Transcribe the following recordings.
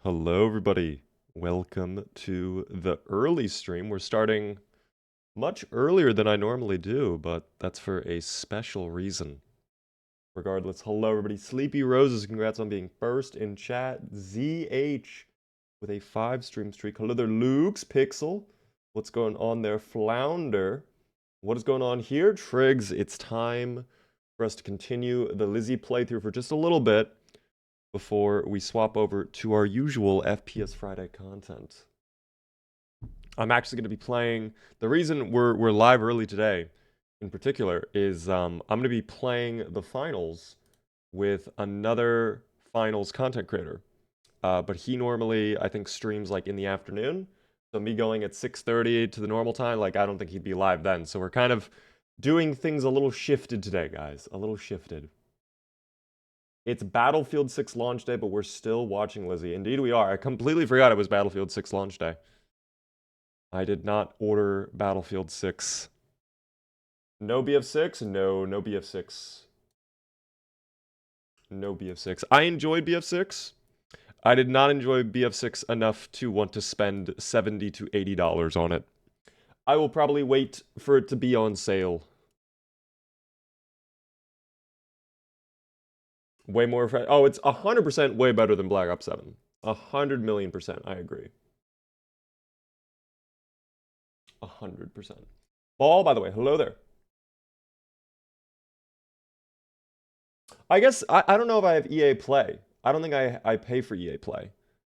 Hello, everybody. Welcome to the early stream. We're starting much earlier than I normally do, but that's for a special reason. Regardless, hello, everybody. Sleepy Roses, congrats on being first in chat. ZH with a 5-stream streak. Hello there, Luke's Pixel. What's going on there? Flounder. What is going on here? Triggs, it's time for us to continue the Lizzie playthrough for just a little bit before we swap over to our usual FPS Friday content. I'm actually going to be playing. The reason we're live early today, in particular, is I'm going to be playing the finals with another finals content creator. But he normally, I think, streams like in the afternoon. So me going at 6:30 to the normal time, like I don't think he'd be live then. So we're kind of doing things a little shifted today, guys. A little shifted. It's Battlefield 6 launch day, but we're still watching Lizzie. Indeed we are. I completely forgot it was Battlefield 6 launch day. I did not order Battlefield 6. No BF6? No BF6. No BF6. I enjoyed BF6. I did not enjoy BF6 enough to want to spend $70 to $80 on it. I will probably wait for it to be on sale. Way more. Oh, it's 100% way better than Black Ops 7. 100,000,000%. I agree. 100%. Ball, by the way, hello there. I guess, I don't know if I have EA Play. I don't think I pay for EA Play.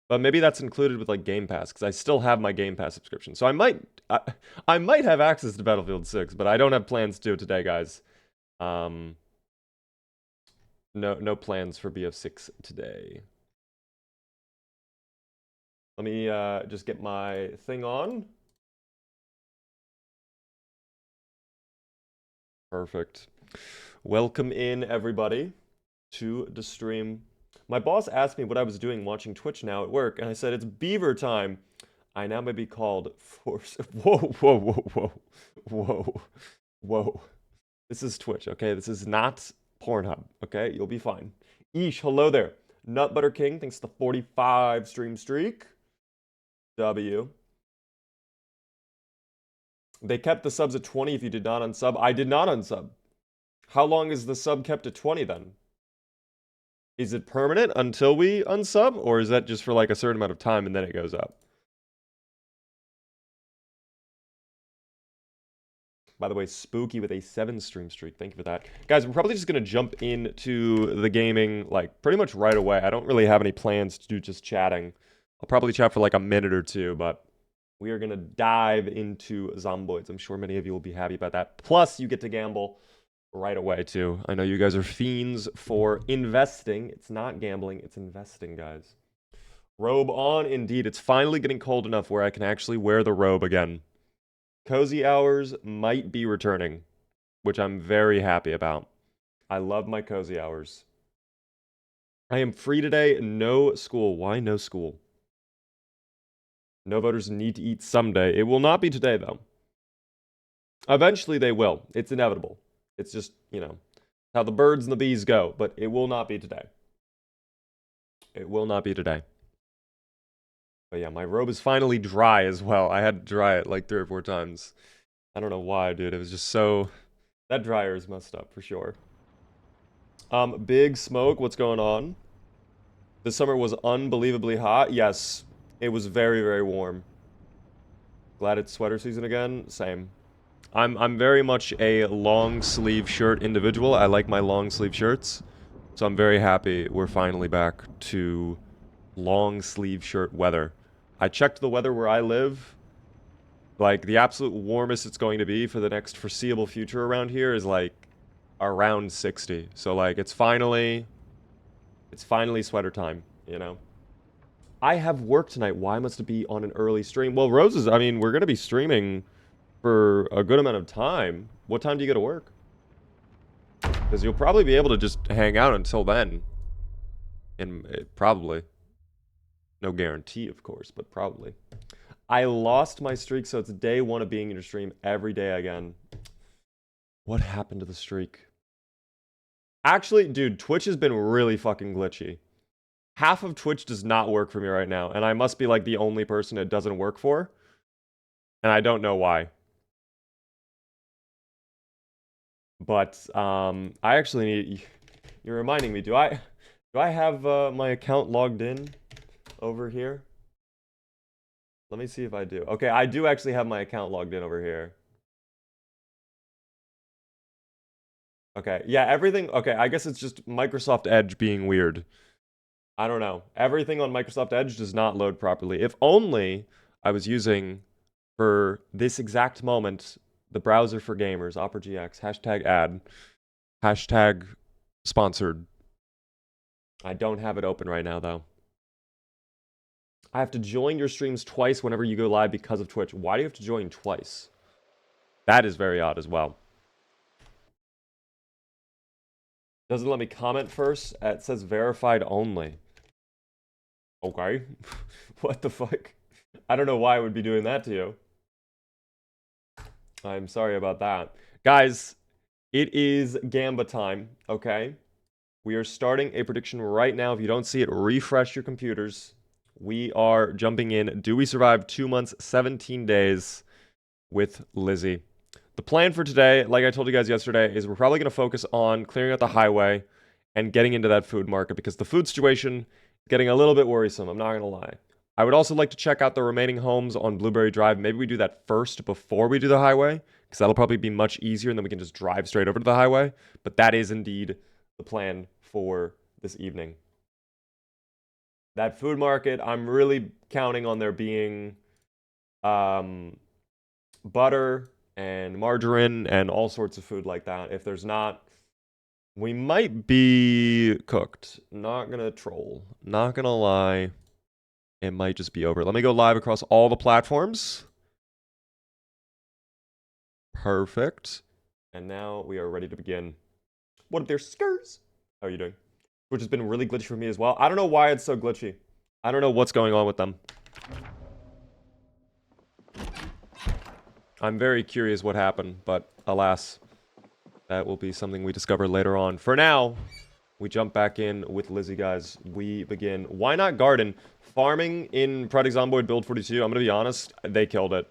But maybe that's included with like Game Pass, because I still have my Game Pass subscription. So I might have access to Battlefield 6, but I don't have plans to do it today, guys. No plans for BF6 today. Let me just get my thing on. Perfect. Welcome in, everybody, to the stream. My boss asked me what I was doing watching Twitch now at work, and I said, it's beaver time. I now may be called force. Whoa, whoa, whoa, whoa, whoa, whoa. This is Twitch, okay? This is not Pornhub, okay? You'll be fine. Eesh, hello there. Nut Butter King, thanks to the 45 stream streak. W. They kept the subs at 20 if you did not unsub. I did not unsub. How long is the sub kept at 20 then? Is it permanent until we unsub, or is that just for like a certain amount of time and then it goes up? By the way, Spooky with a 7-stream streak. Thank you for that. Guys, we're probably just going to jump into the gaming like pretty much right away. I don't really have any plans to do just chatting. I'll probably chat for like a minute or two, but we are going to dive into Zomboids. I'm sure many of you will be happy about that. Plus, you get to gamble right away, too. I know you guys are fiends for investing. It's not gambling, it's investing, guys. Robe on, indeed. It's finally getting cold enough where I can actually wear the robe again. Cozy hours might be returning, which I'm very happy about. I love my cozy hours. I am free today, no school. Why no school? No voters need to eat someday. It will not be today, though. Eventually they will. It's inevitable. It's just, you know, how the birds and the bees go, but it will not be today. It will not be today. But yeah, my robe is finally dry as well. I had to dry it like 3 or 4 times. I don't know why, dude. It was just so... That dryer is messed up, for sure. Big Smoke, what's going on? This summer was unbelievably hot. Yes, it was very, very warm. Glad it's sweater season again. Same. I'm very much a long sleeve shirt individual. I like my long sleeve shirts. So I'm very happy we're finally back to long sleeve shirt weather. I checked the weather where I live. Like, the absolute warmest it's going to be for the next foreseeable future around here is, like, around 60. So, like, it's finally sweater time, you know? I have work tonight. Why must it be on an early stream? Well, Roses, I mean, we're going to be streaming for a good amount of time. What time do you go to work? Because you'll probably be able to just hang out until then. And probably. No guarantee, of course, but probably. I lost my streak, so it's day 1 of being in your stream every day again. What happened to the streak? Actually, dude, Twitch has been really fucking glitchy. Half of Twitch does not work for me right now, and I must be like the only person it doesn't work for. And I don't know why. But I actually need... You're reminding me, do I have my account logged in over here? Let me see if I do. Okay, I do actually have my account logged in over here. Okay, yeah, everything... Okay, I guess it's just Microsoft Edge being weird. I don't know. Everything on Microsoft Edge does not load properly. If only I was using, for this exact moment, the browser for gamers, Opera GX, hashtag ad, hashtag sponsored. I don't have it open right now, though. I have to join your streams twice whenever you go live because of Twitch. Why do you have to join twice? That is very odd as well. Doesn't let me comment first. It says verified only. Okay. What the fuck? I don't know why I would be doing that to you. I'm sorry about that. Guys, it is Gamba time, okay? We are starting a prediction right now. If you don't see it, refresh your computers. We are jumping in. Do we survive 2 months, 17 days with Lizzie? The plan for today, like I told you guys yesterday, is we're probably going to focus on clearing out the highway and getting into that food market because the food situation is getting a little bit worrisome, I'm not going to lie. I would also like to check out the remaining homes on Blueberry Drive. Maybe we do that first before we do the highway because that'll probably be much easier and then we can just drive straight over to the highway. But that is indeed the plan for this evening. That food market, I'm really counting on there being butter and margarine and all sorts of food like that. If there's not, we might be cooked. Not gonna troll. Not gonna lie. It might just be over. Let me go live across all the platforms. Perfect. And now we are ready to begin. What up there, skers? How are you doing? Which has been really glitchy for me as well. I don't know why it's so glitchy. I don't know what's going on with them. I'm very curious what happened, but alas, that will be something we discover later on. For now, we jump back in with Lizzie, guys. We begin. Why not garden? Farming in Project Zomboid Build 42, I'm going to be honest, they killed it.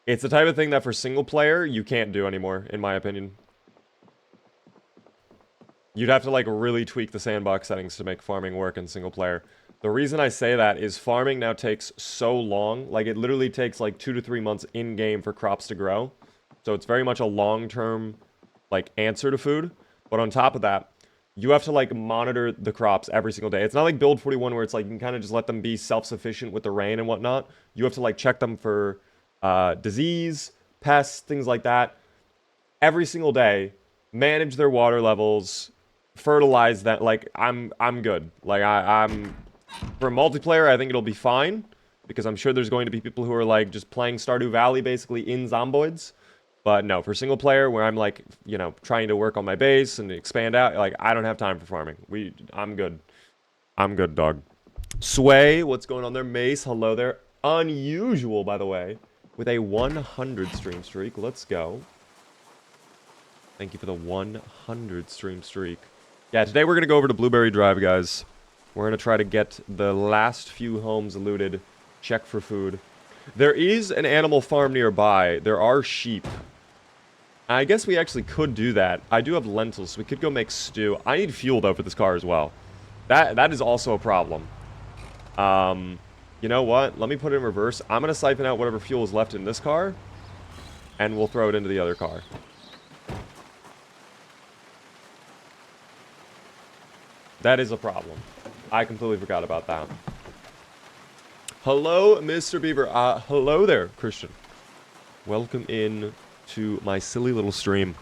It's the type of thing that for single player, you can't do anymore, in my opinion. You'd have to, like, really tweak the sandbox settings to make farming work in single player. The reason I say that is farming now takes so long. Like, it literally takes, like, 2 to 3 months in-game for crops to grow. So it's very much a long-term, like, answer to food. But on top of that, you have to, like, monitor the crops every single day. It's not like Build 41 where it's, like, you can kind of just let them be self-sufficient with the rain and whatnot. You have to, like, check them for disease, pests, things like that. Every single day, manage their water levels, fertilize that. Like, I'm good. Like, I'm for multiplayer, I think it'll be fine because I'm sure there's going to be people who are like just playing Stardew Valley basically in Zomboids. But no, for single player where I'm like, you know, trying to work on my base and expand out, like I don't have time for farming. I'm good. I'm good, dog. Sway, what's going on there? Mace, hello there. Unusual, by the way, with a 100 stream streak. Let's go. Thank you for the 100 stream streak. Yeah, today we're going to go over to Blueberry Drive, guys. We're going to try to get the last few homes looted, check for food. There is an animal farm nearby. There are sheep. I guess we actually could do that. I do have lentils, so we could go make stew. I need fuel, though, for this car as well. That is also a problem. You know what? Let me put it in reverse. I'm going to siphon out whatever fuel is left in this car, and we'll throw it into the other car. That is a problem. I completely forgot about that. Hello, Mr. Beaver. Hello there, Christian. Welcome in to my silly little stream.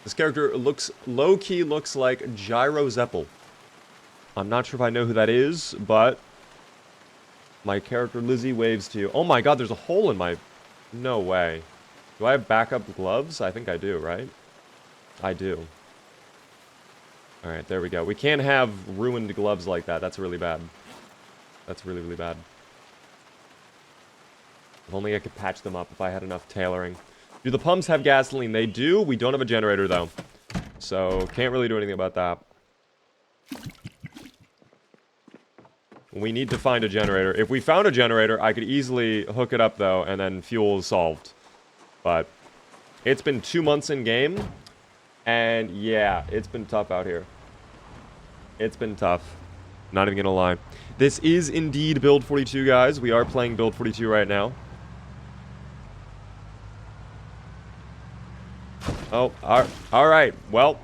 This character looks, low-key looks like Gyro Zeppel. I'm not sure if I know who that is, but my character Lizzie waves to you. Oh my god, there's a hole in my... No way. Do I have backup gloves? I think I do, right? I do. Alright, there we go. We can't have ruined gloves like that. That's really bad. That's really, really bad. If only I could patch them up if I had enough tailoring. Do the pumps have gasoline? They do. We don't have a generator, though. So, can't really do anything about that. We need to find a generator. If we found a generator, I could easily hook it up, though, and then fuel is solved. But it's been 2 months in game, and yeah, it's been tough out here. It's been tough. Not even gonna lie. This is indeed Build 42, guys. We are playing Build 42 right now. Oh, all right. Well,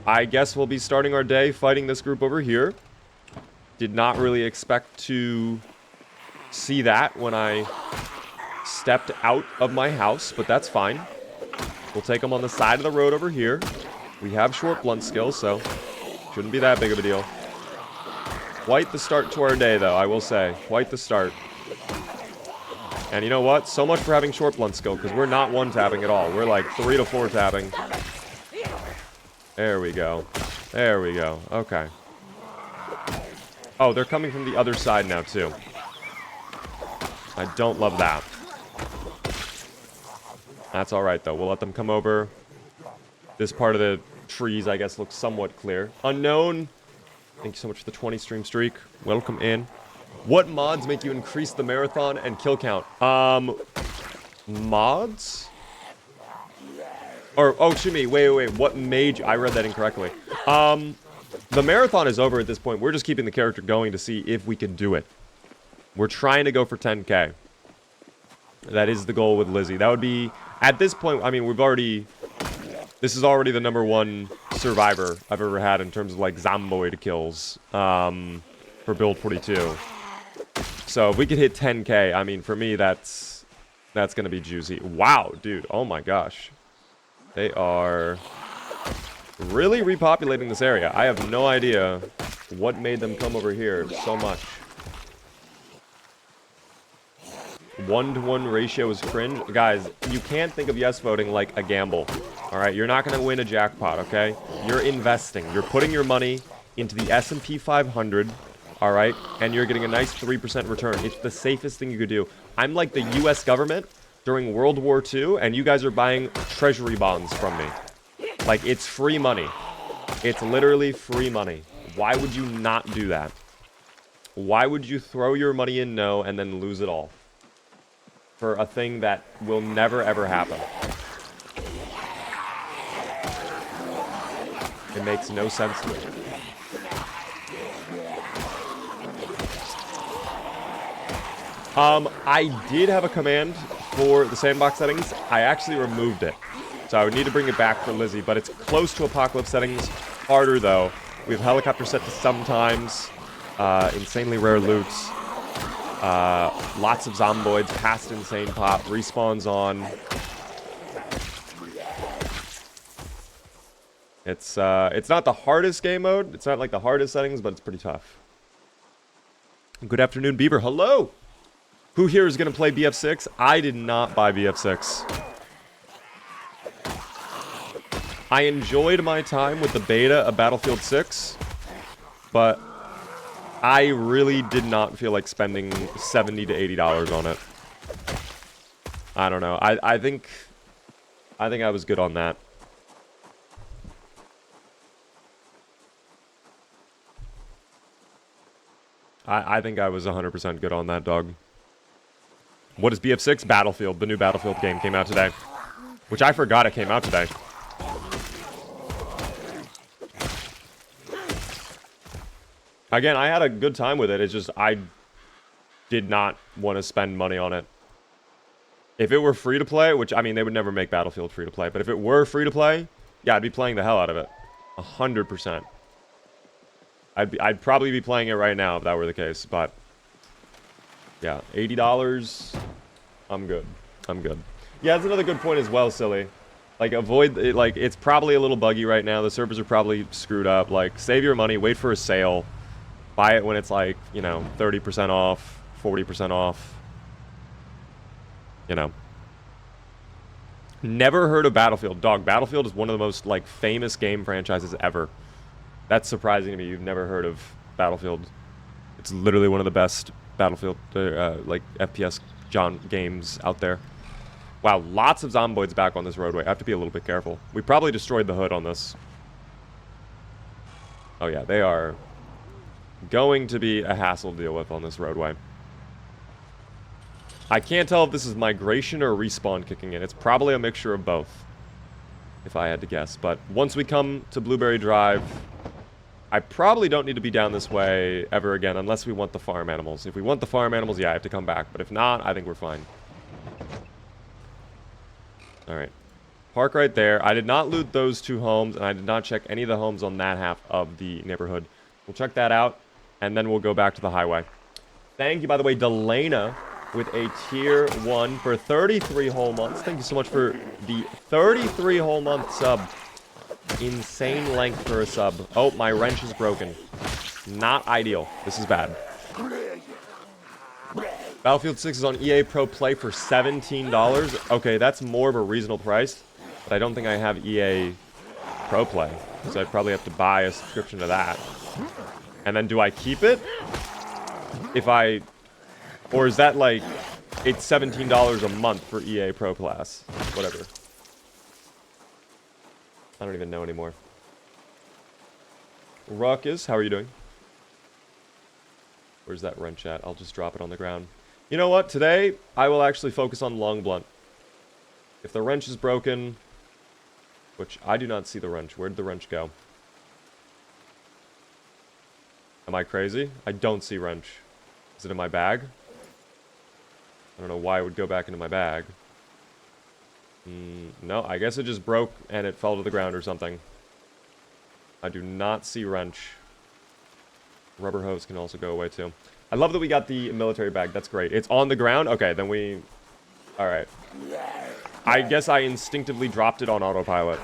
I guess we'll be starting our day fighting this group over here. Did not really expect to see that when I stepped out of my house, but that's fine. We'll take them on the side of the road over here. We have short blunt skills, so shouldn't be that big of a deal. Quite the start to our day, though, I will say. Quite the start. And you know what? So much for having short blunt skill, because we're not one-tapping at all. We're like 3 to 4 tapping. There we go. There we go. Okay. Oh, they're coming from the other side now, too. I don't love that. That's alright, though. We'll let them come over. This part of the trees, I guess, looks somewhat clear. Unknown. Thank you so much for the 20 stream streak. Welcome in. What mods make you increase the marathon and kill count? Mods? Or, oh, excuse me. Wait. What made... I read that incorrectly. The marathon is over at this point. We're just keeping the character going to see if we can do it. We're trying to go for 10K. That is the goal with Lizzie. That would be... At this point, I mean, we've already... This is already the #1 survivor I've ever had in terms of, like, zomboid kills. For Build 42. So, if we could hit 10K, I mean, for me, that's gonna be juicy. Wow, dude. Oh my gosh. They are really repopulating this area. I have no idea what made them come over here so much. 1-to-1 ratio is cringe. Guys, you can't think of yes voting like a gamble. Alright, you're not gonna win a jackpot, okay? You're investing. You're putting your money into the S&P 500, alright? And you're getting a nice 3% return. It's the safest thing you could do. I'm like the US government during World War II, and you guys are buying treasury bonds from me. Like, it's free money. It's literally free money. Why would you not do that? Why would you throw your money in no and then lose it all? For a thing that will never ever happen. It makes no sense to me. I did have a command for the sandbox settings. I actually removed it. So I would need to bring it back for Lizzie, but it's close to apocalypse settings. Harder though. We have helicopter set to sometimes. Insanely rare loots. Lots of zomboids past insane pop. Respawns on. It's not the hardest game mode. It's not like the hardest settings, but it's pretty tough. Good afternoon, Beaver. Hello! Who here is going to play BF6? I did not buy BF6. I enjoyed my time with the beta of Battlefield 6, but I really did not feel like spending $70 to $80 on it. I don't know. I think I was good on that. I think I was 100% good on that, dog. What is BF6? Battlefield. The new Battlefield game came out today. Which I forgot it came out today. Again, I had a good time with it. It's just I did not want to spend money on it. If it were free to play, which, I mean, they would never make Battlefield free to play. But if it were free to play, yeah, I'd be playing the hell out of it. 100%. I'd probably be playing it right now if that were the case, but yeah, $80, I'm good. I'm good. Yeah, that's another good point as well, Silly. Like, avoid, like, it's probably a little buggy right now. The servers are probably screwed up. Like, save your money, wait for a sale. Buy it when it's like, you know, 30% off, 40% off. You know. Never heard of Battlefield. Dog, Battlefield is one of the most, like, famous game franchises ever. That's surprising to me. You've never heard of Battlefield. It's literally one of the best Battlefield, like, FPS games out there. Wow, lots of zomboids back on this roadway. I have to be a little bit careful. We probably destroyed the hood on this. Oh yeah, they are going to be a hassle to deal with on this roadway. I can't tell if this is migration or respawn kicking in. It's probably a mixture of both, if I had to guess. But once we come to Blueberry Drive, I probably don't need to be down this way ever again unless we want the farm animals. If we want the farm animals, yeah, I have to come back. But if not, I think we're fine. Alright. Park right there. I did not loot those 2 homes, and I did not check any of the homes on that half of the neighborhood. We'll check that out, and then we'll go back to the highway. Thank you, by the way, Delana, with a tier 1 for 33 whole months. Thank you so much for the 33 whole month sub. Insane length for a sub. Oh, my wrench is broken. Not ideal. This is bad. Battlefield 6 is on EA Pro Play for $17. Okay, that's more of a reasonable price. But I don't think I have EA Pro Play. So I'd probably have to buy a subscription to that. And then do I keep it? If I... Or is that like... It's $17 a month for EA Pro Class. Whatever. I don't even know anymore. Ruckus, how are you doing? Where's that wrench at? I'll just drop it on the ground. You know what? Today, I will actually focus on long blunt. If the wrench is broken... Which, I do not see the wrench. Where'd the wrench go? Am I crazy? I don't see wrench. Is it in my bag? I don't know why it would go back into my bag. No, I guess it just broke and it fell to the ground or something. I do not see wrench. Rubber hose can also go away too. I love that we got the military bag. That's great. It's on the ground? Okay, then we... Alright. I guess I instinctively dropped it on autopilot.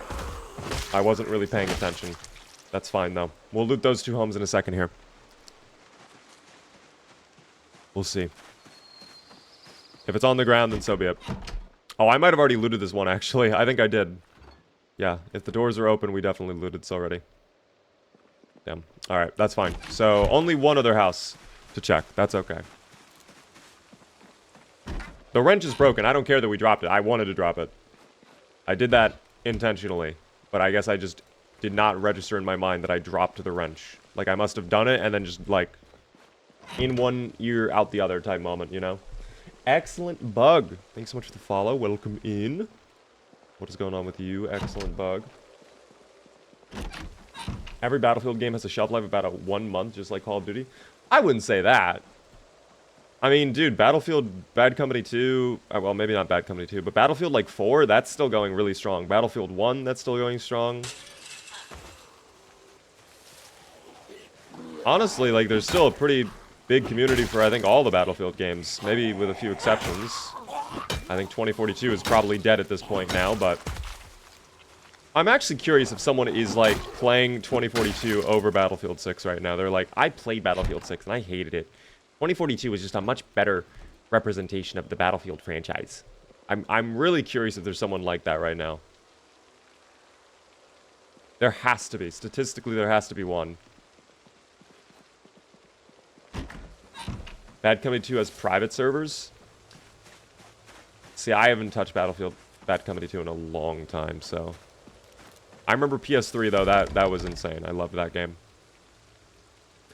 I wasn't really paying attention. That's fine though. We'll loot those 2 homes in a second here. We'll see. If it's on the ground, then so be it. Oh, I might have already looted this one, actually. I think I did. Yeah, if the doors are open, we definitely looted this already. Damn. Alright, that's fine. So, only one other house to check. That's okay. The wrench is broken. I don't care that we dropped it. I wanted to drop it. I did that intentionally. But I guess I just did not register in my mind that I dropped the wrench. Like, I must have done it and then just, like, in one ear, out the other type moment, you know? Excellent Bug. Thanks so much for the follow. Welcome in. What is going on with you, Excellent Bug? Every Battlefield game has a shelf life of about 1 month, just like Call of Duty. I wouldn't say that. I mean, dude, Battlefield Bad Company 2... well, maybe not Bad Company 2, but Battlefield, like, 4, that's still going really strong. Battlefield 1, that's still going strong. Honestly, like, there's still a pretty big community for, I think, all the Battlefield games. Maybe with a few exceptions. I think 2042 is probably dead at this point now, but... I'm actually curious if someone is, like, playing 2042 over Battlefield 6 right now. They're like, I played Battlefield 6 and I hated it. 2042 is just a much better representation of the Battlefield franchise. I'm really curious if there's someone like that right now. There has to be. Statistically, there has to be one. Bad Company 2 has private servers. See, I haven't touched Battlefield Bad Company 2 in a long time, so... I remember PS3, though. That was insane. I loved that game.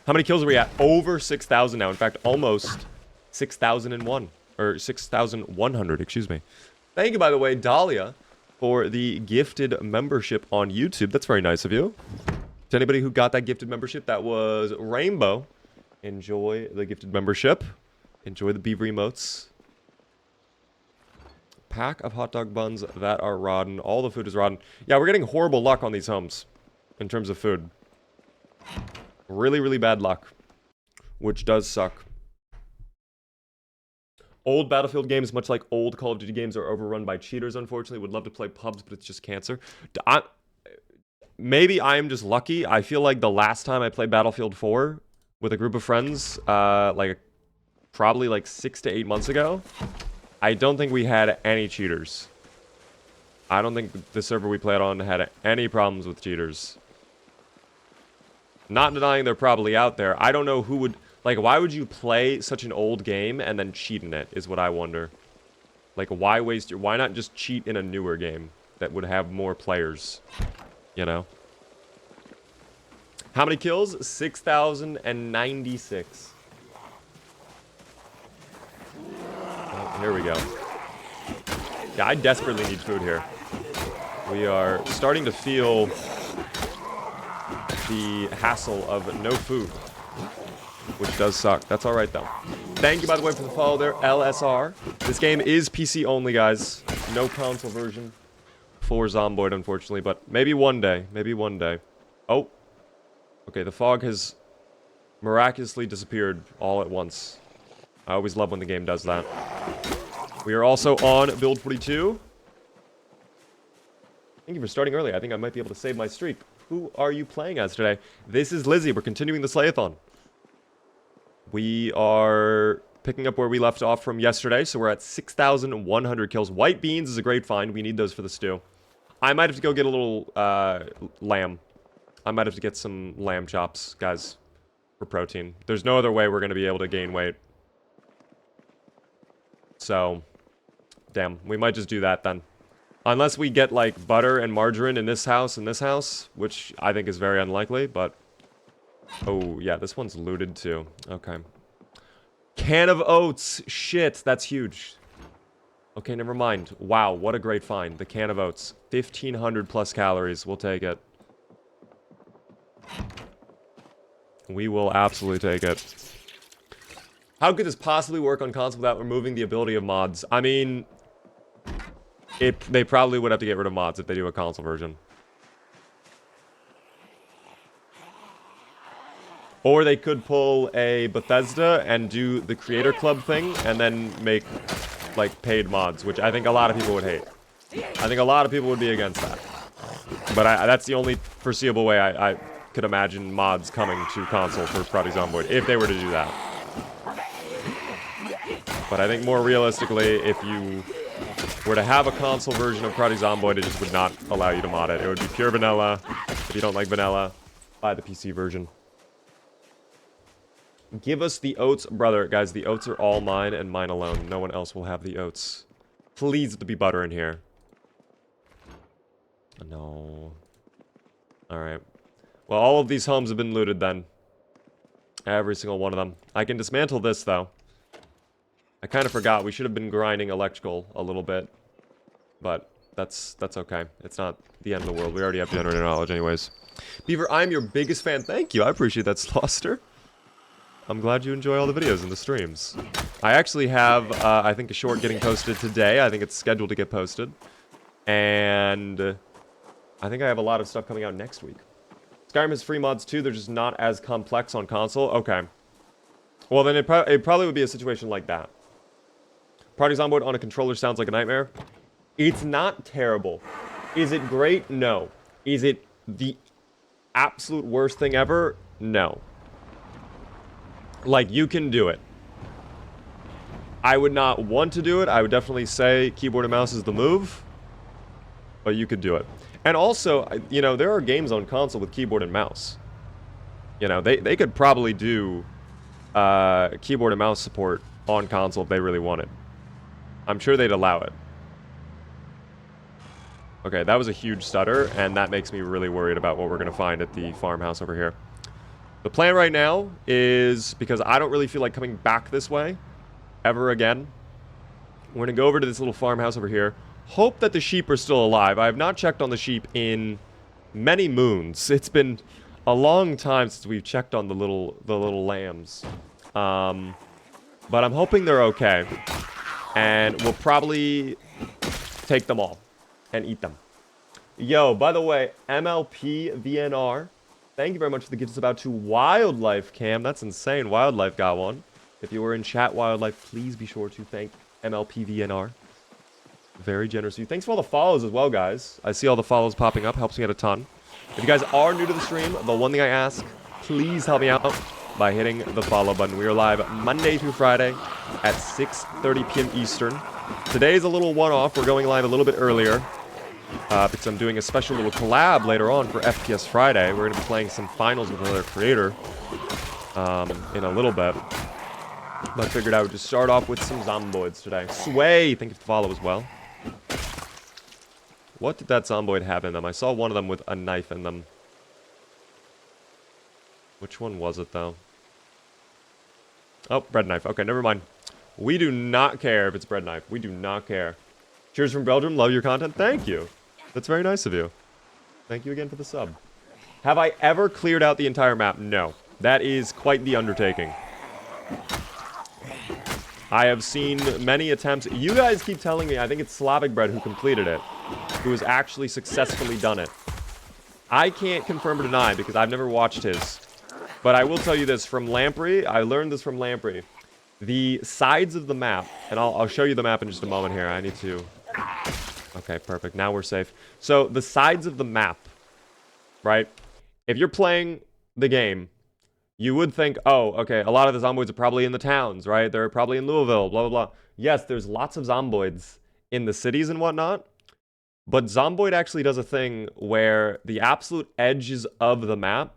How many kills are we at? Over 6,000 now. In fact, almost 6,001. Or 6,100, excuse me. Thank you, by the way, Dahlia, for the gifted membership on YouTube. That's very nice of you. To anybody who got that gifted membership, that was Rainbow. Enjoy the gifted membership. Enjoy the beaver emotes. Pack of hot dog buns that are rotten. All the food is rotten. Yeah, we're getting horrible luck on these homes. In terms of food. Really, really bad luck. Which does suck. Old Battlefield games, much like old Call of Duty games, are overrun by cheaters, unfortunately. Would love to play pubs, but it's just cancer. Maybe I am just lucky. I feel like the last time I played Battlefield 4 with a group of friends, probably like 6 to 8 months ago, I don't think we had any cheaters. I don't think the server we played on had any problems with cheaters. Not denying they're probably out there. I don't know who would... Like, why would you play such an old game and then cheat in it, is what I wonder. Like, why waste your... Why not just cheat in a newer game that would have more players? You know? How many kills? 6,096. Oh, here we go. Yeah, I desperately need food here. We are starting to feel the hassle of no food, which does suck. That's all right, though. Thank you, by the way, for the follow there, LSR. This game is PC only, guys. No console version for Zomboid, unfortunately, but maybe one day. Maybe one day. Oh. Okay, the fog has miraculously disappeared all at once. I always love when the game does that. We are also on Build 42. Thank you for starting early. I think I might be able to save my streak. Who are you playing as today? This is Lizzie. We're continuing the Slayathon. We are picking up where we left off from yesterday, so we're at 6,100 kills. White beans is a great find. We need those for the stew. I might have to go get a little lamb. I might have to get some lamb chops, guys, for protein. There's no other way we're going to be able to gain weight. So, damn, we might just do that then. Unless we get, like, butter and margarine in this house and this house, which I think is very unlikely, but... Oh, yeah, this one's looted too. Okay. Can of oats. Shit, that's huge. Okay, never mind. Wow, what a great find. The can of oats. 1,500 plus calories. We'll take it. We will absolutely take it. How could this possibly work on console without removing the ability of mods? I mean... They probably would have to get rid of mods if they do a console version. Or they could pull a Bethesda and do the Creator Club thing, and then make, like, paid mods, which I think a lot of people would hate. I think a lot of people would be against that. But that's the only foreseeable way I could imagine mods coming to console for Project Zomboid, if they were to do that. But I think more realistically, if you were to have a console version of Project Zomboid, it just would not allow you to mod it. It would be pure vanilla. If you don't like vanilla, buy the PC version. Give us the oats, brother. Guys, the oats are all mine and mine alone. No one else will have the oats. Please to be butter in here. No. Alright. Well, all of these homes have been looted then. Every single one of them. I can dismantle this, though. I kind of forgot. We should have been grinding electrical a little bit. But that's okay. It's not the end of the world. We already have generator knowledge anyways. Beaver, I'm your biggest fan. Thank you. I appreciate that, Sloster. I'm glad you enjoy all the videos and the streams. I actually have, I think, a short getting posted today. I think it's scheduled to get posted. And I think I have a lot of stuff coming out next week. Skyrim has free mods too. They're just not as complex on console. Okay. Well, then it probably would be a situation like that. Project Zomboid on a controller sounds like a nightmare. It's not terrible. Is it great? No. Is it the absolute worst thing ever? No. Like, you can do it. I would not want to do it. I would definitely say keyboard and mouse is the move. But you could do it. And also, you know, there are games on console with keyboard and mouse. You know, they could probably do keyboard and mouse support on console if they really wanted. I'm sure they'd allow it. Okay, that was a huge stutter, and that makes me really worried about what we're going to find at the farmhouse over here. The plan right now is, because I don't really feel like coming back this way ever again, we're going to go over to this little farmhouse over here. Hope that the sheep are still alive. I have not checked on the sheep in many moons. It's been a long time since we've checked on the little lambs. But I'm hoping they're okay. And we'll probably take them all and eat them. Yo, by the way, MLP VNR. Thank you very much for the gift sub out to Wildlife Cam. That's insane. Wildlife got one. If you were in chat, Wildlife, please be sure to thank MLP VNR. Very generous of you. Thanks for all the follows as well, guys. I see all the follows popping up. Helps me out a ton. If you guys are new to the stream, the one thing I ask, please help me out by hitting the follow button. We are live Monday through Friday at 6:30 p.m. Eastern. Today is a little one-off. We're going live a little bit earlier. Because I'm doing a special little collab later on for FPS Friday. We're going to be playing some finals with another creator in a little bit. But I figured I would just start off with some Zomboids today. Sway! Thank you for the follow as well. What did that Zomboid have in them? I saw one of them with a knife in them. Which one was it, though? Oh, bread knife. Okay, never mind. We do not care if it's bread knife. We do not care. Cheers from Belgium. Love your content. Thank you. That's very nice of you. Thank you again for the sub. Have I ever cleared out the entire map? No. That is quite the undertaking. I have seen many attempts. You guys keep telling me, I think it's Slavic Bread who completed it, who has actually successfully done it. I can't confirm or deny because I've never watched his. But I will tell you this from Lamprey. I learned this from Lamprey. The sides of the map, and I'll show you the map in just a moment here. I need to... Okay, perfect. Now we're safe. So the sides of the map, right? If you're playing the game, you would think, oh, okay, a lot of the zomboids are probably in the towns, right? They're probably in Louisville, blah, blah, blah. Yes, there's lots of zomboids in the cities and whatnot. But Zomboid actually does a thing where the absolute edges of the map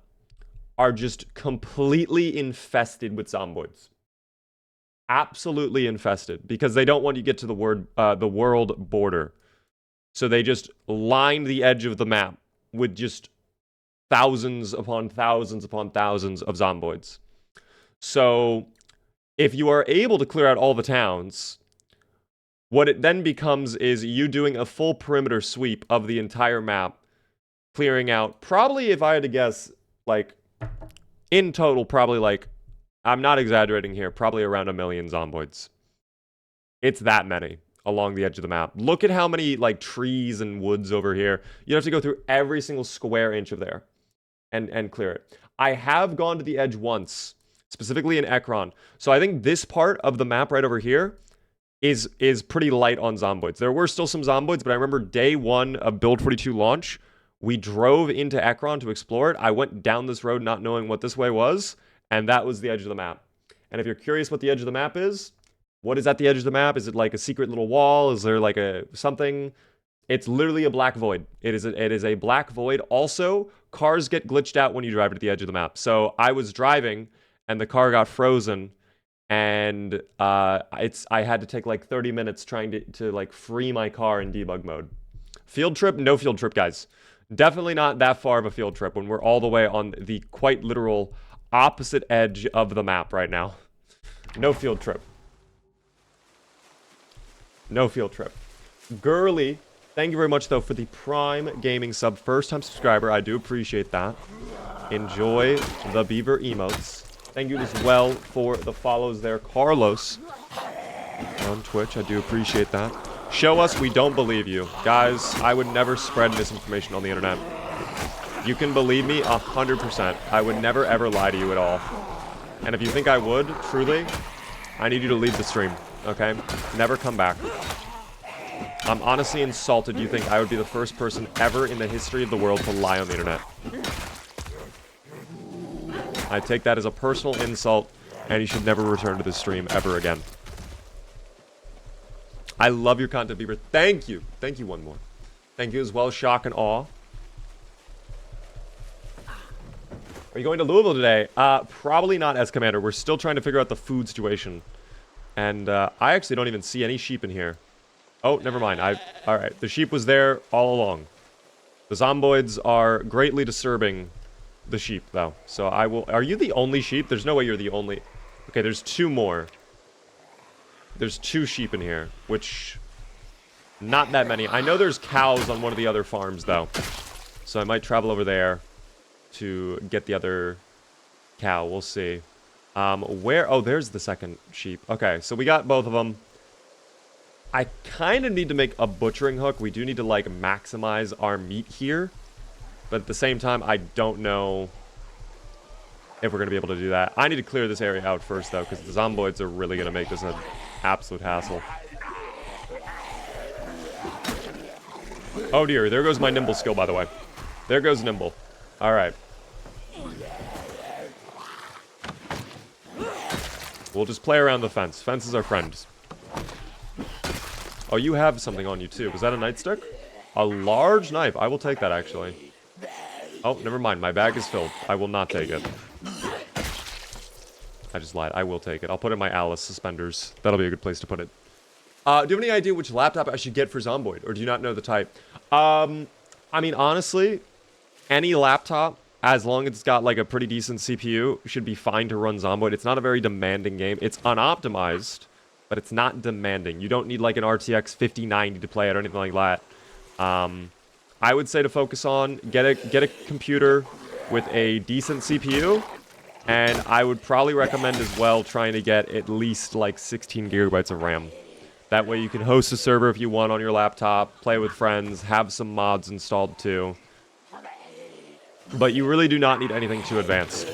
are just completely infested with zomboids. Absolutely infested, because they don't want you to get to the world border. So they just line the edge of the map with just thousands upon thousands upon thousands of zomboids. So if you are able to clear out all the towns, what it then becomes is you doing a full perimeter sweep of the entire map, clearing out probably, if I had to guess, like, in total, probably like, I'm not exaggerating here, probably around 1 million zomboids. It's that many along the edge of the map. Look at how many, like, trees and woods over here. You have to go through every single square inch of there and clear it. I have gone to the edge once, specifically in Ekron. So I think this part of the map right over here is pretty light on zomboids. There were still some zomboids, but I remember day one of Build 42 launch, we drove into Ekron to explore it. I went down this road not knowing what this way was, and that was the edge of the map. And if you're curious what the edge of the map is, what is at the edge of the map? Is it like a secret little wall? Is there like a something? It's literally a black void. It is a black void. Also, cars get glitched out when you drive to the edge of the map. So I was driving, and the car got frozen, and I had to take like 30 minutes trying to like free my car in debug mode. Field trip? No field trip, guys. Definitely not that far of a field trip when we're all the way on the quite literal opposite edge of the map right now. No field trip. No field trip. Girly, thank you very much, though, for the Prime Gaming sub. First-time subscriber. I do appreciate that. Enjoy the beaver emotes. Thank you as well for the follows there. Carlos on Twitch. I do appreciate that. Show us we don't believe you. Guys, I would never spread misinformation on the internet. You can believe me 100%. I would never, ever lie to you at all. And if you think I would, truly, I need you to leave the stream, okay? Never come back. I'm honestly insulted you think I would be the first person ever in the history of the world to lie on the internet. I take that as a personal insult, and you should never return to this stream ever again. I love your content, Bieber. Thank you. Thank you one more. Thank you as well, Shock and Awe. Are you going to Louisville today? Probably not, as Commander. We're still trying to figure out the food situation. And I actually don't even see any sheep in here. Oh, never mind. Alright, the sheep was there all along. The zomboids are greatly disturbing the sheep, though. So I will... Are you the only sheep? There's no way you're the only... Okay, there's 2 more. There's 2 sheep in here, which... Not that many. I know there's cows on one of the other farms, though. So I might travel over there to get the other cow. We'll see. Where... Oh, there's the second sheep. Okay, so we got both of them. I kind of need to make a butchering hook. We do need to, like, maximize our meat here. But at the same time, I don't know if we're going to be able to do that. I need to clear this area out first, though, because the zomboids are really going to make this an absolute hassle. Oh, dear. There goes my nimble skill, by the way. There goes nimble. All right. We'll just play around the fence. Fence is our friend. Oh, you have something on you, too. Was that a nightstick? A large knife. I will take that, actually. Oh, never mind. My bag is filled. I will not take it. I just lied. I will take it. I'll put it in my Alice suspenders. That'll be a good place to put it. Do you have any idea which laptop I should get for Zomboid? Or do you not know the type? I mean, honestly, any laptop as long as it's got like a pretty decent CPU, should be fine to run Zomboid. It's not a very demanding game. It's unoptimized, but it's not demanding. You don't need like an RTX 5090 to play it or anything like that. I would say to focus on get a computer with a decent CPU, and I would probably recommend as well trying to get at least like 16 gigabytes of RAM. That way you can host a server if you want on your laptop, play with friends, have some mods installed too. But you really do not need anything too advanced.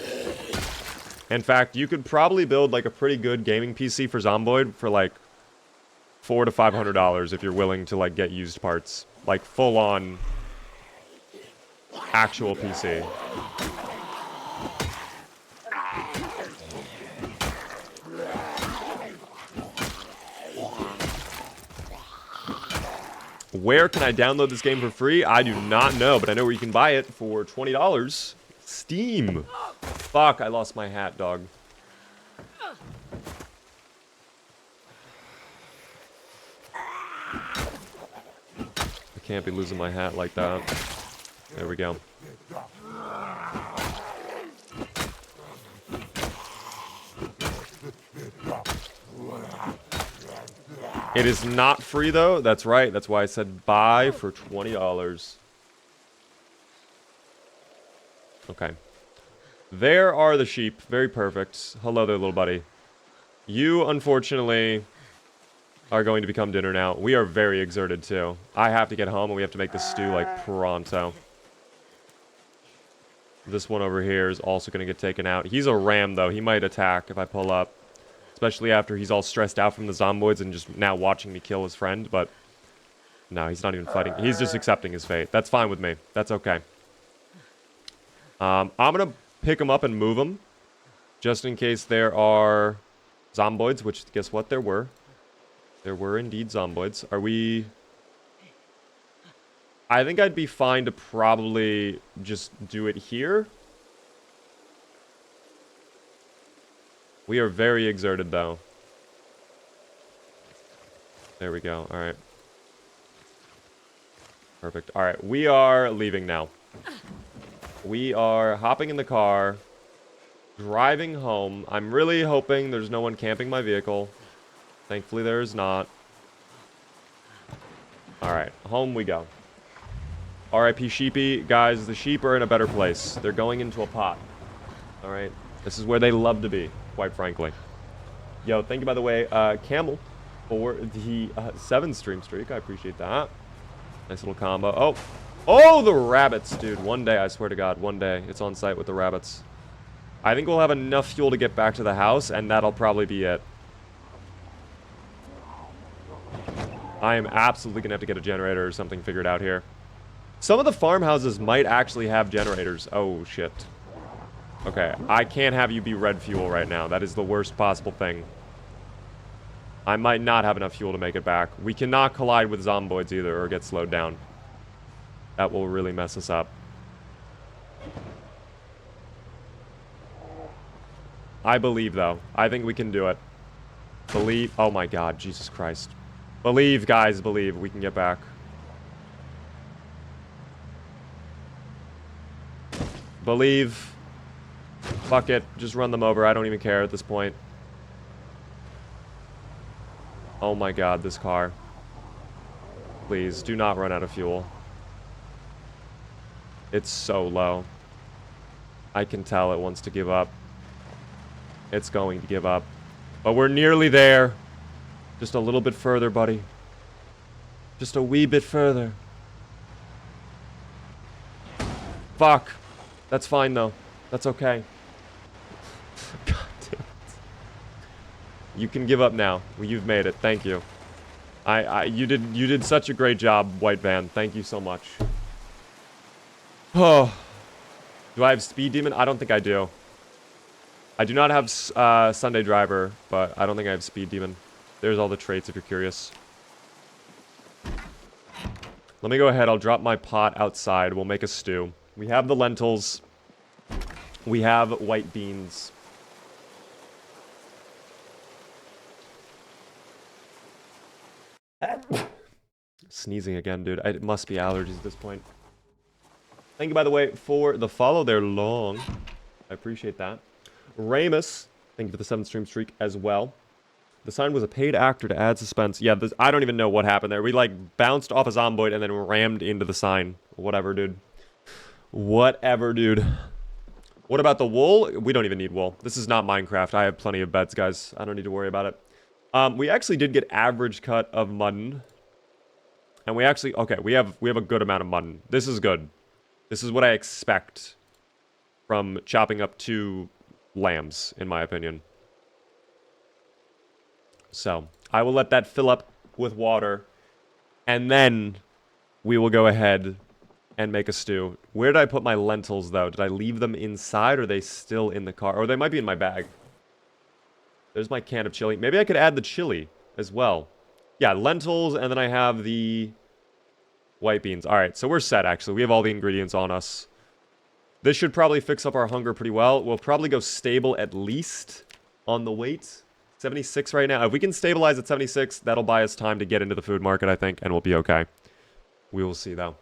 In fact, you could probably build like a pretty good gaming PC for Zomboid for like $400 to $500 if you're willing to like get used parts. Like full on actual PC. Where can I download this game for free? I do not know, but I know where you can buy it for $20. Steam. Fuck, I lost my hat, dog. I can't be losing my hat like that. There we go. It is not free, though. That's right. That's why I said buy for $20. Okay. There are the sheep. Very perfect. Hello there, little buddy. You, unfortunately, are going to become dinner now. We are very exerted, too. I have to get home, and we have to make this stew, like, pronto. This one over here is also going to get taken out. He's a ram, though. He might attack if I pull up. Especially after he's all stressed out from the zomboids and just now watching me kill his friend, but no, he's not even fighting. He's just accepting his fate. That's fine with me. That's okay. I'm going to pick him up and move him just in case there are zomboids, which guess what? There were. There were indeed zomboids. Are we... I think I'd be fine to probably just do it here. We are very exerted, though. There we go. All right. Perfect. All right. We are leaving now. We are hopping in the car, driving home. I'm really hoping there's no one camping my vehicle. Thankfully, there is not. All right. Home we go. R.I.P. Sheepy. Guys, the sheep are in a better place. They're going into a pot. All right. This is where they love to be, quite frankly. Yo, thank you, by the way, Camel, for the 7-stream streak. I appreciate that. Nice little combo. Oh. Oh, the rabbits, dude. One day, I swear to God, one day, it's on site with the rabbits. I think we'll have enough fuel to get back to the house, and that'll probably be it. I am absolutely going to have to get a generator or something figured out here. Some of the farmhouses might actually have generators. Oh, shit. Okay, I can't have you be red fuel right now. That is the worst possible thing. I might not have enough fuel to make it back. We cannot collide with zomboids either or get slowed down. That will really mess us up. I believe, though. I think we can do it. Believe. Oh my God, Jesus Christ. Believe, guys, believe. We can get back. Believe. Fuck it. Just run them over. I don't even care at this point. Oh my God, this car. Please, do not run out of fuel. It's so low. I can tell it wants to give up. It's going to give up. But we're nearly there. Just a little bit further, buddy. Just a wee bit further. Fuck. That's fine, though. That's okay. God damn it. You can give up now. Well, you've made it. Thank you. You did such a great job, White Van. Thank you so much. Oh. Do I have Speed Demon? I don't think I do. I do not have Sunday Driver, but I don't think I have Speed Demon. There's all the traits if you're curious. Let me go ahead. I'll drop my pot outside. We'll make a stew. We have the lentils. We have white beans. Sneezing again, dude. It must be allergies at this point. Thank you, by the way, for the follow there, Long. I appreciate that. Ramus, thank you for the 7th stream streak as well. The sign was a paid actor to add suspense. Yeah, I don't even know what happened there. We, like, bounced off a zomboid and then rammed into the sign. Whatever, dude. Whatever, dude. What about the wool? We don't even need wool. This is not Minecraft. I have plenty of beds, guys. I don't need to worry about it. We actually did get average cut of mutton. And we actually... Okay, we have a good amount of mutton. This is good. This is what I expect from chopping up 2 lambs, in my opinion. So, I will let that fill up with water. And then we will go ahead and make a stew. Where did I put my lentils, though? Did I leave them inside, or are they still in the car? Or they might be in my bag. There's my can of chili. Maybe I could add the chili as well. Yeah, lentils, and then I have the white beans. Alright, so we're set, actually. We have all the ingredients on us. This should probably fix up our hunger pretty well. We'll probably go stable at least on the weight. 76 right now. If we can stabilize at 76, that'll buy us time to get into the food market, I think, and we'll be okay. We will see, though.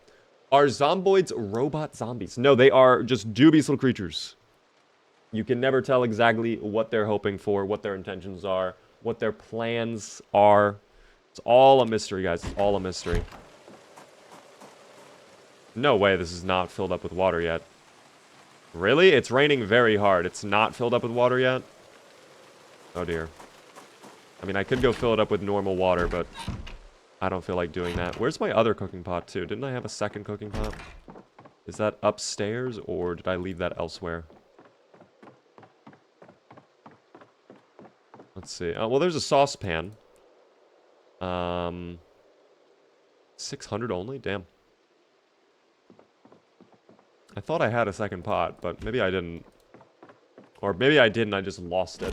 Are zomboids robot zombies? No, they are just dubious little creatures. You can never tell exactly what they're hoping for, what their intentions are, what their plans are. It's all a mystery, guys. It's all a mystery. No way this is not filled up with water yet. Really? It's raining very hard. It's not filled up with water yet? Oh, dear. I mean, I could go fill it up with normal water, but I don't feel like doing that. Where's my other cooking pot, too? Didn't I have a second cooking pot? Is that upstairs, or did I leave that elsewhere? Let's see. Oh, well, there's a saucepan. 600 only? Damn. I thought I had a second pot, but maybe I didn't. Or maybe I did and I just lost it.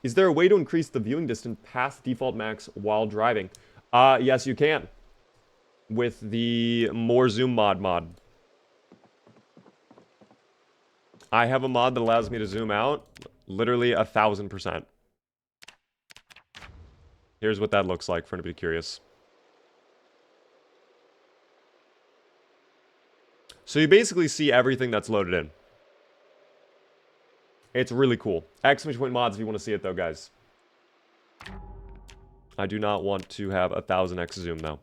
Is there a way to increase the viewing distance past default max while driving? Yes, you can. With the more zoom mod. I have a mod that allows me to zoom out literally 1000%. Here's what that looks like for anybody curious. So you basically see everything that's loaded in. It's really cool. Exclamation point mods if you want to see it though, guys. I do not want to have 1000x zoom though.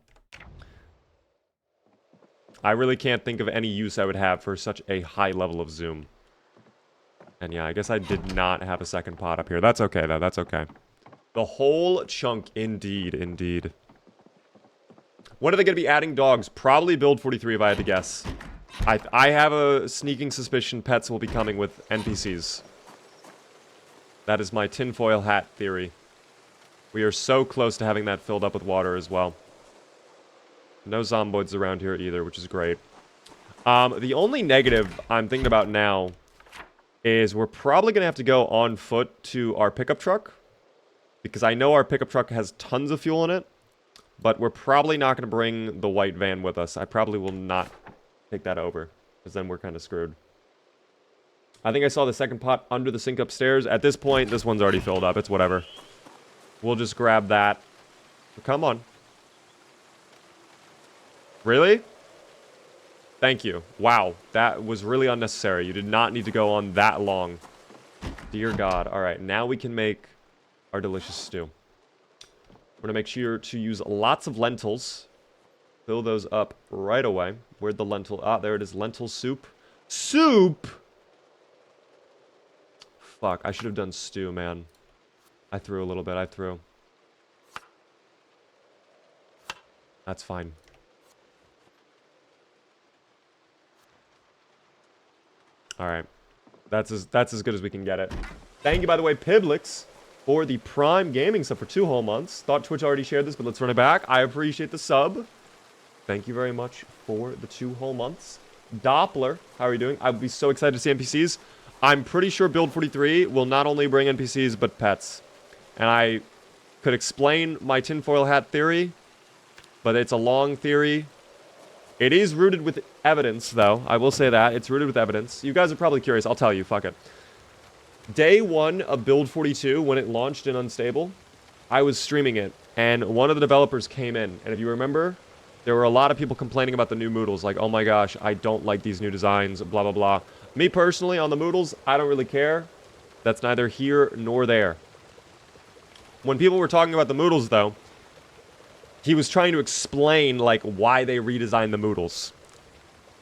I really can't think of any use I would have for such a high level of zoom. And yeah, I guess I did not have a second pot up here. That's okay though, that's okay. The whole chunk, indeed, indeed. When are they going to be adding dogs? Probably build 43 if I had to guess. I have a sneaking suspicion pets will be coming with NPCs. That is my tinfoil hat theory. We are so close to having that filled up with water as well. No zomboids around here either, which is great. The only negative I'm thinking about now is we're probably going to have to go on foot to our pickup truck. Because I know our pickup truck has tons of fuel in it. But we're probably not going to bring the white van with us. I probably will not take that over. Because then we're kind of screwed. I think I saw the second pot under the sink upstairs. At this point, this one's already filled up. It's whatever. We'll just grab that. Come on. Really? Thank you. Wow. That was really unnecessary. You did not need to go on that long. Dear God. Alright, now we can make our delicious stew. We're going to make sure to use lots of lentils. Fill those up right away. Where'd the lentil... Ah, there it is. Lentil soup. Soup! Fuck, I should have done stew, man. I threw a little bit. I threw. That's fine. Alright. That's as good as we can get it. Thank you, by the way, Piblix, for the Prime Gaming sub for 2 whole months. Thought Twitch already shared this, but let's run it back. I appreciate the sub. Thank you very much for the 2 whole months. Doppler, how are you doing? I'd be so excited to see NPCs. I'm pretty sure Build 43 will not only bring NPCs, but pets. And I could explain my tinfoil hat theory, but it's a long theory. It is rooted with evidence, though. I will say that. It's rooted with evidence. You guys are probably curious. I'll tell you. Fuck it. Day 1 of Build 42, when it launched in Unstable, I was streaming it, and one of the developers came in. And if you remember, There were a lot of people complaining about the new Moodles, like, oh my gosh, I don't like these new designs, blah, blah, blah. Me personally, on the Moodles, I don't really care. That's neither here nor there. When people were talking about the Moodles, though, he was trying to explain, like, why they redesigned the Moodles.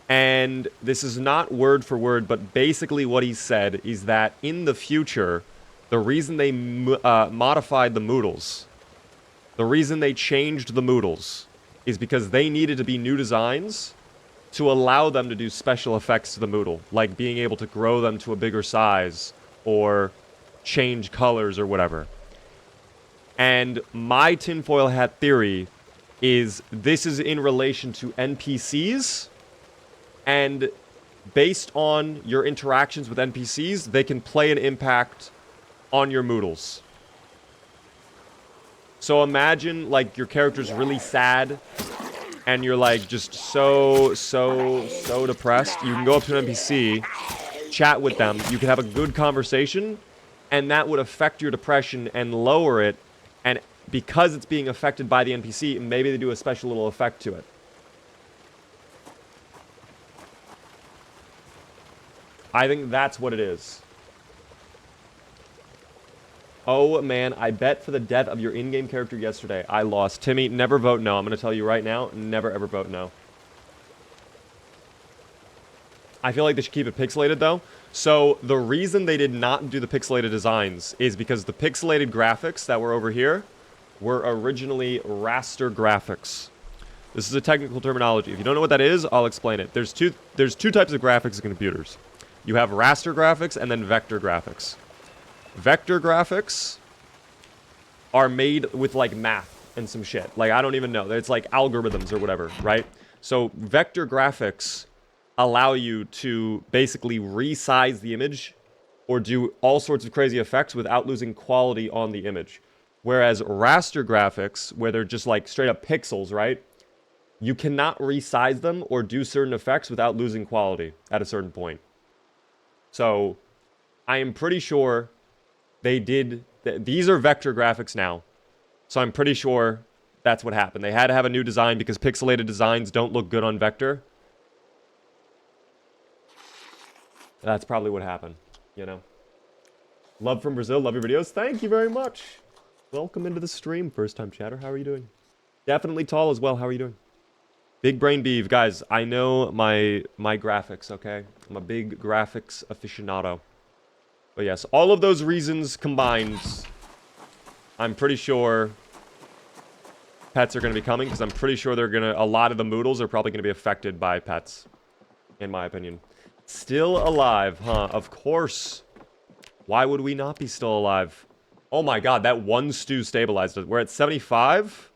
And this is not word for word, but basically what he said is that in the future, the reason they modified the Moodles, the reason they changed the Moodles, is because they needed to be new designs to allow them to do special effects to the Moodle, like being able to grow them to a bigger size or change colors or whatever. And my tinfoil hat theory is this is in relation to NPCs, and based on your interactions with NPCs, they can play an impact on your Moodles. So imagine, like, your character's really sad, and you're, like, just so depressed. You can go up to an NPC, chat with them, you can have a good conversation, and that would affect your depression and lower it, and because it's being affected by the NPC, maybe they do a special little effect to it. I think that's what it is. Oh, man, I bet for the death of your in-game character yesterday. I lost. Timmy, never vote no. I'm going to tell you right now, never ever vote no. I feel like they should keep it pixelated, though. So, the reason they did not do the pixelated designs is because the pixelated graphics that were over here were originally raster graphics. This is a technical terminology. If you don't know what that is, I'll explain it. There's two types of graphics in computers. You have raster graphics and then vector graphics. Vector graphics are made with, like, math and some shit. Like, I don't even know. It's like algorithms or whatever, right? So, vector graphics allow you to basically resize the image or do all sorts of crazy effects without losing quality on the image. Whereas raster graphics, where they're just, like, straight up pixels, right? You cannot resize them or do certain effects without losing quality at a certain point. So, I am pretty sure they did... These are vector graphics now. So I'm pretty sure that's what happened. They had to have a new design because pixelated designs don't look good on vector. That's probably what happened, you know. Love from Brazil. Love your videos. Thank you very much. Welcome into the stream, first-time chatter. How are you doing? Definitely tall as well. How are you doing? Big Brain Beeve. Guys, I know my graphics, okay? I'm a big graphics aficionado. But yes, all of those reasons combined, I'm pretty sure pets are going to be coming, because I'm pretty sure a lot of the Moodles are probably going to be affected by pets, in my opinion. Still alive, huh? Of course. Why would we not be still alive? Oh my god, that one stew stabilized us. We're at 75.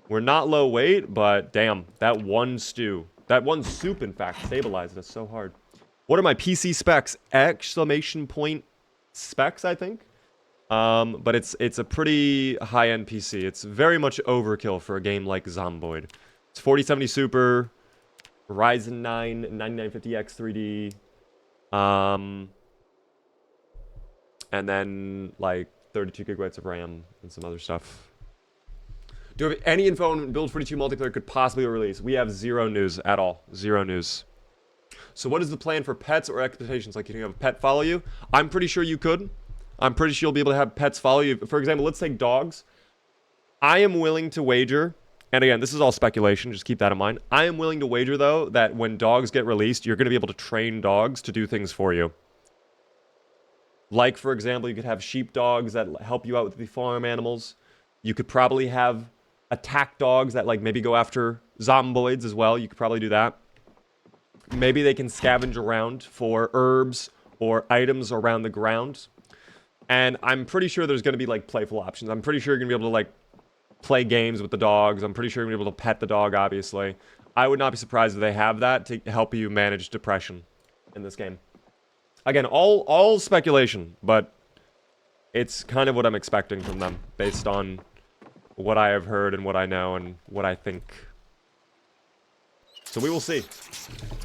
We're not low weight, but damn, that one stew. That one soup, in fact, stabilized us so hard. What are my PC specs? Exclamation point specs, I think. But it's a pretty high-end PC. It's very much overkill for a game like Zomboid. It's 4070 Super, Ryzen 9 9950X 3D, and then like 32 gigabytes of RAM and some other stuff. Do you have any info on Build 42 multiplayer could possibly release? We have zero news at all. Zero news. So what is the plan for pets or expectations? Like, you can have a pet follow you? I'm pretty sure you could. I'm pretty sure you'll be able to have pets follow you. For example, let's take dogs. I am willing to wager, and again, this is all speculation, just keep that in mind. I am willing to wager, though, that when dogs get released, you're going to be able to train dogs to do things for you. Like, for example, you could have sheep dogs that help you out with the farm animals. You could probably have attack dogs that, like, maybe go after zomboids as well. You could probably do that. Maybe they can scavenge around for herbs or items around the ground. And I'm pretty sure there's going to be, like, playful options. I'm pretty sure you're going to be able to, like, play games with the dogs. I'm pretty sure you're going to be able to pet the dog, obviously. I would not be surprised if they have that to help you manage depression in this game. Again, all speculation, but it's kind of what I'm expecting from them based on what I have heard and what I know and what I think. So we will see.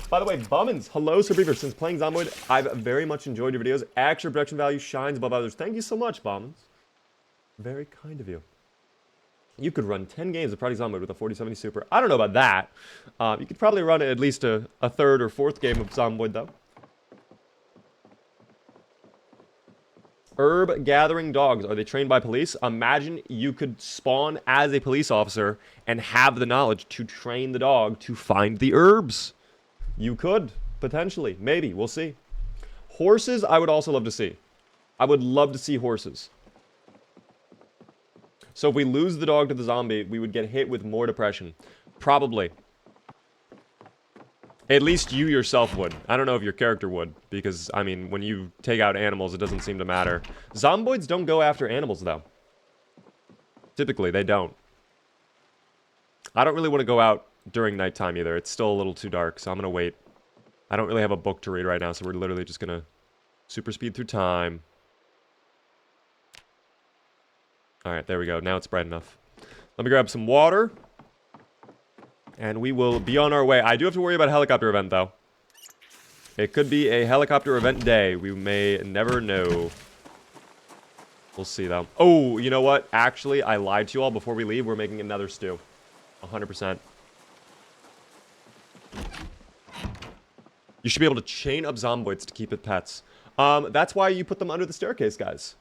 By the way, Bummins, hello, Sir Beaver. Since playing Zomboid, I've very much enjoyed your videos. Actual production value shines above others. Thank you so much, Bummins. Very kind of you. You could run 10 games of Project Zomboid with a 4070 Super. I don't know about that. You could probably run at least a third or fourth game of Zomboid, though. Herb gathering dogs. Are they trained by police? Imagine you could spawn as a police officer and have the knowledge to train the dog to find the herbs. You could, potentially. Maybe. We'll see. Horses, I would also love to see. I would love to see horses. So if we lose the dog to the zombie, we would get hit with more depression. Probably. At least you yourself would. I don't know if your character would, because, I mean, when you take out animals, it doesn't seem to matter. Zomboids don't go after animals, though. Typically, they don't. I don't really want to go out during nighttime, either. It's still a little too dark, so I'm going to wait. I don't really have a book to read right now, so we're literally just going to super speed through time. Alright, there we go. Now it's bright enough. Let me grab some water. And we will be on our way. I do have to worry about a helicopter event, though. It could be a helicopter event day. We may never know. We'll see, though. Oh, you know what? Actually, I lied to you all before we leave. We're making another stew. 100%. You should be able to chain up zomboids to keep it pets. That's why you put them under the staircase, guys.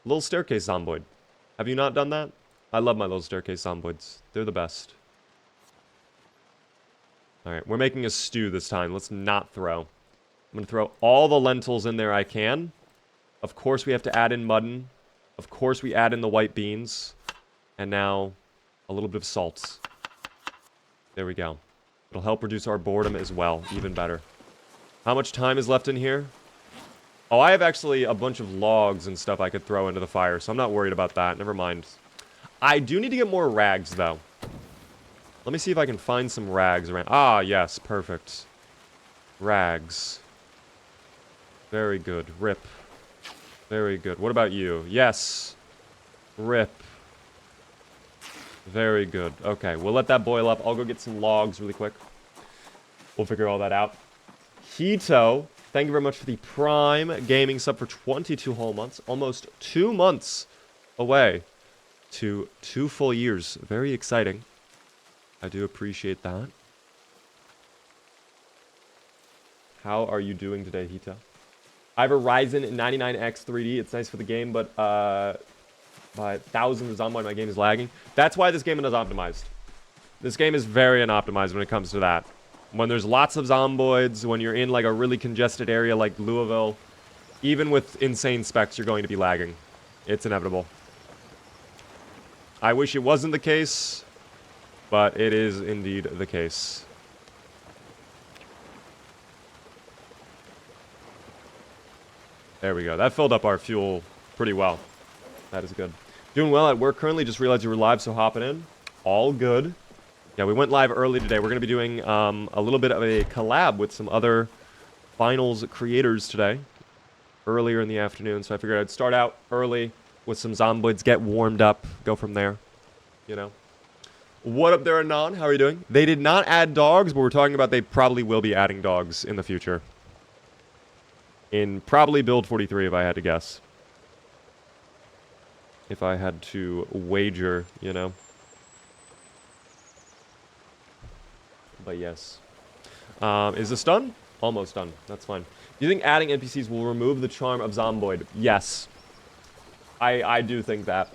Little staircase zomboid. Have you not done that? I love my little staircase zomboids. They're the best. Alright, we're making a stew this time. Let's not throw. I'm going to throw all the lentils in there I can. Of course, we have to add in mutton. Of course, we add in the white beans. And now, a little bit of salt. There we go. It'll help reduce our boredom as well. Even better. How much time is left in here? Oh, I have actually a bunch of logs and stuff I could throw into the fire, so I'm not worried about that. Never mind. I do need to get more rags, though. Let me see if I can find some rags around. Ah, yes. Perfect. Rags. Very good. Rip. Very good. What about you? Yes. Rip. Very good. Okay, we'll let that boil up. I'll go get some logs really quick. We'll figure all that out. Hito, thank you very much for the Prime Gaming sub for 22 whole months. Almost 2 months away to 2 full years. Very exciting. I do appreciate that. How are you doing today, Hito? I have a Ryzen 99X 3D. It's nice for the game, but by thousands of zombies, my game is lagging. That's why this game is optimized. This game is very unoptimized when it comes to that. When there's lots of zomboids, when you're in like a really congested area like Louisville, even with insane specs, you're going to be lagging. It's inevitable. I wish it wasn't the case, but it is indeed the case. There we go. That filled up our fuel pretty well. That is good. Doing well at work currently. Just realized you were live, so hopping in. All good. Yeah, we went live early today. We're going to be doing a little bit of a collab with some other finals creators today. Earlier in the afternoon, so I figured I'd start out early with some zomboids, get warmed up, go from there. You know. What up there, Anon? How are you doing? They did not add dogs, but we're talking about they probably will be adding dogs in the future. In probably build 43, if I had to guess. If I had to wager, you know. But yes. Is this done? Almost done. That's fine. Do you think adding NPCs will remove the charm of Zomboid? Yes. I do think that.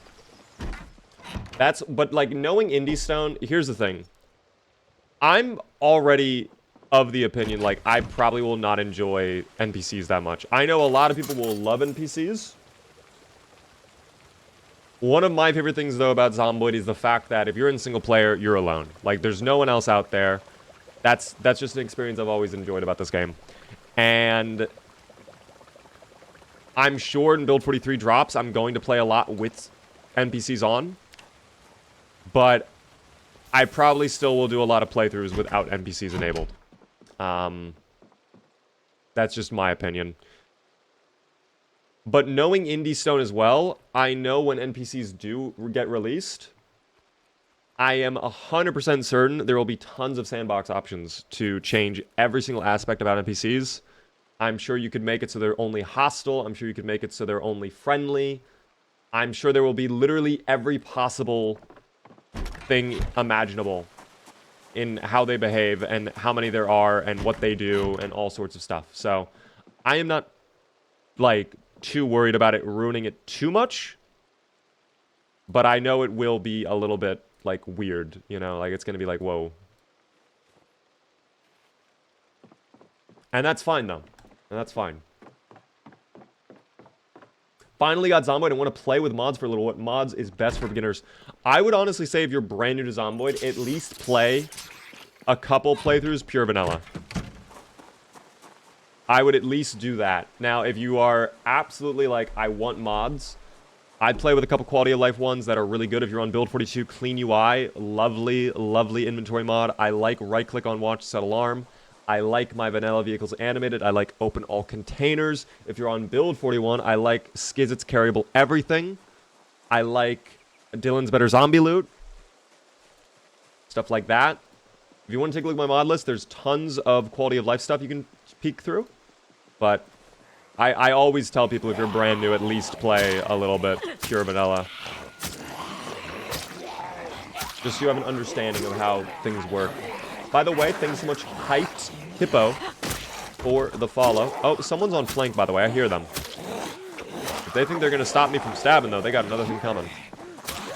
But like knowing Indie Stone, here's the thing. I'm already of the opinion, like, I probably will not enjoy NPCs that much. I know a lot of people will love NPCs. One of my favorite things, though, about Zomboid is the fact that if you're in single player, you're alone. Like, there's no one else out there. That's just an experience I've always enjoyed about this game. And I'm sure in Build 43 drops, I'm going to play a lot with NPCs on. But I probably still will do a lot of playthroughs without NPCs enabled. That's just my opinion. But knowing Indie Stone as well, I know when NPCs do get released, I am 100% certain there will be tons of sandbox options to change every single aspect about NPCs. I'm sure you could make it so they're only hostile. I'm sure you could make it so they're only friendly. I'm sure there will be literally every possible thing imaginable in how they behave and how many there are and what they do and all sorts of stuff. So I am not, like, too worried about it ruining it too much. But I know it will be a little bit, like, weird, you know? Like, it's going to be like, whoa. And that's fine, though. And that's fine. Finally got Zomboid and want to play with mods for a little. What mods is best for beginners? I would honestly say if you're brand new to Zomboid, at least play a couple playthroughs pure vanilla. I would at least do that. Now, if you are absolutely like, I want mods, I'd play with a couple quality of life ones that are really good. If you're on build 42, clean UI, lovely, lovely inventory mod. I like right click on watch, set alarm. I like my vanilla vehicles animated. I like open all containers. If you're on build 41, I like Skizzet's carryable everything. I like Dylan's better zombie loot. Stuff like that. If you want to take a look at my mod list, there's tons of quality of life stuff you can peek through. But I always tell people if you're brand new, at least play a little bit pure vanilla. Just so you have an understanding of how things work. By the way, thanks so much, Hyped Hippo, for the follow. Oh, someone's on flank, by the way. I hear them. If they think they're going to stop me from stabbing, though, they got another thing coming.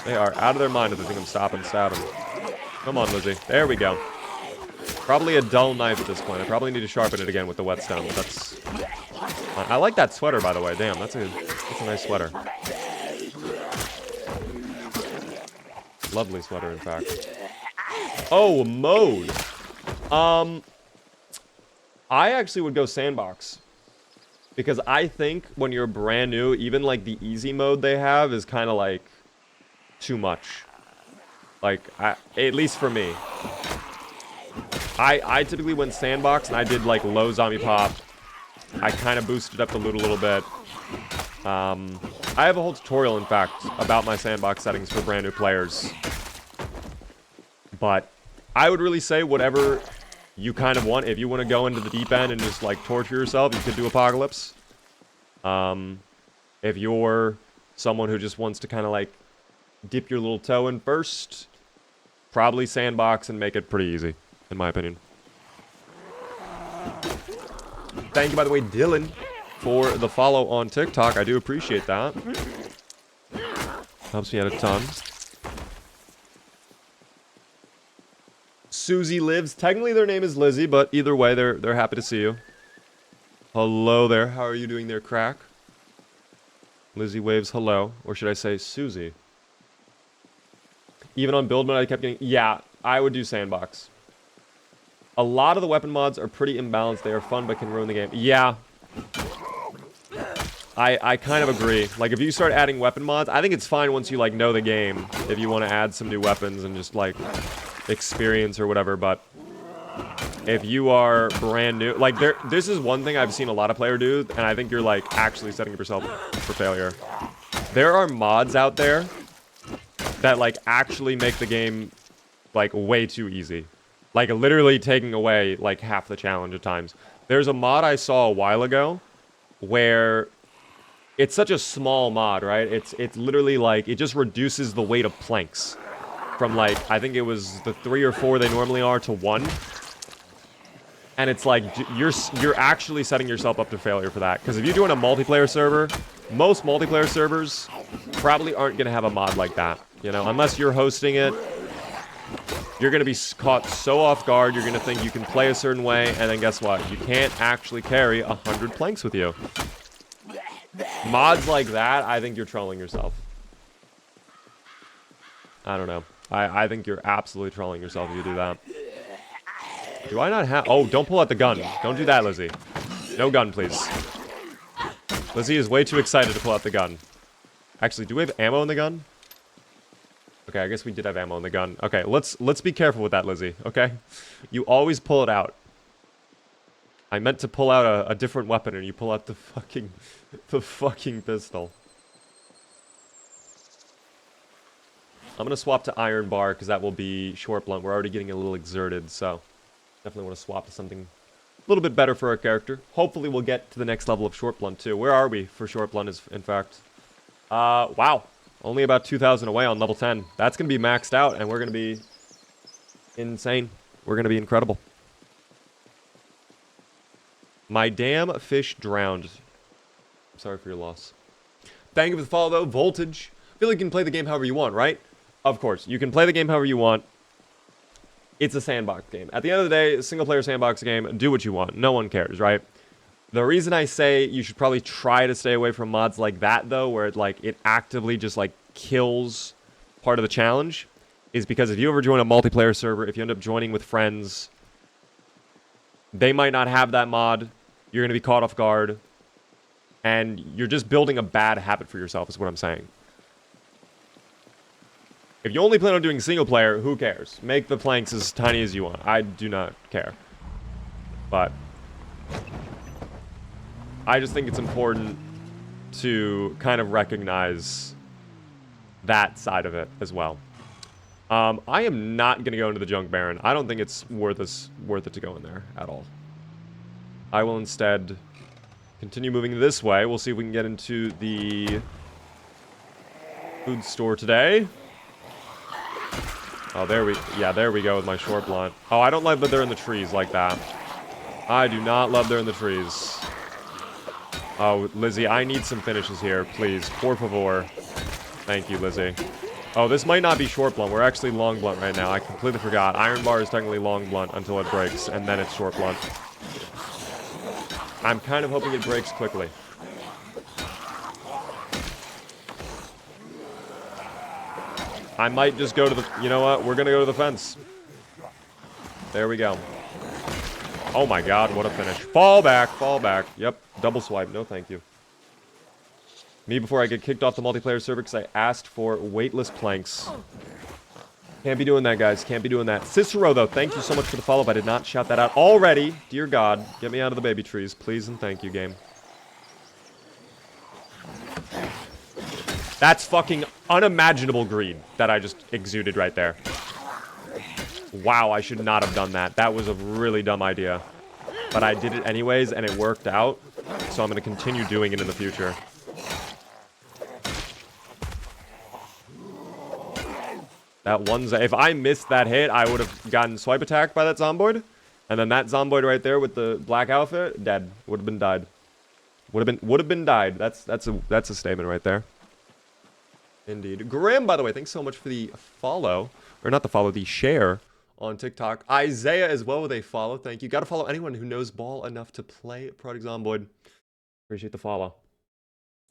They are out of their mind if they think I'm stopping stabbing. Come on, Lizzie. There we go. Probably a dull knife at this point. I probably need to sharpen it again with the whetstone. That's... I like that sweater, by the way. Damn, that's a nice sweater. Lovely sweater, in fact. Oh, mode. I actually would go sandbox. Because I think when you're brand new, even like the easy mode they have is kind of like too much. Like, at least for me. I typically went sandbox and I did like low zombie pop. I kind of boosted up the loot a little bit. I have a whole tutorial, in fact, about my sandbox settings for brand new players. But I would really say whatever you kind of want. If you want to go into the deep end and just like torture yourself, you could do Apocalypse. If you're someone who just wants to kind of like dip your little toe in first, probably sandbox and make it pretty easy, in my opinion. Thank you, by the way, Dylan, for the follow on TikTok. I do appreciate that. Helps me out a ton. Susie lives. Technically, their name is Lizzie, but either way, they're happy to see you. Hello there. How are you doing there, crack? Lizzie waves hello. Or should I say Susie? Even on build mode, I kept getting... Yeah, I would do sandbox. A lot of the weapon mods are pretty imbalanced. They are fun, but can ruin the game. Yeah. I kind of agree. Like, if you start adding weapon mods, I think it's fine once you, like, know the game. If you want to add some new weapons and just, like, experience or whatever. But if you are brand new... Like, this is one thing I've seen a lot of players do, and I think you're, like, actually setting yourself for failure. There are mods out there that, like, actually make the game, like, way too easy. Like, literally taking away, like, half the challenge at times. There's a mod I saw a while ago where it's such a small mod, right? It's literally, like, it just reduces the weight of planks from, like, I think it was the 3 or 4 they normally are to 1. And it's like, you're actually setting yourself up to failure for that. Because if you're doing a multiplayer server, most multiplayer servers probably aren't going to have a mod like that. You know, unless you're hosting it. You're going to be caught so off guard, you're going to think you can play a certain way, and then guess what? You can't actually carry 100 planks with you. Mods like that, I think you're trolling yourself. I don't know. I think you're absolutely trolling yourself if you do that. Do I not have... Oh, don't pull out the gun. Don't do that, Lizzie. No gun, please. Lizzie is way too excited to pull out the gun. Actually, do we have ammo in the gun? Okay, I guess we did have ammo in the gun. Okay, let's be careful with that, Lizzie, okay? You always pull it out. I meant to pull out a different weapon, and you pull out the fucking pistol. I'm gonna swap to iron bar, because that will be short blunt. We're already getting a little exerted, so definitely want to swap to something a little bit better for our character. Hopefully we'll get to the next level of short blunt, too. Where are we for short blunt, in fact? Wow. Only about 2,000 away on level 10. That's going to be maxed out, and we're going to be insane. We're going to be incredible. My damn fish drowned. I'm sorry for your loss. Thank you for the follow, though. Voltage. I feel like you can play the game however you want, right? Of course. You can play the game however you want. It's a sandbox game. At the end of the day, a single-player sandbox game, do what you want. No one cares, right? The reason I say you should probably try to stay away from mods like that, though, where it actively just, like, kills part of the challenge, is because if you ever join a multiplayer server, if you end up joining with friends, they might not have that mod. You're going to be caught off guard. And you're just building a bad habit for yourself, is what I'm saying. If you only plan on doing single player, who cares? Make the planks as tiny as you want. I do not care. But I just think it's important to kind of recognize that side of it as well. I am not going to go into the Junk Baron. I don't think it's worth it to go in there at all. I will instead continue moving this way. We'll see if we can get into the food store today. Oh, there we go with my short blunt. Oh, I don't love that they're in the trees like that. I do not love they're in the trees. Oh, Lizzie, I need some finishes here, please. Por favor. Thank you, Lizzie. Oh, this might not be short blunt. We're actually long blunt right now. I completely forgot. Iron bar is technically long blunt until it breaks, and then it's short blunt. I'm kind of hoping it breaks quickly. I might just go to the... You know what? We're going to go to the fence. There we go. Oh my god, what a finish. Fall back, fall back. Yep, double swipe. No, thank you. Me before I get kicked off the multiplayer server because I asked for weightless planks. Can't be doing that, guys. Can't be doing that. Cicero, though, thank you so much for the follow-up. I did not shout that out already. Dear God, get me out of the baby trees, please, and thank you, game. That's fucking unimaginable greed that I just exuded right there. Wow, I should not have done that. That was a really dumb idea. But I did it anyways, and it worked out. So I'm going to continue doing it in the future. That one's... If I missed that hit, I would have gotten swipe attacked by that zomboid. And then that zomboid right there with the black outfit, dead. Would have been died. Would have been died. That's a statement right there. Indeed. Grim, by the way, thanks so much for the follow. Or not the follow, the share on TikTok. Isaiah as well with a follow. Thank you. Got to follow anyone who knows ball enough to play Project Zomboid. Appreciate the follow.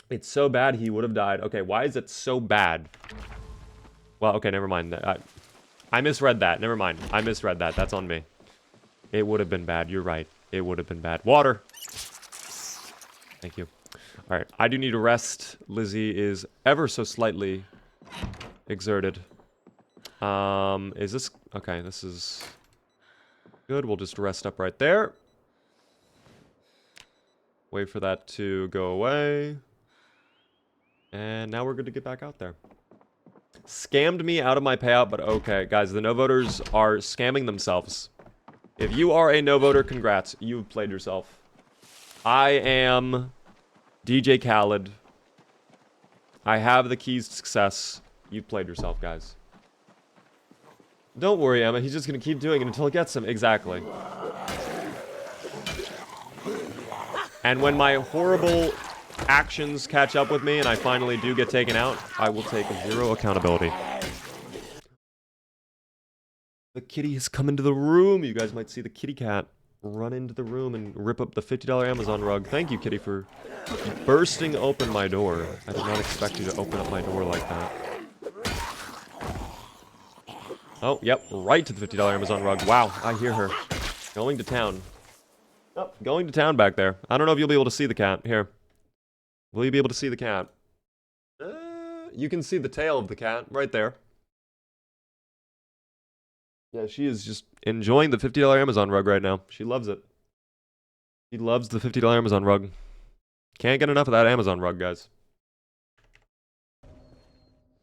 It's so bad he would have died. Okay, why is it so bad? Well, okay, never mind. I misread that. Never mind. I misread that. That's on me. It would have been bad. You're right. It would have been bad. Water. Thank you. All right. I do need to rest. Lizzie is ever so slightly exerted. Is this... Okay, this is good. We'll just rest up right there. Wait for that to go away. And now we're good to get back out there. Scammed me out of my payout, but okay. Guys, the no voters are scamming themselves. If you are a no voter, congrats. You've played yourself. I am DJ Khaled. I have the keys to success. You've played yourself, guys. Don't worry, Emma. He's just going to keep doing it until he gets him. Exactly. And when my horrible actions catch up with me and I finally do get taken out, I will take zero accountability. The kitty has come into the room. You guys might see the kitty cat run into the room and rip up the $50 Amazon rug. Thank you, kitty, for bursting open my door. I did not expect you to open up my door like that. Oh, yep, right to the $50 Amazon rug. Wow, I hear her. Going to town. Oh, going to town back there. I don't know if you'll be able to see the cat. Here. Will you be able to see the cat? You can see the tail of the cat right there. Yeah, she is just enjoying the $50 Amazon rug right now. She loves it. She loves the $50 Amazon rug. Can't get enough of that Amazon rug, guys.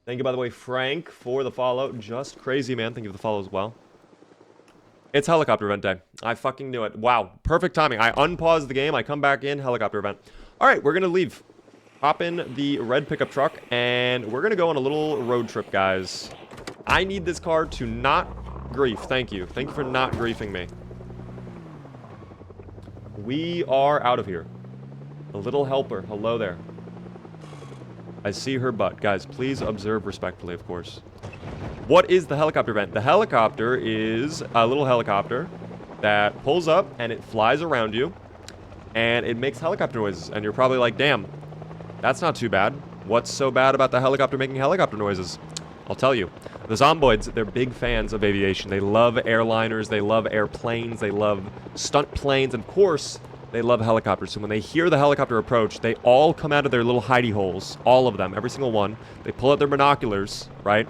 Thank you, by the way, Frank, for the follow. Just crazy, man. Thank you for the follow as well. It's helicopter event day. I fucking knew it. Wow, perfect timing. I unpause the game. I come back in. Helicopter event. All right, we're going to leave. hop in the red pickup truck, and we're going to go on a little road trip, guys. I need this car to not grief. Thank you. Thank you for not griefing me. We are out of here. A little helper. Hello there. I see her butt. Guys, please observe respectfully, of course. What is the helicopter event? The helicopter is a little helicopter that pulls up and it flies around you and it makes helicopter noises. And you're probably like, damn, that's not too bad. What's so bad about the helicopter making helicopter noises? I'll tell you. The Zomboids, they're big fans of aviation. They love airliners, they love airplanes, they love stunt planes, and of course, they love helicopters. So when they hear the helicopter approach, they all come out of their little hidey holes. All of them, every single one. They pull out their binoculars, right?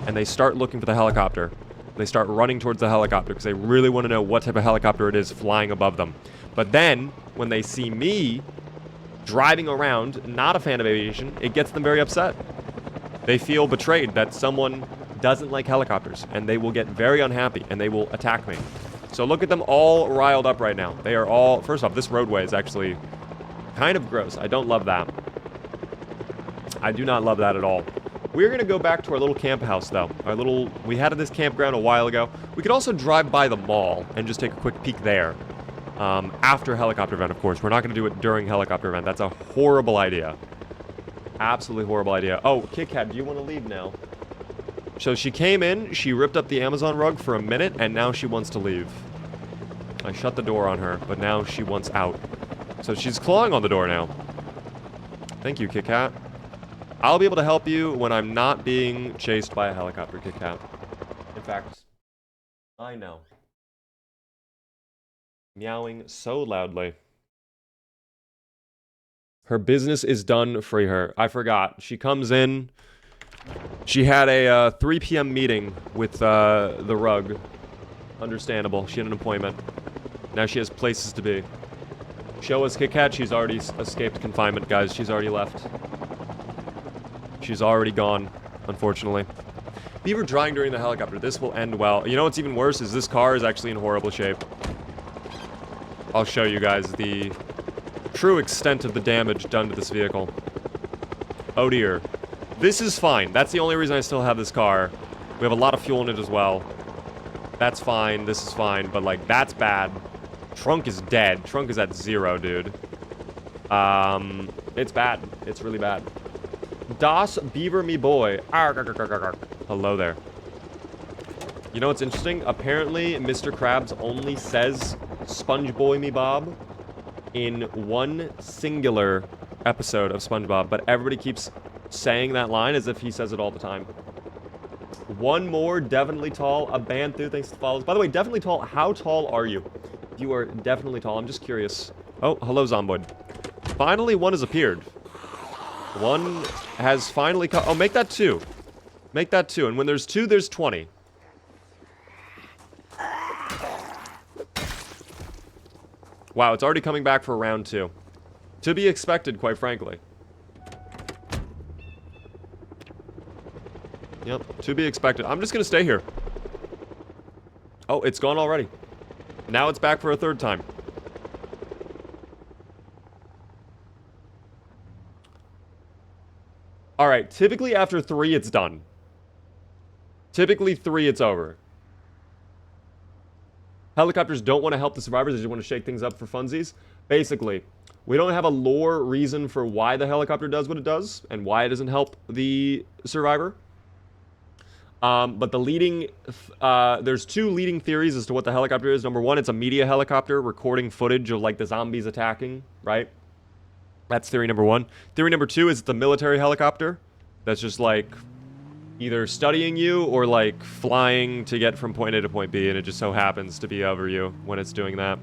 And they start looking for the helicopter. They start running towards the helicopter because they really want to know what type of helicopter it is flying above them. But then, when they see me driving around, not a fan of aviation, it gets them very upset. They feel betrayed that someone doesn't like helicopters, and they will get very unhappy, and they will attack me. So look at them all riled up right now. They are all... First off, this roadway is actually kind of gross. I don't love that. I do not love that at all. We're going to go back to our little camp house, though. We had this campground a while ago. We could also drive by the mall and just take a quick peek there. After helicopter event, of course. We're not going to do it during helicopter event. That's a horrible idea. Absolutely horrible idea. Oh, Kit Kat, do you want to leave now? So she came in, she ripped up the Amazon rug for a minute, and now she wants to leave. I shut the door on her, but now she wants out. So she's clawing on the door now. Thank you, Kit Kat. I'll be able to help you when I'm not being chased by a helicopter, Kit Kat. In fact, I know. Meowing so loudly. Her business is done. Free her. I forgot. She comes in. She had a 3 p.m. meeting with the rug. Understandable. She had an appointment. Now she has places to be. Show us Kit Kat. She's already escaped confinement, guys. She's already left. She's already gone, unfortunately. Beaver drying during the helicopter. This will end well. You know what's even worse is this car is actually in horrible shape. I'll show you guys the true extent of the damage done to this vehicle. Oh dear. This is fine. That's the only reason I still have this car. We have a lot of fuel in it as well. That's fine. This is fine. But, like, that's bad. Trunk is dead. Trunk is at 0, dude. It's bad. It's really bad. Das Beaver me boy. Arg, arg, arg, arg, arg. Hello there. You know what's interesting? Apparently, Mr. Krabs only says SpongeBoy me Bob in one singular episode of SpongeBob, but everybody keeps saying that line as if he says it all the time. One more, definitely tall, a Banthu, thanks to the follows. By the way, definitely tall, how tall are you? You are definitely tall, I'm just curious. Oh, hello, Zomboid. Finally, one has appeared. One has finally come. Oh, make that 2. Make that 2, and when there's 2, there's 20. Wow, it's already coming back for round 2. To be expected, quite frankly. Yep, to be expected. I'm just gonna stay here. Oh, it's gone already. Now it's back for a 3rd time. Alright, typically after 3, it's done. Typically 3, it's over. Helicopters don't want to help the survivors, they just want to shake things up for funsies. Basically, we don't have a lore reason for why the helicopter does what it does, and why it doesn't help the survivor. But the leading, there's 2 leading theories as to what the helicopter is. Number 1, it's a media helicopter recording footage of, like, the zombies attacking, right? That's theory number 1. Theory number 2 is the military helicopter. That's just, like, either studying you or, like, flying to get from point A to point B, and it just so happens to be over you when it's doing that.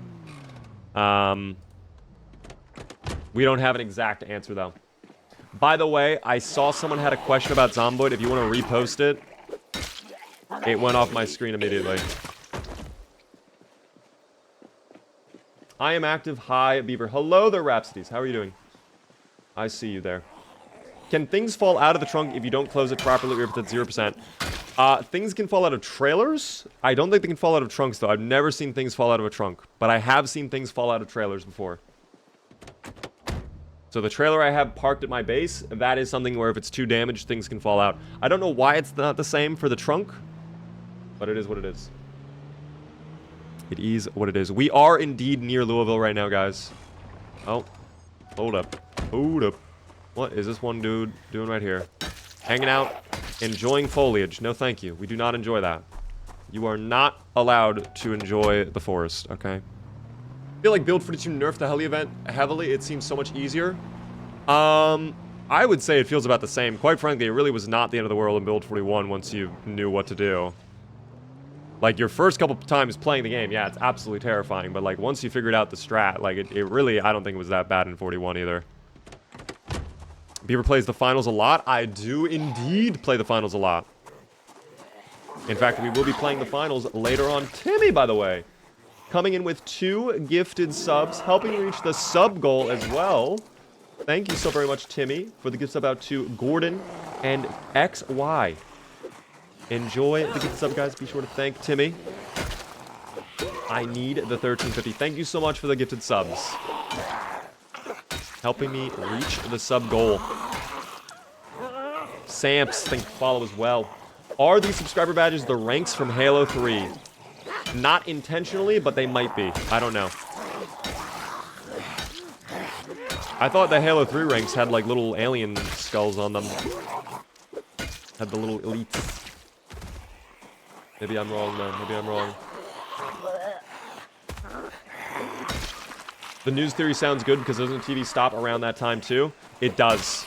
We don't have an exact answer, though. By the way, I saw someone had a question about Zomboid. If you want to repost it, it went off my screen immediately. I am active. Hi, Beaver. Hello there, Rhapsodies. How are you doing? I see you there. Can things fall out of the trunk if you don't close it properly or if it's at 0%? Things can fall out of trailers. I don't think they can fall out of trunks, though. I've never seen things fall out of a trunk. But I have seen things fall out of trailers before. So the trailer I have parked at my base, that is something where if it's too damaged, things can fall out. I don't know why it's not the same for the trunk, but it is what it is. It is what it is. We are indeed near Louisville right now, guys. Oh, hold up. Hold up. What is this one dude doing right here? Hanging out, enjoying foliage. No, thank you. We do not enjoy that. You are not allowed to enjoy the forest, okay? I feel like Build 42 nerfed the heli event heavily. It seems so much easier. I would say it feels about the same. Quite frankly, it really was not the end of the world in Build 41 once you knew what to do. Like, your first couple times playing the game, yeah, it's absolutely terrifying. But, like, once you figured out the strat, like, it really, I don't think it was that bad in 41 either. Beaver plays the finals a lot. I do indeed play the finals a lot. In fact, we will be playing the finals later on. Timmy, by the way, coming in with 2 gifted subs, helping reach the sub goal as well. Thank you so very much, Timmy, for the gift sub out to Gordon and XY. Enjoy the gift sub, guys. Be sure to thank Timmy. I need the 1350. Thank you so much for the gifted subs. Helping me reach the sub goal. Samps, thank you for follow as well. Are these subscriber badges the ranks from Halo 3? Not intentionally, but they might be. I don't know. I thought the Halo 3 ranks had like little alien skulls on them. Had the little elites. Maybe I'm wrong, man. Maybe I'm wrong. The news theory sounds good because doesn't TV stop around that time too? It does.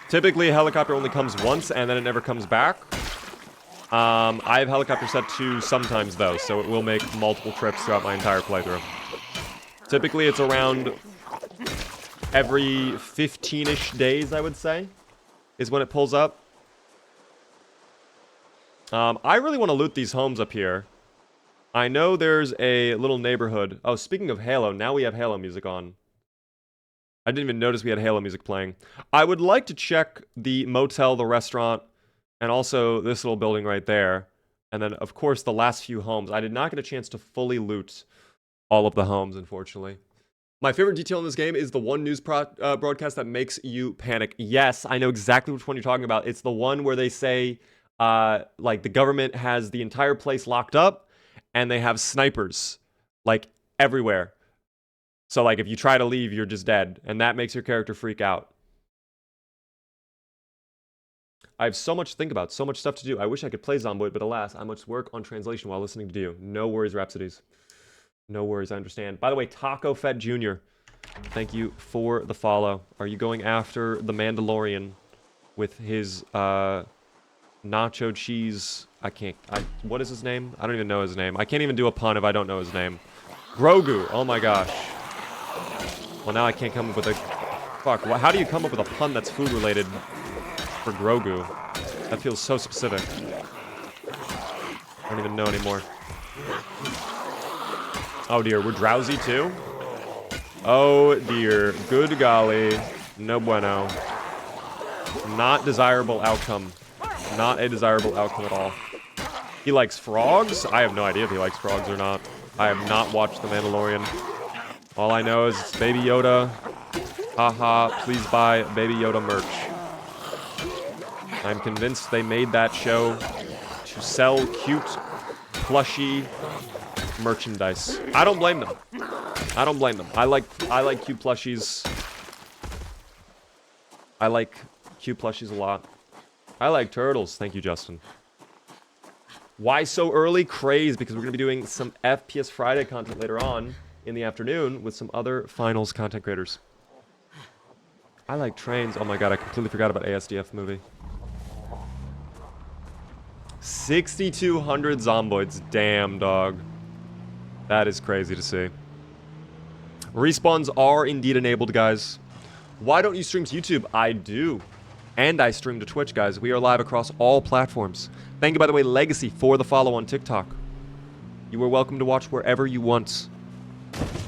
Typically, a helicopter only comes once and then it never comes back. I have helicopter set to sometimes though, so it will make multiple trips throughout my entire playthrough. Typically, it's around every 15-ish days, I would say, is when it pulls up. I really want to loot these homes up here. I know there's a little neighborhood. Oh, speaking of Halo, now we have Halo music on. I didn't even notice we had Halo music playing. I would like to check the motel, the restaurant, and also this little building right there. And then, of course, the last few homes. I did not get a chance to fully loot all of the homes, unfortunately. My favorite detail in this game is the one news broadcast that makes you panic. Yes, I know exactly which one you're talking about. It's the one where they say, like, the government has the entire place locked up, and they have snipers, like, everywhere. So, like, if you try to leave, you're just dead. And that makes your character freak out. I have so much to think about, so much stuff to do. I wish I could play Zomboid, but alas, I must work on translation while listening to you. No worries, Rhapsodies. No worries, I understand. By the way, Taco Fett Jr., thank you for the follow. Are you going after the Mandalorian with his nacho cheese? What is his name? I don't even know his name. I can't even do a pun if I don't know his name. Grogu, oh my gosh. Well, now I can't come up with a... Fuck, how do you come up with a pun that's food-related for Grogu? That feels so specific. I don't even know anymore. Oh dear, we're drowsy too? Oh dear, good golly. No bueno. Not desirable outcome. Not a desirable outcome at all. He likes frogs? I have no idea if he likes frogs or not. I have not watched The Mandalorian. All I know is it's Baby Yoda. Haha, please buy Baby Yoda merch. I'm convinced they made that show to sell cute, plushy merchandise. I don't blame them. I don't blame them. I like cute plushies. I like cute plushies a lot. I like turtles. Thank you, Justin. Why so early? Craze, because we're going to be doing some FPS Friday content later on in the afternoon with some other finals content creators. I like trains. Oh my god, I completely forgot about ASDF movie. 6,200 zomboids. Damn, dog. That is crazy to see. Respawns are indeed enabled, guys. Why don't you stream to YouTube? I do. And I stream to Twitch, guys. We are live across all platforms. Thank you, by the way, Legacy, for the follow on TikTok. You are welcome to watch wherever you want.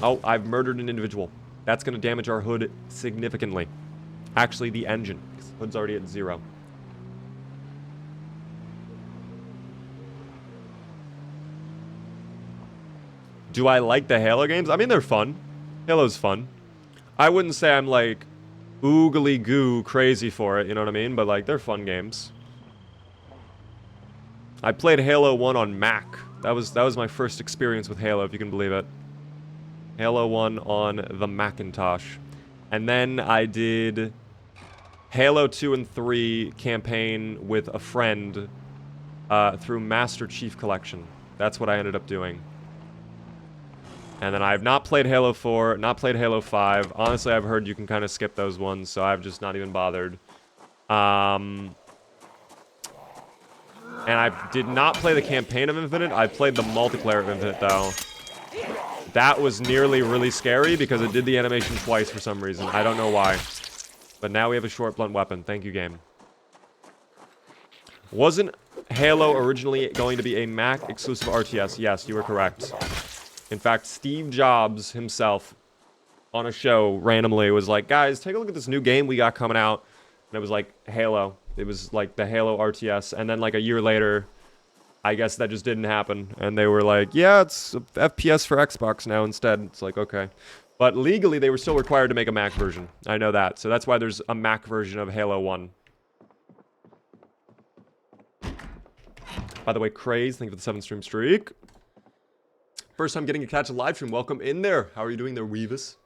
Oh, I've murdered an individual. That's going to damage our hood significantly. Actually, the engine. Because the hood's already at 0. Do I like the Halo games? I mean, they're fun. Halo's fun. I wouldn't say I'm like oogly goo crazy for it, you know what I mean? But like, they're fun games. I played Halo 1 on Mac. That was my first experience with Halo, if you can believe it. Halo 1 on the Macintosh. And then I did Halo 2 and 3 campaign with a friend through Master Chief Collection. That's what I ended up doing. And then I have not played Halo 4, not played Halo 5. Honestly, I've heard you can kind of skip those ones, so I've just not even bothered. And I did not play the campaign of Infinite. I played the multiplayer of Infinite, though. That was nearly really scary because it did the animation twice for some reason. I don't know why. But now we have a short blunt weapon. Thank you, game. Wasn't Halo originally going to be a Mac exclusive RTS? Yes, you were correct. In fact, Steve Jobs himself on a show randomly was like, guys, take a look at this new game we got coming out. And it was like Halo. It was like the Halo RTS. And then like a year later, I guess that just didn't happen. And they were like, yeah, it's FPS for Xbox now instead. It's like, okay. But legally, they were still required to make a Mac version. I know that. So that's why there's a Mac version of Halo 1. By the way, Craze, thank you for the 7-stream streak. First time getting to catch a live stream. Welcome in there. How are you doing there, Weavis?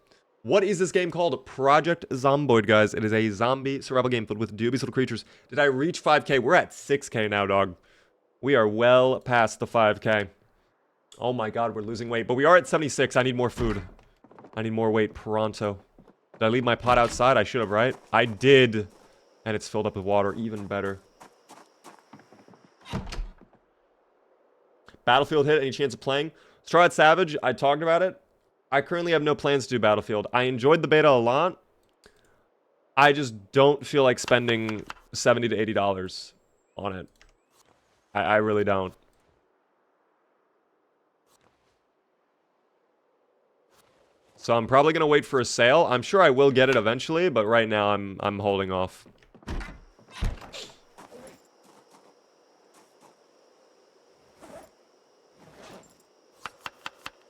What is this game called? Project Zomboid, guys. It is a zombie survival game filled with dubious little creatures. Did I reach 5K? We're at 6K now, dog. We are well past the 5K. Oh my god, we're losing weight. But we are at 76. I need more food. I need more weight pronto. Did I leave my pot outside? I should have, right? I did. And it's filled up with water. Even better. Battlefield hit. Any chance of playing? Let's try out Savage. I talked about it. I currently have no plans to do Battlefield. I enjoyed the beta a lot. I just don't feel like spending $70 to $80 on it. I really don't. So I'm probably going to wait for a sale. I'm sure I will get it eventually, but right now I'm holding off.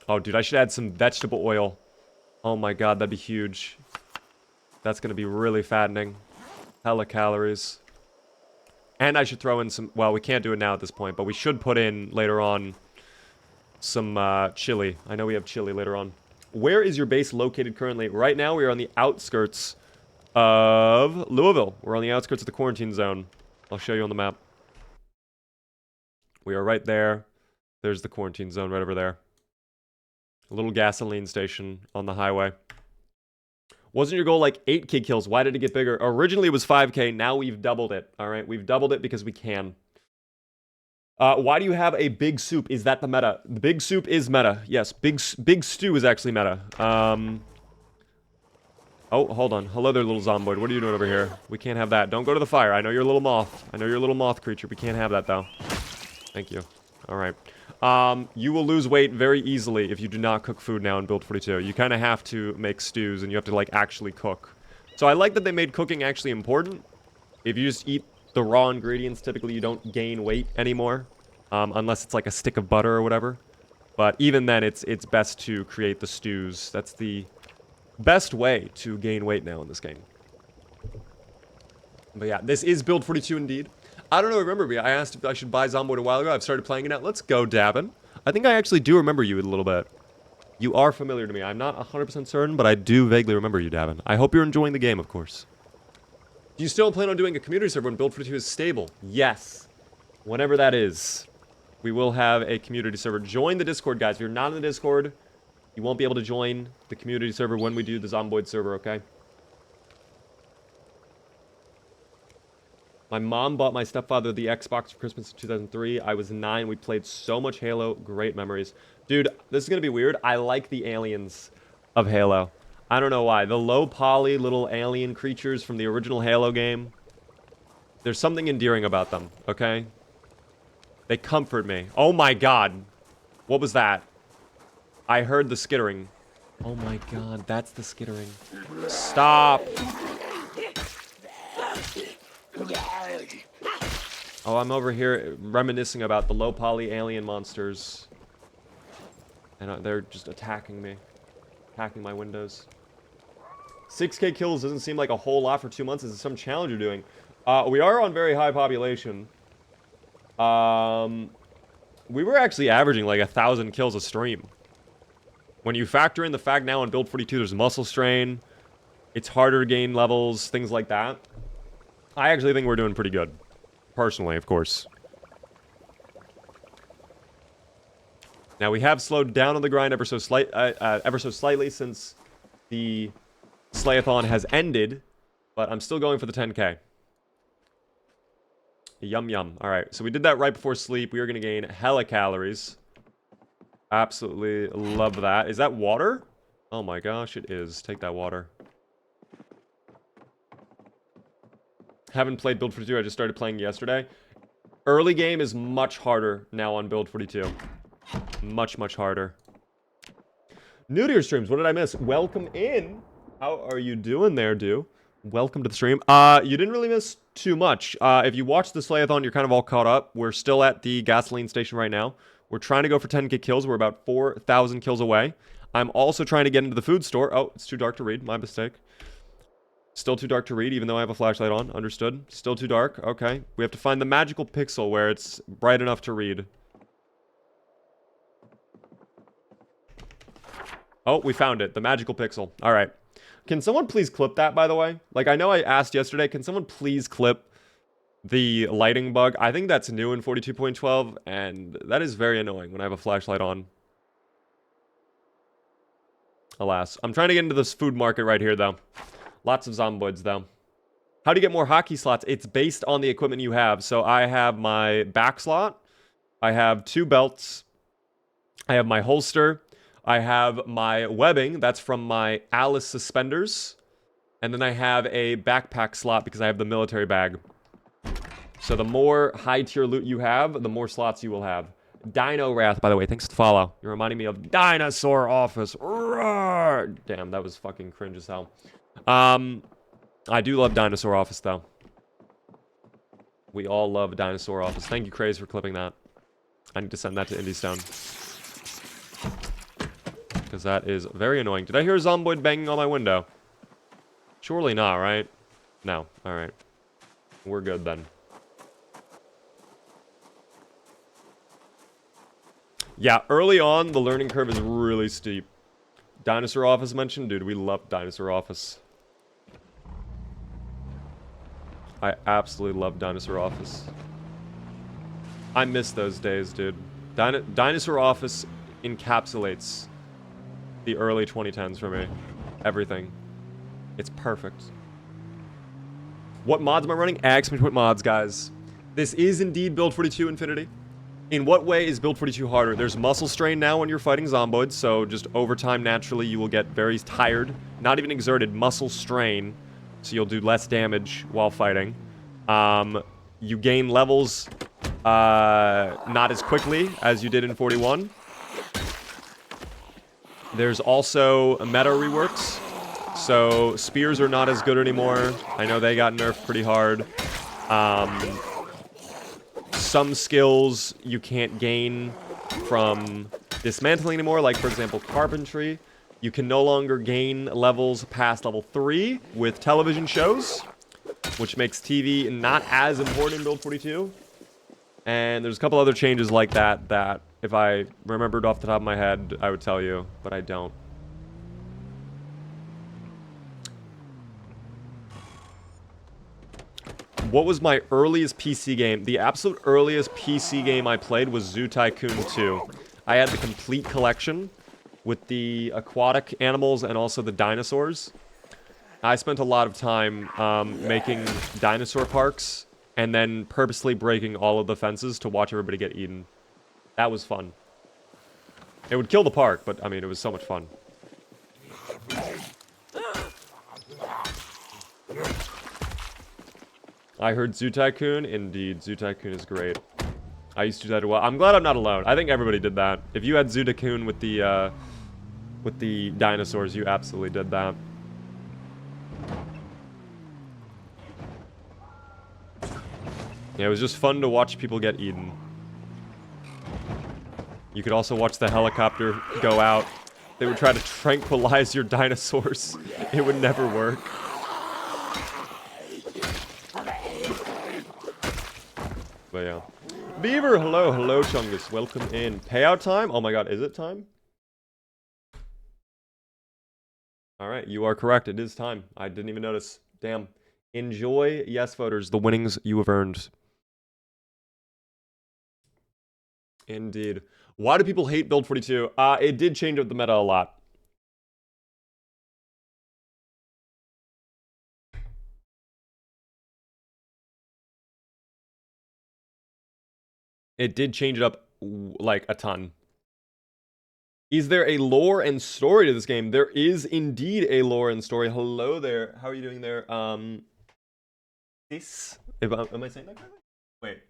Oh, dude, I should add some vegetable oil. Oh my god, that'd be huge. That's going to be really fattening. Hella calories. And I should throw in some... Well, we can't do it now at this point, but we should put in, later on, some chili. I know we have chili later on. Where is your base located currently? Right now, we are on the outskirts of Louisville. We're on the outskirts of the quarantine zone. I'll show you on the map. We are right there. There's the quarantine zone right over there. A little gasoline station on the highway. Wasn't your goal like 8K kills? Why did it get bigger? Originally it was 5K. Now we've doubled it. All right, we've doubled it because we can. Why do you have a big soup? Is that the meta? The big soup is meta. Yes, big stew is actually meta. Oh, hold on. Hello there, little zomboid. What are you doing over here? We can't have that. Don't go to the fire. I know you're a little moth. I know you're a little moth creature. We can't have that, though. Thank you. All right. You will lose weight very easily if you do not cook food now in Build 42. You kind of have to make stews, and you have to, like, actually cook. So I like that they made cooking actually important. If you just eat the raw ingredients, typically you don't gain weight anymore. Unless it's, like, a stick of butter or whatever. But even then, it's best to create the stews. That's the best way to gain weight now in this game. But yeah, this is Build 42 indeed. I don't know, remember me. I asked if I should buy Zomboid a while ago. I've started playing it now. Let's go, Davin. I think I actually do remember you a little bit. You are familiar to me. I'm not 100% certain, but I do vaguely remember you, Davin. I hope you're enjoying the game, of course. Do you still plan on doing a community server when Build 42 is stable? Yes. Whenever that is, we will have a community server. Join the Discord, guys. If you're not in the Discord, you won't be able to join the community server when we do the Zomboid server, okay? My mom bought my stepfather the Xbox for Christmas in 2003. I was 9. We played so much Halo. Great memories. Dude, this is going to be weird. I like the aliens of Halo. I don't know why. The low poly little alien creatures from the original Halo game. There's something endearing about them, okay? They comfort me. Oh my god. What was that? I heard the skittering. Oh my god, that's the skittering. Stop. Oh, I'm over here reminiscing about the low-poly alien monsters. And they're just attacking me. hacking my windows. 6K kills doesn't seem like a whole lot for 2 months. Is it some challenge you're doing? We are on very high population. We were actually averaging like 1,000 kills a stream. When you factor in the fact now on Build 42 there's muscle strain, it's harder to gain levels, things like that. I actually think we're doing pretty good. Personally, of course. Now we have slowed down on the grind ever so slightly since the Slayathon has ended, but I'm still going for the 10K. Yum yum. Alright, so we did that right before sleep. We are going to gain hella calories. Absolutely love that. Is that water? Oh my gosh, it is. Take that water. Haven't played Build 42. I just started playing yesterday. Early game is much harder now on Build 42. Much, much harder. New to your streams. What did I miss? Welcome in. How are you doing there, dude? Welcome to the stream. You didn't really miss too much. If you watched the Slayathon, you're kind of all caught up. We're still at the gasoline station right now. We're trying to go for 10K kills. We're about 4,000 kills away. I'm also trying to get into the food store. Oh, it's too dark to read. My mistake. Still too dark to read, even though I have a flashlight on. Understood. Still too dark. Okay. We have to find the magical pixel where it's bright enough to read. Oh, we found it. The magical pixel. All right. Can someone please clip that, by the way? Like, I know I asked yesterday. Can someone please clip the lighting bug? I think that's new in 42.12, and that is very annoying when I have a flashlight on. Alas. I'm trying to get into this food market right here, though. Lots of zomboids, though. How do you get more hockey slots? It's based on the equipment you have. So I have my back slot. I have 2 belts. I have my holster. I have my webbing. That's from my Alice suspenders. And then I have a backpack slot because I have the military bag. So the more high-tier loot you have, the more slots you will have. Dino Wrath, by the way, thanks for the follow. You're reminding me of Dinosaur Office. Roar! Damn, that was fucking cringe as hell. I do love Dinosaur Office, though. We all love Dinosaur Office. Thank you, Craze, for clipping that. I need to send that to Indie Stone. Because that is very annoying. Did I hear a zomboid banging on my window? Surely not, right? No. Alright. We're good, then. Yeah, early on, the learning curve is really steep. Dinosaur Office mentioned? Dude, we love Dinosaur Office. I absolutely love Dinosaur Office. I miss those days, dude. Dinosaur Office encapsulates the early 2010s for me. Everything. It's perfect. What mods am I running? Ask me to put mods, guys. This is indeed Build 42 Infinity. In what way is Build 42 harder? There's muscle strain now when you're fighting zomboids, so just over time, naturally, you will get very tired. Not even exerted, muscle strain. So you'll do less damage while fighting. You gain levels not as quickly as you did in 41. There's also meta reworks. So spears are not as good anymore. I know they got nerfed pretty hard. Some skills you can't gain from dismantling anymore, like for example carpentry. You can no longer gain levels past level 3 with television shows, which makes TV not as important in Build 42. And there's a couple other changes like that that if I remembered off the top of my head, I would tell you, but I don't. What was my earliest PC game? The absolute earliest PC game I played was Zoo Tycoon 2. I had the complete collection with the aquatic animals and also the dinosaurs. I spent a lot of time making dinosaur parks and then purposely breaking all of the fences to watch everybody get eaten. That was fun. It would kill the park, but I mean, it was so much fun. I heard Zoo Tycoon. Indeed, Zoo Tycoon is great. I used to do that as well. I'm glad I'm not alone. I think everybody did that. If you had Zoo Tycoon with the dinosaurs, you absolutely did that. Yeah, it was just fun to watch people get eaten. You could also watch the helicopter go out They would try to tranquilize your dinosaurs. It would never work. But yeah. Beaver, hello, hello, Chungus. Welcome in. Payout time? Oh my god, is it time? Alright, you are correct. It is time. I didn't even notice. Damn. Enjoy, yes, voters, the winnings you have earned. Indeed. Why do people hate Build 42? It did change up the meta a lot. It did change it up, like, a ton. Is there a lore and story to this game? There is indeed a lore and story. Hello there. How are you doing there? Am I saying that correctly? Wait.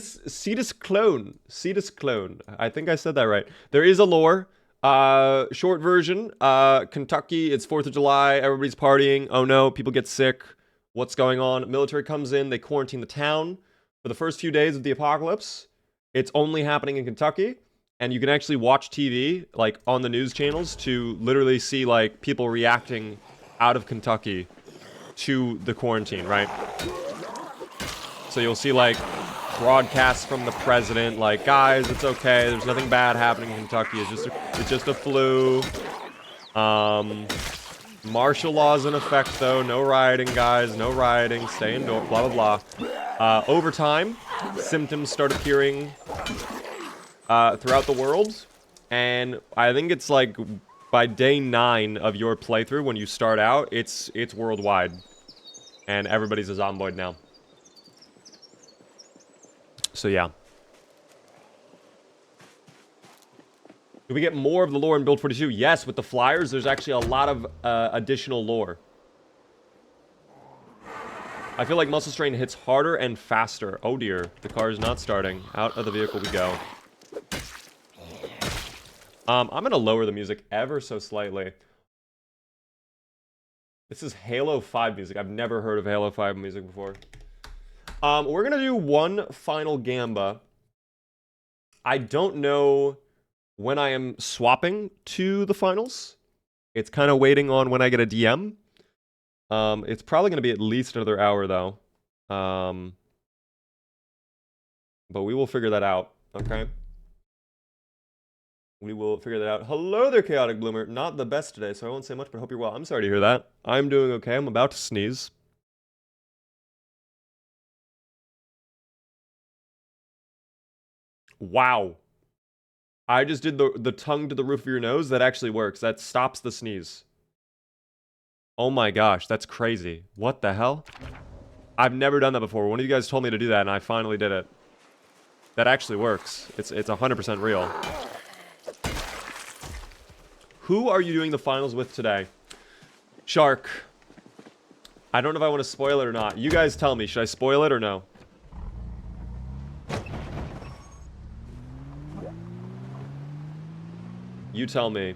Cetus Clone. Cetus Clone. I think I said that right. There is a lore. Short version. Kentucky, it's 4th of July. Everybody's partying. Oh no, people get sick. What's going on? Military comes in. They quarantine the town. For the first few days of the apocalypse, it's only happening in Kentucky, and you can actually watch TV, like, on the news channels to literally see, like, people reacting out of Kentucky to the quarantine, right? So you'll see, like, broadcasts from the president, like, guys, it's okay, there's nothing bad happening in Kentucky, it's just a flu. Martial law's in effect, though. No rioting, guys. No rioting. Stay indoors. Blah, blah, blah. Over time, symptoms start appearing throughout the world. And I think it's like by day 9 of your playthrough, when you start out, it's worldwide. And everybody's a zomboid now. So, yeah. Do we get more of the lore in Build 42? Yes, with the flyers, there's actually a lot of additional lore. I feel like Muscle Strain hits harder and faster. Oh dear, the car is not starting. Out of the vehicle we go. I'm going to lower the music ever so slightly. This is Halo 5 music. I've never heard of Halo 5 music before. We're going to do one final Gamba. I don't know when I am swapping to the finals. It's kind of waiting on when I get a DM. It's probably going to be at least another hour, though. But we will figure that out, okay? We will figure that out. Hello there, Chaotic Bloomer. Not the best today, so I won't say much, but hope you're well. I'm sorry to hear that. I'm doing okay. I'm about to sneeze. Wow. I just did the tongue to the roof of your nose. That actually works. That stops the sneeze. Oh my gosh, that's crazy. What the hell? I've never done that before. One of you guys told me to do that, and I finally did it. That actually works. It's 100% real. Who are you doing the finals with today? Shark. I don't know if I want to spoil it or not. You guys tell me. Should I spoil it or no? You tell me.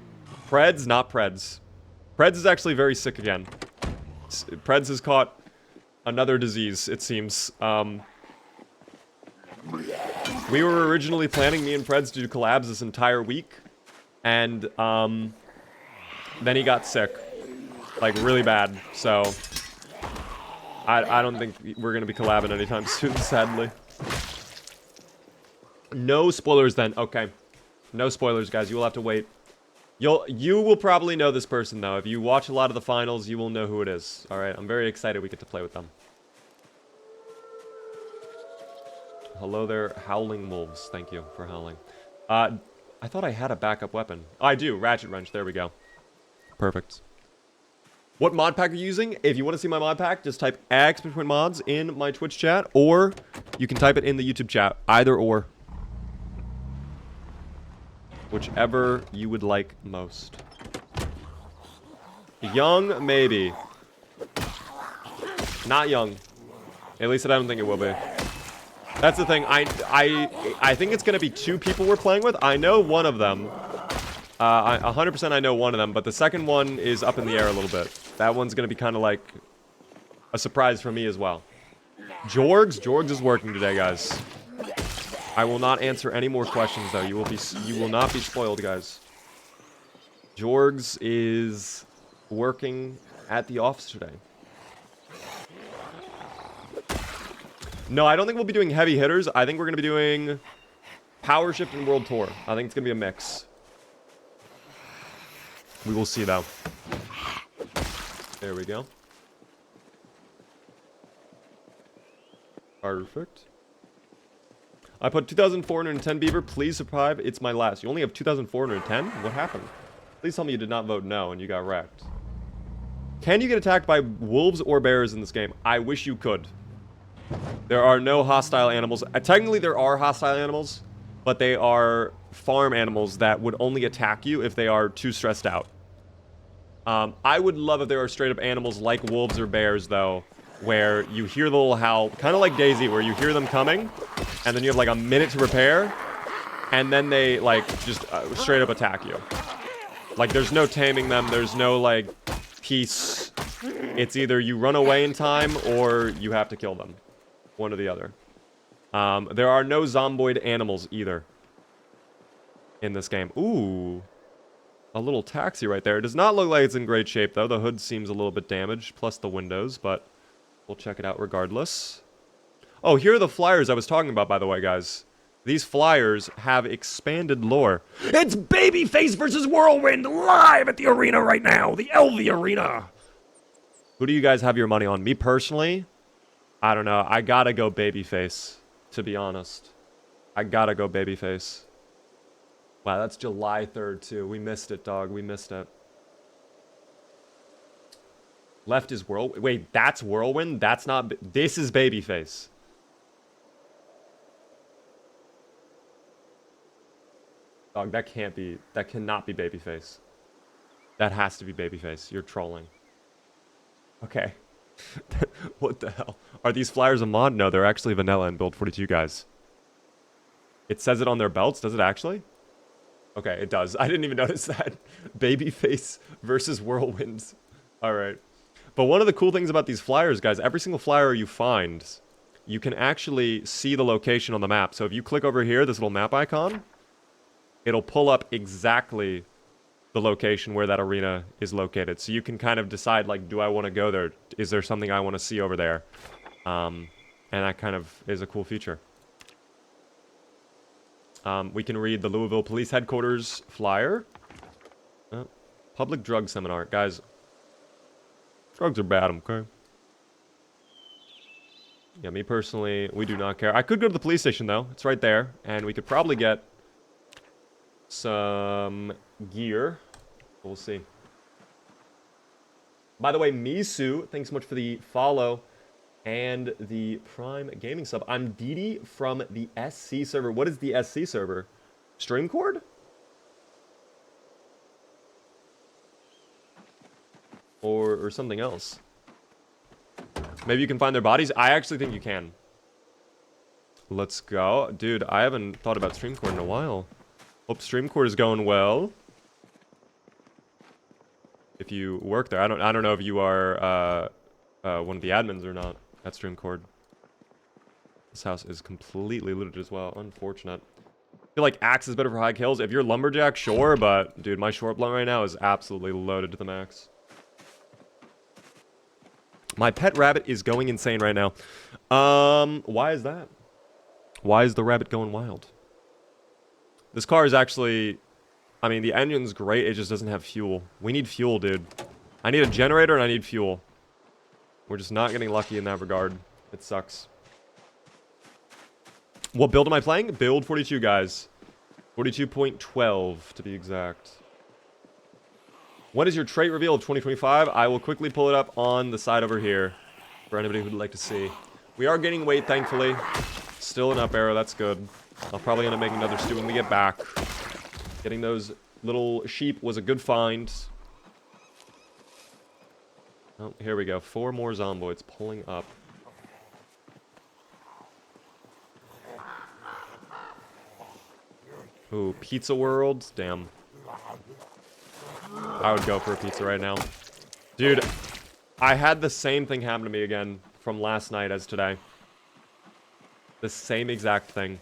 Preds, not Preds. Preds is actually very sick again. Preds has caught another disease, it seems. We were originally planning, me and Preds, to do collabs this entire week. And, then he got sick. Like, really bad. So, I don't think we're going to be collabing anytime soon, sadly. No spoilers then. Okay. No spoilers, guys. You will have to wait. You will probably know this person, though. If you watch a lot of the finals, you will know who it is. Alright, I'm very excited we get to play with them. Hello there, Howling Wolves. Thank you for howling. I thought I had a backup weapon. Oh, I do. Ratchet Wrench. There we go. Perfect. What mod pack are you using? If you want to see my mod pack, just type X between mods in my Twitch chat, or you can type it in the YouTube chat. Either or. Whichever you would like most. Young, maybe. Not young. At least I don't think it will be. That's the thing. I think it's going to be 2 people we're playing with. I know one of them. 100% I know one of them, but the second one is up in the air a little bit. That one's going to be kind of like a surprise for me as well. Jorgs is working today, guys. I will not answer any more questions, though. You will not be spoiled, guys. Jorgs is working at the office today. No, I don't think we'll be doing heavy hitters. I think we're going to be doing Power Shift and World Tour. I think it's going to be a mix. We will see, though. There we go. Perfect. I put 2,410 beaver. Please subscribe. It's my last. You only have 2,410? What happened? Please tell me you did not vote no and you got wrecked. Can you get attacked by wolves or bears in this game? I wish you could. There are no hostile animals. Technically, there are hostile animals, but they are farm animals that would only attack you if they are too stressed out. I would love if there are straight up animals like wolves or bears, though, where you hear the little howl, kind of like Daisy, where you hear them coming, and then you have like a minute to prepare, and then they like just straight up attack you. Like there's no taming them, there's no like peace. It's either you run away in time or you have to kill them. One or the other. There are no zomboid animals either in this game. Ooh. A little taxi right there. It does not look like it's in great shape, though. The hood seems a little bit damaged, plus the windows, but we'll check it out regardless. Oh, here are the flyers I was talking about, by the way, guys. These flyers have expanded lore. It's Babyface versus Whirlwind live at the arena right now. The LV Arena. Who do you guys have your money on? Me personally, I don't know. I gotta go Babyface, to be honest. I gotta go Babyface. Wow, that's July 3rd, too. We missed it, dog. We missed it. Left is Whirlwind. Wait, that's Whirlwind? That's not... This is Babyface. Dog, that can't be... That cannot be Babyface. That has to be Babyface. You're trolling. Okay. What the hell? Are these flyers a mod? No, they're actually vanilla and build 42 guys. It says it on their belts. Does it actually? Okay, it does. I didn't even notice that. Babyface versus Whirlwind. All right. But one of the cool things about these flyers, guys, every single flyer you find, you can actually see the location on the map. So if you click over here, this little map icon, it'll pull up exactly the location where that arena is located. So you can kind of decide, like, do I want to go there? Is there something I want to see over there? And that kind of is a cool feature. We can read the Louisville Police Headquarters flyer. Public drug seminar. Guys, drugs are bad, okay? Yeah, me personally, we do not care. I could go to the police station, though. It's right there. And we could probably get some gear. We'll see. By the way, Misu, thanks so much for the follow and the Prime Gaming sub. I'm Didi from the SC server. What is the SC server? Streamcord? Or something else. Maybe you can find their bodies? I actually think you can. Let's go. Dude, I haven't thought about Streamcord in a while. Hope Streamcord is going well. If you work there. I don't know if you are one of the admins or not. At Streamcord. This house is completely looted as well. Unfortunate. I feel like axe is better for high kills. If you're lumberjack, sure, but dude, my short blunt right now is absolutely loaded to the max. My pet rabbit is going insane right now. Why is that? Why is the rabbit going wild? This car is actually... I mean, the engine's great, it just doesn't have fuel. We need fuel, dude. I need a generator and I need fuel. We're just not getting lucky in that regard. It sucks. What build am I playing? Build 42, guys. 42.12 to be exact. What is your trait reveal of 2025? I will quickly pull it up on the side over here for anybody who'd like to see. We are gaining weight, thankfully. Still an up arrow, that's good. I'll probably end up making another stew when we get back. Getting those little sheep was a good find. Oh, here we go. 4 more zomboids pulling up. Ooh, Pizza World. Damn. I would go for a pizza right now. Dude, I had the same thing happen to me again from last night as today. The same exact thing.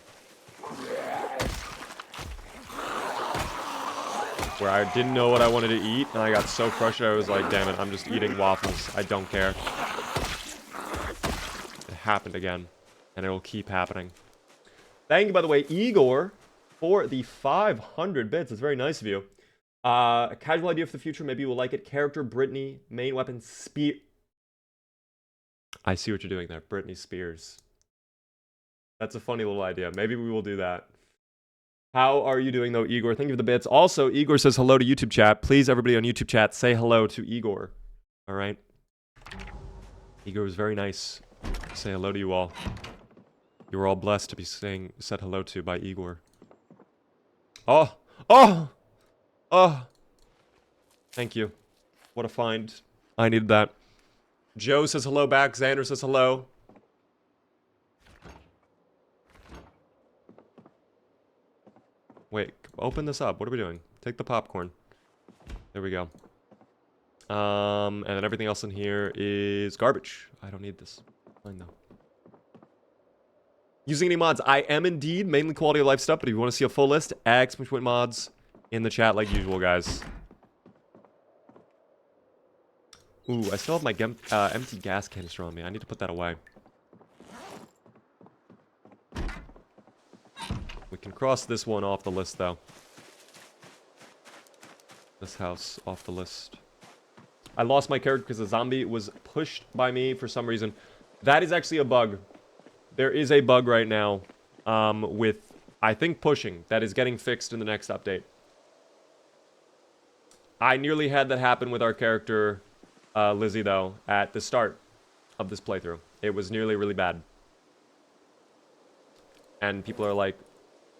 where I didn't know what I wanted to eat, and I got so frustrated, I was like, damn it, I'm just eating waffles. I don't care. It happened again, and it will keep happening. Thank you, by the way, Igor, for the 500 bits. It's very nice of you. A casual idea for the future. Maybe you will like it. Character, Britney. Main weapon, Spear. I see what you're doing there. Britney Spears. That's a funny little idea. Maybe we will do that. How are you doing, though, Igor? Thank you for the bits. Also, Igor says hello to YouTube chat. Please, everybody on YouTube chat, say hello to Igor. All right? Igor was very nice. Say hello to you all. You were all blessed to be said hello to by Igor. Oh! Oh! Oh! Thank you. What a find. I needed that. Joe says hello back. Xander says hello. Wait, open this up. What are we doing? Take the popcorn. There we go. And then everything else in here is garbage. I don't need this. Fine though. Using any mods? I am indeed, mainly quality of life stuff, but if you want to see a full list, !point mods in the chat like usual, guys. Ooh, I still have my empty gas canister on me. I need to put that away. We can cross this one off the list, though. This house off the list. I lost my character because a zombie was pushed by me for some reason. That is actually a bug. There is a bug right now with, I think, pushing. That is getting fixed in the next update. I nearly had that happen with our character, Lizzie, though, at the start of this playthrough. It was nearly really bad. And people are, like,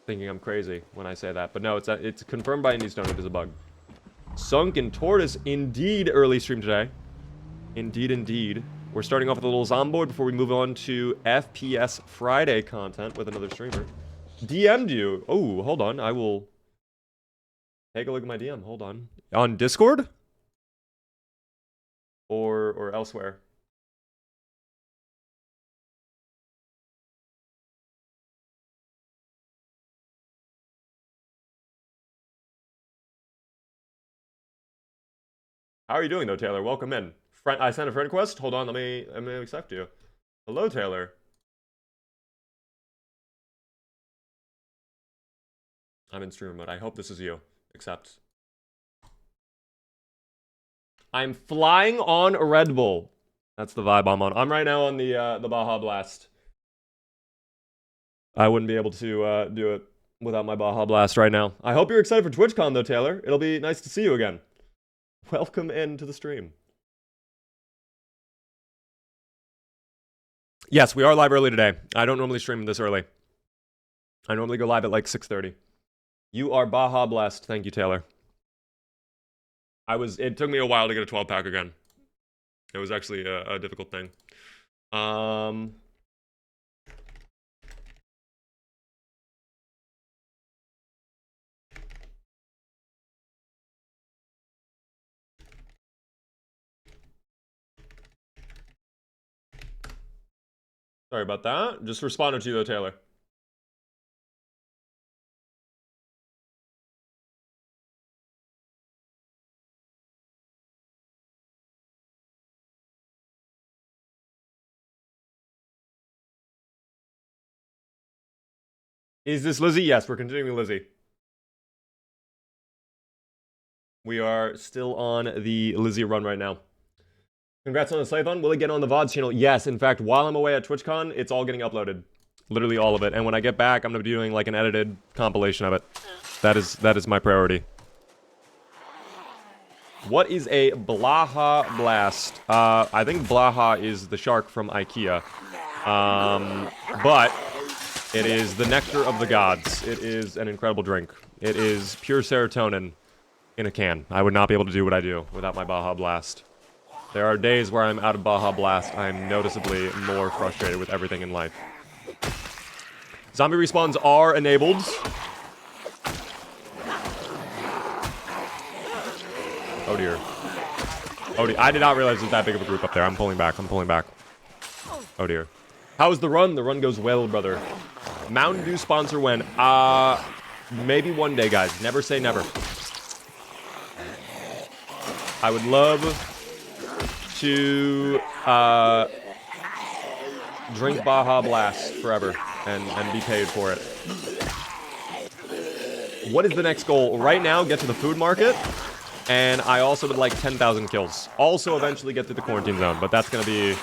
thinking I'm crazy when I say that. But no, it's confirmed by Indystone it is a bug. Sunken Tortoise, indeed, early stream today. Indeed, indeed. We're starting off with a little Zomboid before we move on to FPS Friday content with another streamer. DM'd you. Oh, hold on. I will take a look at my DM. Hold on. On Discord? Or elsewhere? How are you doing, though, Taylor? Welcome in. I sent a friend request. Hold on, let me accept you. Hello, Taylor. I'm in streamer mode. I hope this is you. Accept. I'm flying on a Red Bull. That's the vibe I'm on. I'm right now on the Baja Blast. I wouldn't be able to do it without my Baja Blast right now. I hope you're excited for TwitchCon, though, Taylor. It'll be nice to see you again. Welcome into the stream. Yes, we are live early today. I don't normally stream this early. I normally go live at like 6:30. You are Baja Blessed. Thank you, Taylor. It took me a while to get a 12-pack again. It was actually a difficult thing. Sorry about that. Just responded to you, though, Taylor. Is this Lizzie? Yes, we're continuing Lizzie. We are still on the Lizzie run right now. Congrats on the Slayathon. Will it get on the VODs channel? Yes, in fact, while I'm away at TwitchCon, it's all getting uploaded. Literally all of it. And when I get back, I'm going to be doing like an edited compilation of it. That is my priority. What is a Blaha Blast? I think Blaha is the shark from IKEA. But it is the nectar of the gods. It is an incredible drink. It is pure serotonin in a can. I would not be able to do what I do without my Baja Blast. There are days where I'm out of Baja Blast. I'm noticeably more frustrated with everything in life. Zombie respawns are enabled. Oh dear. Oh dear. I did not realize there's that big of a group up there. I'm pulling back. I'm pulling back. Oh dear. How's the run? The run goes well, brother. Mountain Dew sponsor when? Maybe one day, guys. Never say never. I would love to drink Baja Blast forever and be paid for it. What is the next goal? Right now, get to the food market. And I also would like 10,000 kills. Also eventually get to the quarantine zone. But that's going to be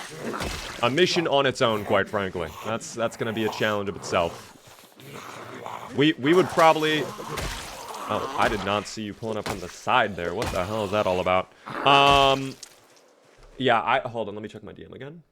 a mission on its own, quite frankly. That's going to be a challenge of itself. We would probably... Oh, I did not see you pulling up on the side there. What the hell is that all about? Yeah, hold on. Let me check my DM again.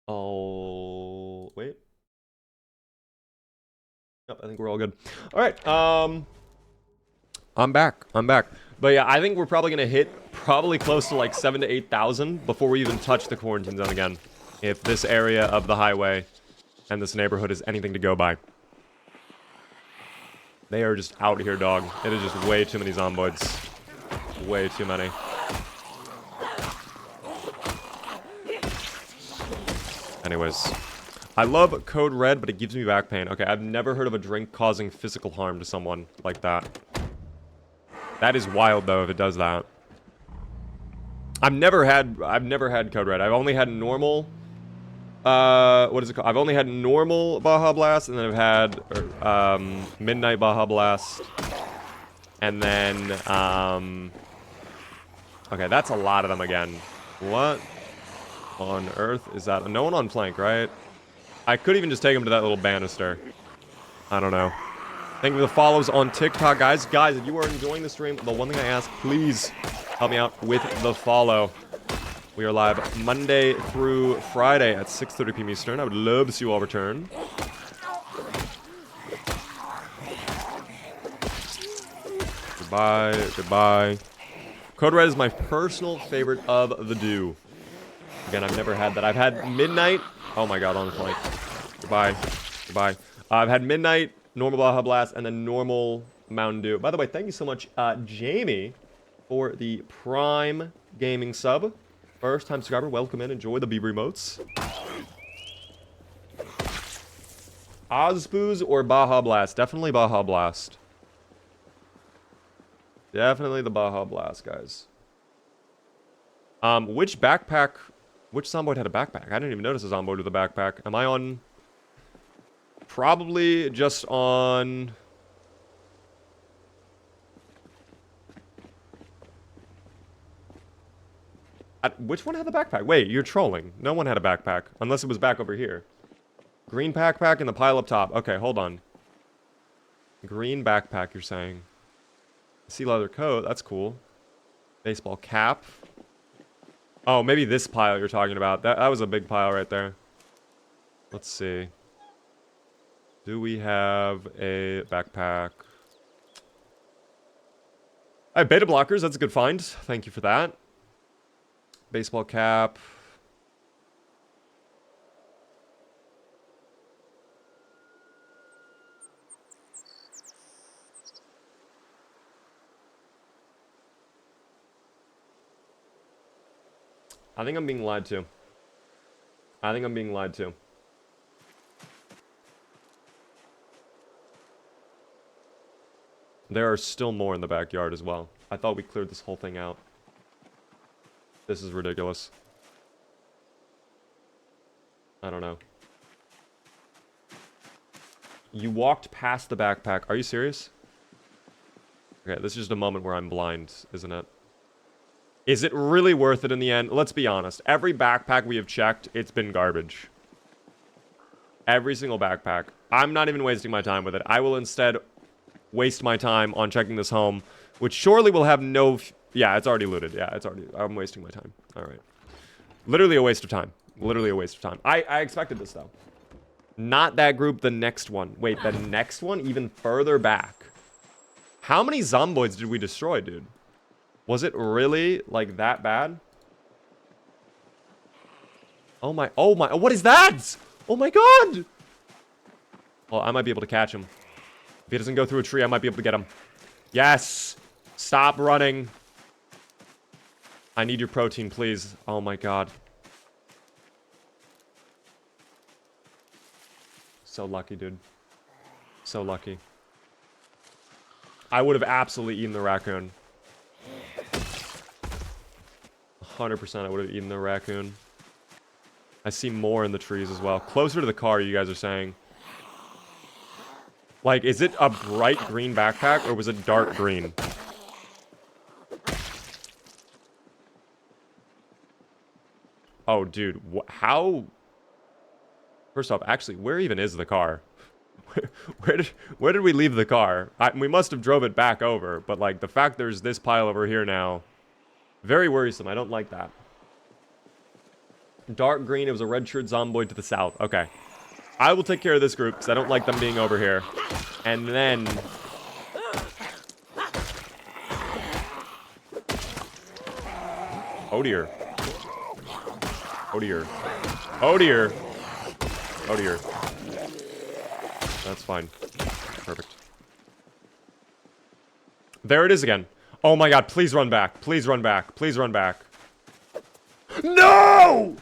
Oh, wait. Yep, I think we're all good. All right, I'm back. But yeah, I think we're probably gonna hit probably close to like 7,000 to 8,000 before we even touch the quarantine zone again. If this area of the highway and this neighborhood is anything to go by. They are just out here, dog. It is just way too many zomboids. Way too many. Anyways. I love Code Red, but it gives me back pain. Okay, I've never heard of a drink causing physical harm to someone like that. That is wild, though, if it does that. I've never had Code Red. I've only had normal... what is it called? I've only had normal Baja Blast, and then I've had Midnight Baja Blast. And then, okay, that's a lot of them again. What on earth is that? No one on flank, right? I could even just take him to that little banister. I don't know. Thank you for the follows on TikTok, guys. Guys, if you are enjoying the stream, the one thing I ask, please help me out with the follow. We are live Monday through Friday at 6:30 p.m. Eastern. I would love to see you all return. Goodbye, goodbye. Code Red is my personal favorite of the do. Again, I've never had that. I've had Midnight. Oh my god, on the flank. Goodbye. Goodbye. I've had Midnight, normal Baja Blast, and then normal Mountain Dew. By the way, thank you so much, Jamie, for the Prime Gaming sub. First time subscriber, welcome in. Enjoy the BB remotes. Ozpoos or Baja Blast? Definitely Baja Blast. Definitely the Baja Blast, guys. Which backpack... Which zomboid had a backpack? I didn't even notice a zomboid with a backpack. Am I on... Probably just on... Which one had the backpack? Wait, you're trolling. No one had a backpack. Unless it was back over here. Green backpack in the pile up top. Okay, hold on. Green backpack, you're saying. Sea leather coat. That's cool. Baseball cap. Oh, maybe this pile you're talking about. That was a big pile right there. Let's see. Do we have a backpack? I have beta blockers. That's a good find. Thank you for that. Baseball cap. I think I'm being lied to. I think I'm being lied to. There are still more in the backyard as well. I thought we cleared this whole thing out. This is ridiculous. I don't know. You walked past the backpack. Are you serious? Okay, this is just a moment where I'm blind, isn't it? Is it really worth it in the end? Let's be honest. Every backpack we have checked, it's been garbage. Every single backpack. I'm not even wasting my time with it. I will instead waste my time on checking this home, which surely will have no... Yeah, it's already looted. Yeah, it's already... I'm wasting my time. All right. Literally a waste of time. Literally a waste of time. I expected this, though. Not that group, the next one. Wait, the next one? Even further back. How many zomboids did we destroy, dude? Was it really, like, that bad? Oh my, what is that? Oh my god! Well, I might be able to catch him. If he doesn't go through a tree, I might be able to get him. Yes! Stop running. I need your protein, please. Oh my god. So lucky, dude. So lucky. I would have absolutely eaten the raccoon. 100% I would have eaten the raccoon. I see more in the trees as well. Closer to the car, you guys are saying. Like, is it a bright green backpack or was it dark green? Oh, dude. How? First off, actually, where even is the car? Where did we leave the car? We must have drove it back over, but like the fact there's this pile over here now, very worrisome. I don't like that. Dark green, it was a red shirt zomboid to the south. Okay. I will take care of this group because I don't like them being over here. And then... Oh dear. Oh dear. Oh dear. Oh dear. That's fine. Perfect. There it is again. Oh my god, please run back. Please run back. Please run back. No!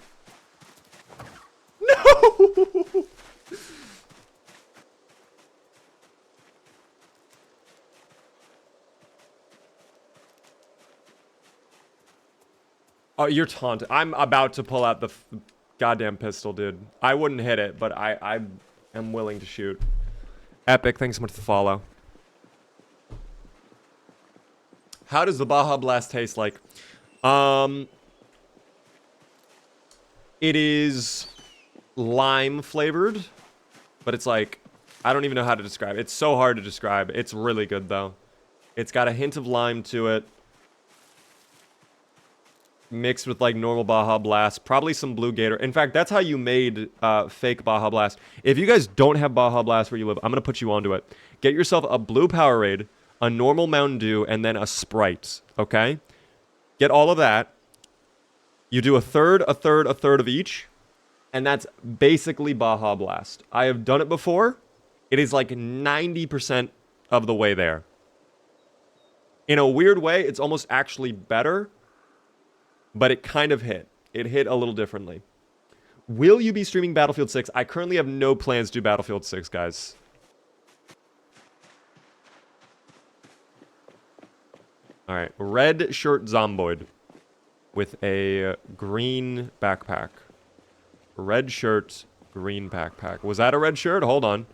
No! Oh, you're taunting. I'm about to pull out the goddamn pistol, dude. I wouldn't hit it, but I am willing to shoot. Epic, thanks so much for the follow. How does the Baja Blast taste like? It is lime flavored, but it's like, I don't even know how to describe it. It's so hard to describe. It's really good though. It's got a hint of lime to it. Mixed with like normal Baja Blast, probably some Blue Gator. In fact, that's how you made fake Baja Blast. If you guys don't have Baja Blast where you live, I'm gonna put you onto it. Get yourself a blue Powerade, a normal Mountain Dew, and then a Sprite. Okay, get all of that. You do a third of each, and that's basically Baja Blast. I have done it before. It is like 90% of the way there. In a weird way, it's almost actually better. But it kind of hit. It hit a little differently. Will you be streaming Battlefield 6? I currently have no plans to do Battlefield 6, guys. Alright, red shirt zomboid with a green backpack. Red shirt, green backpack. Was that a red shirt? Hold on.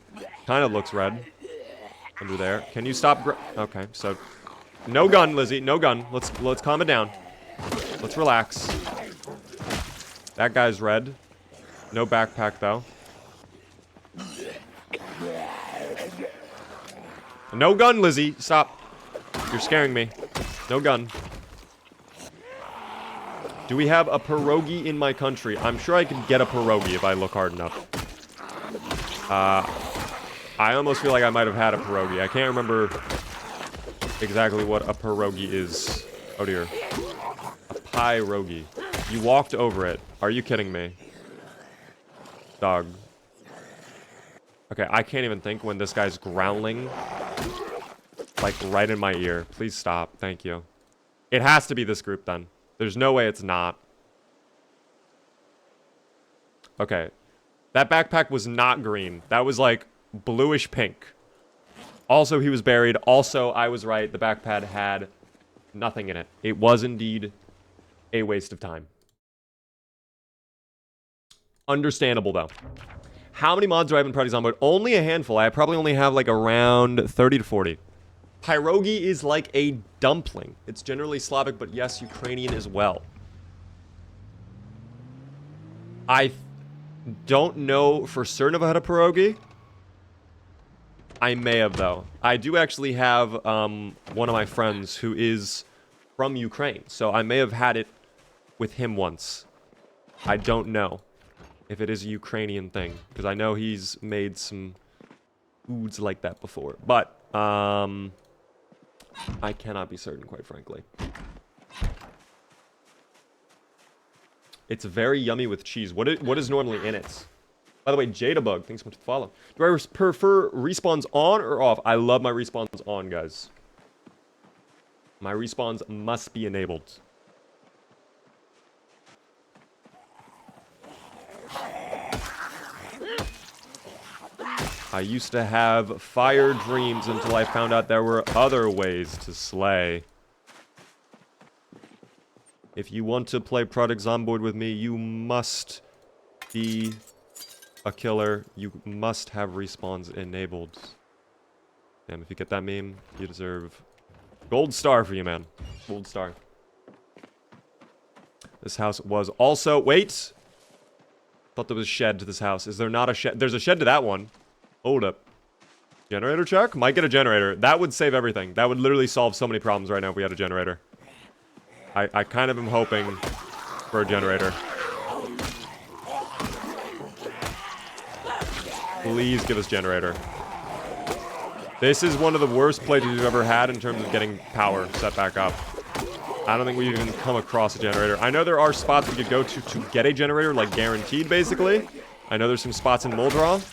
Kind of looks red. Under there. Can you stop? Okay, so no gun, Lizzie. No gun. Let's calm it down. Let's relax. That guy's red. No backpack, though. No gun, Lizzie. Stop. You're scaring me. No gun. Do we have a pierogi in my country? I'm sure I can get a pierogi if I look hard enough. I almost feel like I might have had a pierogi. I can't remember exactly what a pierogi is. Oh, dear. Pierogi. You walked over it. Are you kidding me? Dog. Okay, I can't even think when this guy's growling. Like, right in my ear. Please stop. Thank you. It has to be this group, then. There's no way it's not. Okay. That backpack was not green. That was, like, bluish pink. Also, he was buried. Also, I was right. The backpack had nothing in it. It was indeed a waste of time. Understandable, though. How many mods do I have in Project Zomboid? Only a handful. I probably only have like around 30 to 40. Pierogi is like a dumpling. It's generally Slavic, but yes, Ukrainian as well. I don't know for certain if I had a pierogi. I may have, though. I do actually have one of my friends who is from Ukraine, so I may have had it with him once. I don't know if it is a Ukrainian thing, because I know he's made some foods like that before, but I cannot be certain, quite frankly. It's very yummy with cheese. What is normally in it? By the way, Jadabug, thanks so much for the follow. Do I prefer respawns on or off? I love my respawns on, guys. My respawns must be enabled. I used to have fire dreams until I found out there were other ways to slay. If you want to play Project Zomboid with me, you must be a killer. You must have respawns enabled. Damn, if you get that meme, you deserve gold star for you, man. Gold star. This house was also... Wait! Thought there was a shed to this house. Is there not a shed? There's a shed to that one. Hold up. Generator check? Might get a generator. That would save everything. That would literally solve so many problems right now if we had a generator. I kind of am hoping for a generator. Please give us generator. This is one of the worst playthroughs we've ever had in terms of getting power set back up. I don't think we've even come across a generator. I know there are spots we could go to get a generator, like guaranteed, basically. I know there's some spots in Muldraw.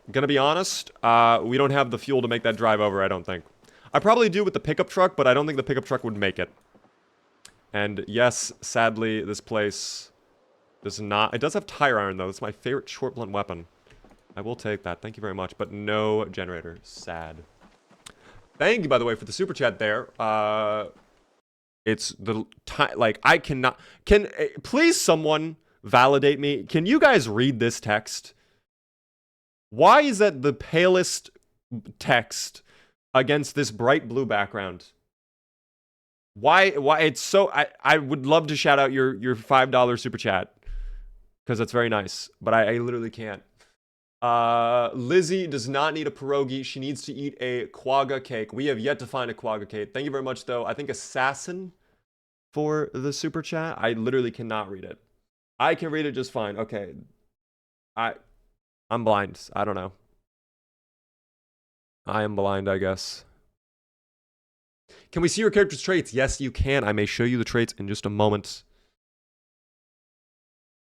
I'm gonna be honest, we don't have the fuel to make that drive over, I don't think. I probably do with the pickup truck, but I don't think the pickup truck would make it. And yes, sadly, this place does not... It does have tire iron, though. It's my favorite short blunt weapon. I will take that. Thank you very much. But no generator. Sad. Thank you, by the way, for the super chat there. It's the... Like, I cannot... Please, someone validate me. Can you guys read this text? Why is that the palest text against this bright blue background? Why it's so... I would love to shout out your $5 super chat. Because that's very nice. But I literally can't. Lizzie does not need a pierogi. She needs to eat a quagga cake. We have yet to find a quagga cake. Thank you very much, though. I think Assassin for the super chat. I literally cannot read it. I can read it just fine. Okay. I'm blind. I don't know. I am blind, I guess. Can we see your character's traits? Yes, you can. I may show you the traits in just a moment.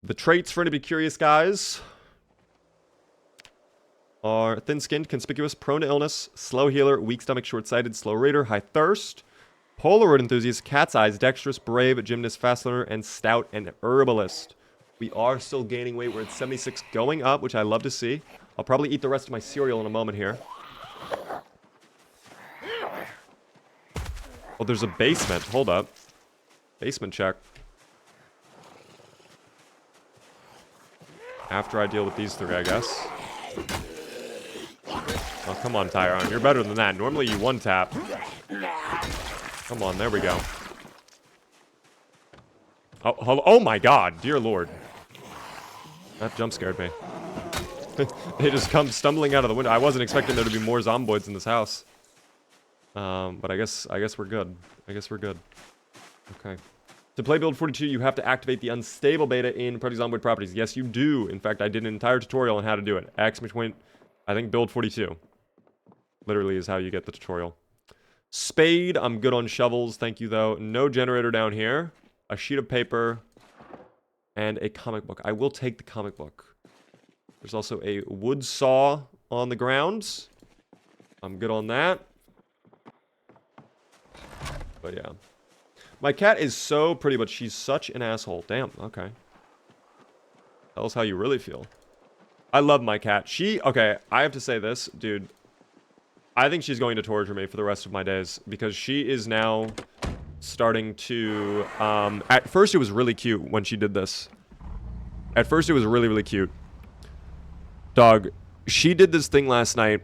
The traits, for anybody curious, guys, are thin-skinned, conspicuous, prone to illness, slow healer, weak stomach, short-sighted, slow raider, high thirst, Polaroid enthusiast, cat's eyes, dexterous, brave, gymnast, fast learner, and stout and herbalist. We are still gaining weight. We're at 76, going up, which I love to see. I'll probably eat the rest of my cereal in a moment here. Oh, there's a basement. Hold up. Basement check. After I deal with these three, I guess. Oh, come on, Tyron. You're better than that. Normally you one-tap. Come on, there we go. Oh, hello. Oh my god. Dear lord. That jump scared me. They just come stumbling out of the window. I wasn't expecting there to be more zomboids in this house. But I guess we're good. I guess we're good. Okay. To play build 42, you have to activate the unstable beta in Project Zomboid properties. Yes, you do. In fact, I did an entire tutorial on how to do it. !, I think build 42. Literally is how you get the tutorial. Spade, I'm good on shovels. Thank you, though. No generator down here. A sheet of paper. And a comic book. I will take the comic book. There's also a wood saw on the ground. I'm good on that. But yeah. My cat is so pretty, but she's such an asshole. Damn, okay. Tell us how you really feel. I love my cat. Okay, I have to say this, dude. I think she's going to torture me for the rest of my days. Because she is now starting to... at first, it was really cute when she did this. At first, it was really, really cute. Dog, she did this thing last night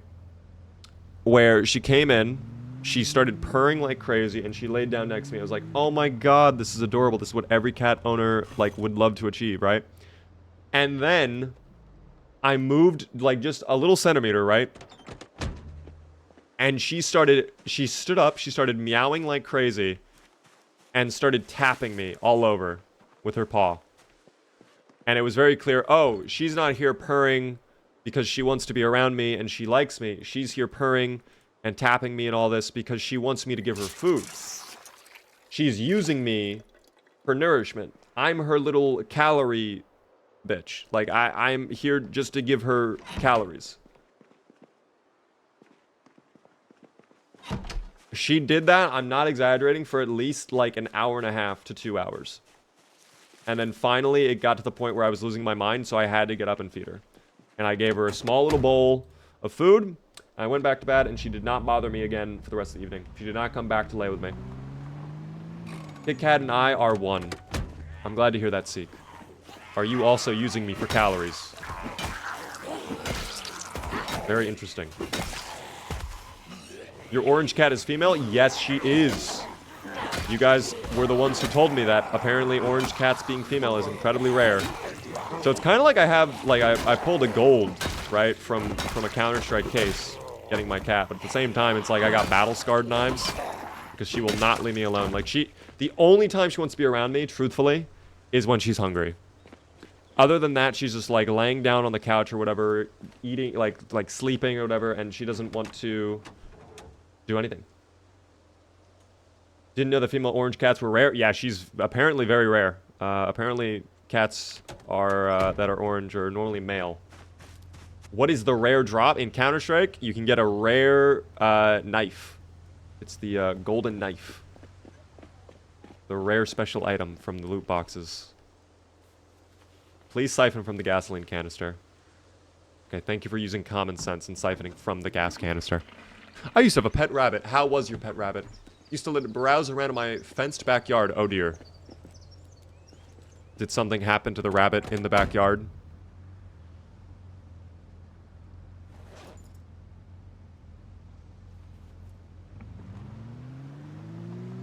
where she came in, she started purring like crazy, and she laid down next to me. I was like, oh my god, this is adorable. This is what every cat owner, like, would love to achieve, right? And then I moved, like, just a little centimeter, right? And she stood up, she started meowing like crazy, and started tapping me all over with her paw. And it was very clear, oh, she's not here purring because she wants to be around me and she likes me. She's here purring and tapping me and all this because she wants me to give her food. She's using me for nourishment. I'm her little calorie bitch. Like, I'm here just to give her calories. She did that, I'm not exaggerating, for at least like an hour and a half to 2 hours. And then finally it got to the point where I was losing my mind, so I had to get up and feed her. And I gave her a small little bowl of food. I went back to bed, and she did not bother me again for the rest of the evening. She did not come back to lay with me. Kit Kat and I are one. I'm glad to hear that, Seek. Are you also using me for calories? Very interesting. Your orange cat is female? Yes, she is. You guys were the ones who told me that. Apparently, orange cats being female is incredibly rare. So it's kind of like I have, like, I pulled a gold, right, from a Counter-Strike case, getting my cat. But at the same time, it's like I got battle-scarred knives, because she will not leave me alone. Like, the only time she wants to be around me, truthfully, is when she's hungry. Other than that, she's just, like, laying down on the couch or whatever, eating, like sleeping or whatever, and she doesn't want to do anything. Didn't know the female orange cats were rare. Yeah, she's apparently very rare. Apparently, cats are that are orange are normally male. What is the rare drop in Counter-Strike? You can get a rare knife. It's the golden knife. The rare special item from the loot boxes. Please siphon from the gasoline canister. Okay, thank you for using common sense and siphoning from the gas canister. I used to have a pet rabbit. How was your pet rabbit? Used to let it browse around in my fenced backyard. Oh dear. Did something happen to the rabbit in the backyard?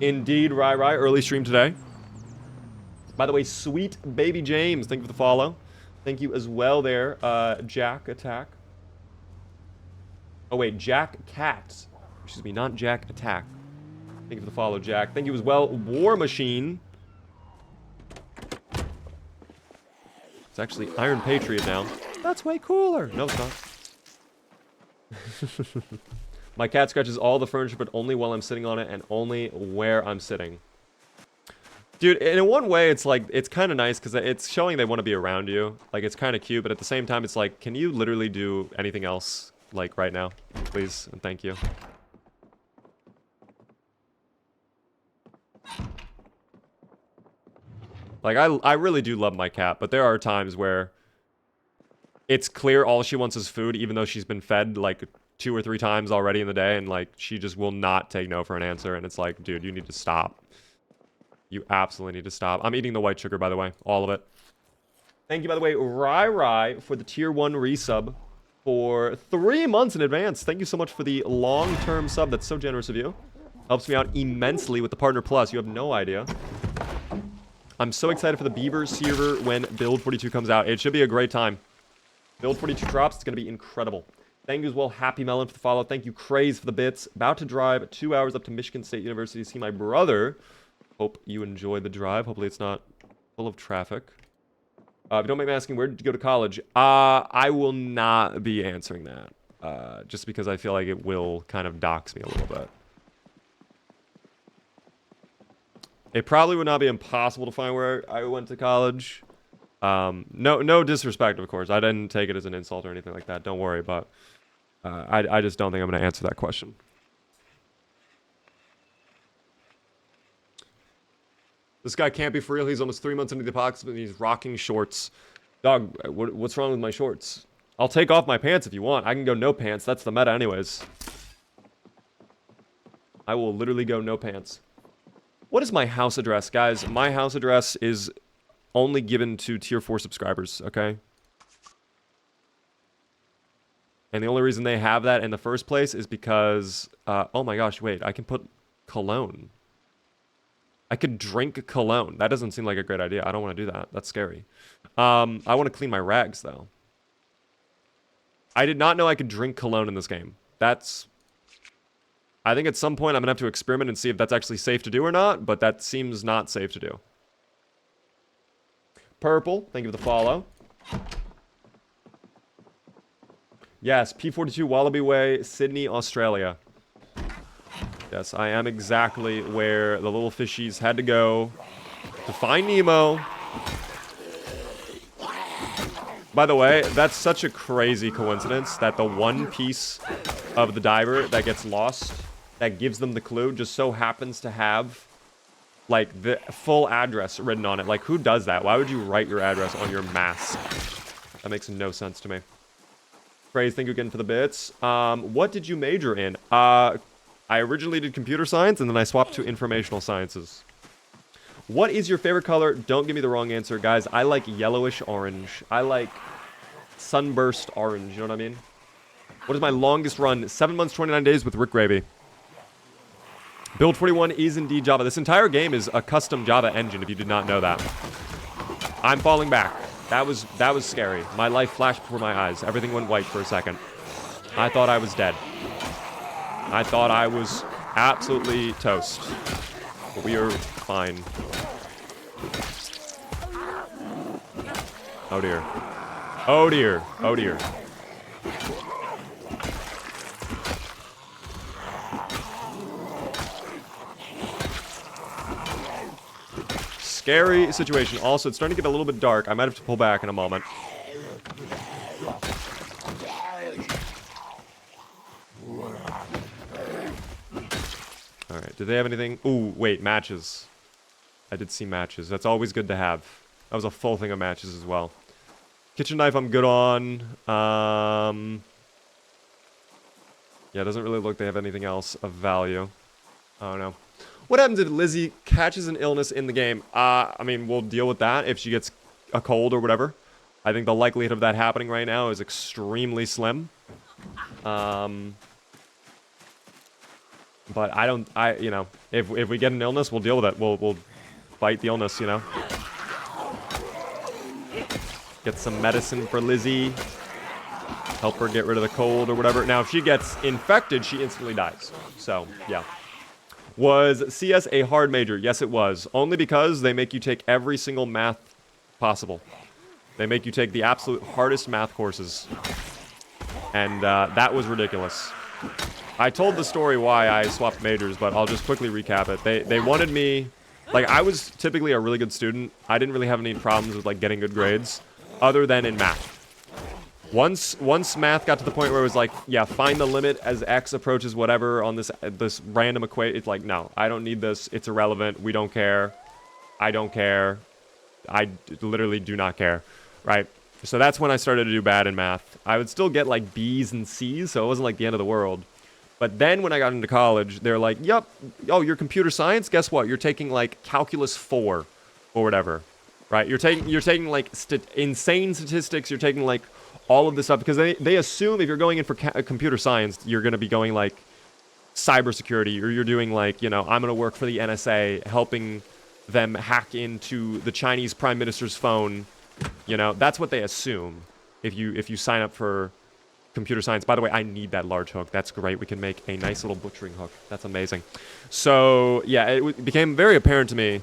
Indeed, Rai. Early stream today. By the way, sweet baby James, thank you for the follow. Thank you as well there, Jack Attack. Oh wait, Jack Cat. Excuse me, not Jack Attack. Thank you for the follow, Jack. Thank you as well, War Machine. It's actually Iron Patriot now. That's way cooler. No, it's not. My cat scratches all the furniture, but only while I'm sitting on it and only where I'm sitting. Dude, in one way, it's like, it's kind of nice because it's showing they want to be around you. Like, it's kind of cute, but at the same time, it's like, can you literally do anything else, like, right now? Please, and thank you. Like, I really do love my cat, but there are times where it's clear all she wants is food, even though she's been fed, like, 2 or 3 times already in the day, and, like, she just will not take no for an answer, and it's like, dude, you need to stop. You absolutely need to stop. I'm eating the white sugar, by the way. All of it. Thank you, by the way, Rai, for the tier 1 resub for 3 months in advance. Thank you so much for the long-term sub. That's so generous of you. Helps me out immensely with the Partner Plus. You have no idea. I'm so excited for the Beaver server when Build 42 comes out. It should be a great time. Build 42 drops. It's going to be incredible. Thank you as well, Happy Melon, for the follow. Thank you, Craze, for the bits. About to drive 2 hours up to Michigan State University to see my brother. Hope you enjoy the drive. Hopefully it's not full of traffic. If you don't mind me asking, where did you go to college? I will not be answering that. Just because I feel like it will kind of dox me a little bit. It probably would not be impossible to find where I went to college. No disrespect, of course. I didn't take it as an insult or anything like that. Don't worry, but I just don't think I'm going to answer that question. This guy can't be for real. He's almost 3 months into the apocalypse and he's rocking shorts. Dog, what's wrong with my shorts? I'll take off my pants if you want. I can go no pants. That's the meta anyways. I will literally go no pants. What is my house address, guys? My house address is only given to tier 4 subscribers, okay? And the only reason they have that in the first place is because... oh my gosh, wait. I can put cologne. I could drink cologne. That doesn't seem like a great idea. I don't want to do that. That's scary. I want to clean my rags, though. I did not know I could drink cologne in this game. That's... I think at some point I'm going to have to experiment and see if that's actually safe to do or not, but that seems not safe to do. Purple, thank you for the follow. Yes, P42 Wallaby Way, Sydney, Australia. Yes, I am exactly where the little fishies had to go to find Nemo. By the way, that's such a crazy coincidence that the one piece of the diver that gets lost, that gives them the clue, just so happens to have, like, the full address written on it. Like, who does that? Why would you write your address on your mask? That makes no sense to me. Praise, thank you again for the bits. What did you major in? I originally did computer science, and then I swapped to informational sciences. What is your favorite color? Don't give me the wrong answer, guys. I like yellowish orange. I like sunburst orange, you know what I mean? What is my longest run? 7 months, 29 days with Rick Gravy. Build 41 is indeed Java. This entire game is a custom Java engine, if you did not know that. I'm falling back. That was scary. My life flashed before my eyes. Everything went white for a second. I thought I was dead. I thought I was absolutely toast. But we are fine. Oh dear. Oh dear. Oh dear. Scary situation. Also, it's starting to get a little bit dark. I might have to pull back in a moment. Alright, did they have anything? Ooh, wait, matches. I did see matches. That's always good to have. That was a full thing of matches as well. Kitchen knife I'm good on. Yeah, it doesn't really look they have anything else of value. I don't know. What happens if Lizzie catches an illness in the game? I mean, we'll deal with that if she gets a cold or whatever. I think the likelihood of that happening right now is extremely slim. But you know, if we get an illness, we'll deal with it. We'll fight the illness, you know. Get some medicine for Lizzie. Help her get rid of the cold or whatever. Now, if she gets infected, she instantly dies. So, yeah. Was CS a hard major? Yes, it was. Only because they make you take every single math possible. They make you take the absolute hardest math courses. And that was ridiculous. I told the story why I swapped majors, but I'll just quickly recap it. They wanted me... Like, I was typically a really good student. I didn't really have any problems with, like, getting good grades, other than in math. Once math got to the point where it was like, yeah, find the limit as x approaches whatever on this random equation. It's like, no, I don't need this. It's irrelevant. We don't care. I don't care. I literally do not care, right? So that's when I started to do bad in math. I would still get like B's and C's, so it wasn't like the end of the world. But then when I got into college, they're like, yep, oh, you're computer science? Guess what? You're taking like calculus 4 or whatever, right? You're taking like insane statistics. You're taking like all of this stuff because they assume if you're going in for computer science, you're going to be going like cybersecurity, or you're doing like, you know, I'm going to work for the NSA, helping them hack into the Chinese prime minister's phone. You know, that's what they assume if you sign up for computer science. By the way, I need that large hook. That's great. We can make a nice little butchering hook. That's amazing. So yeah, it became very apparent to me.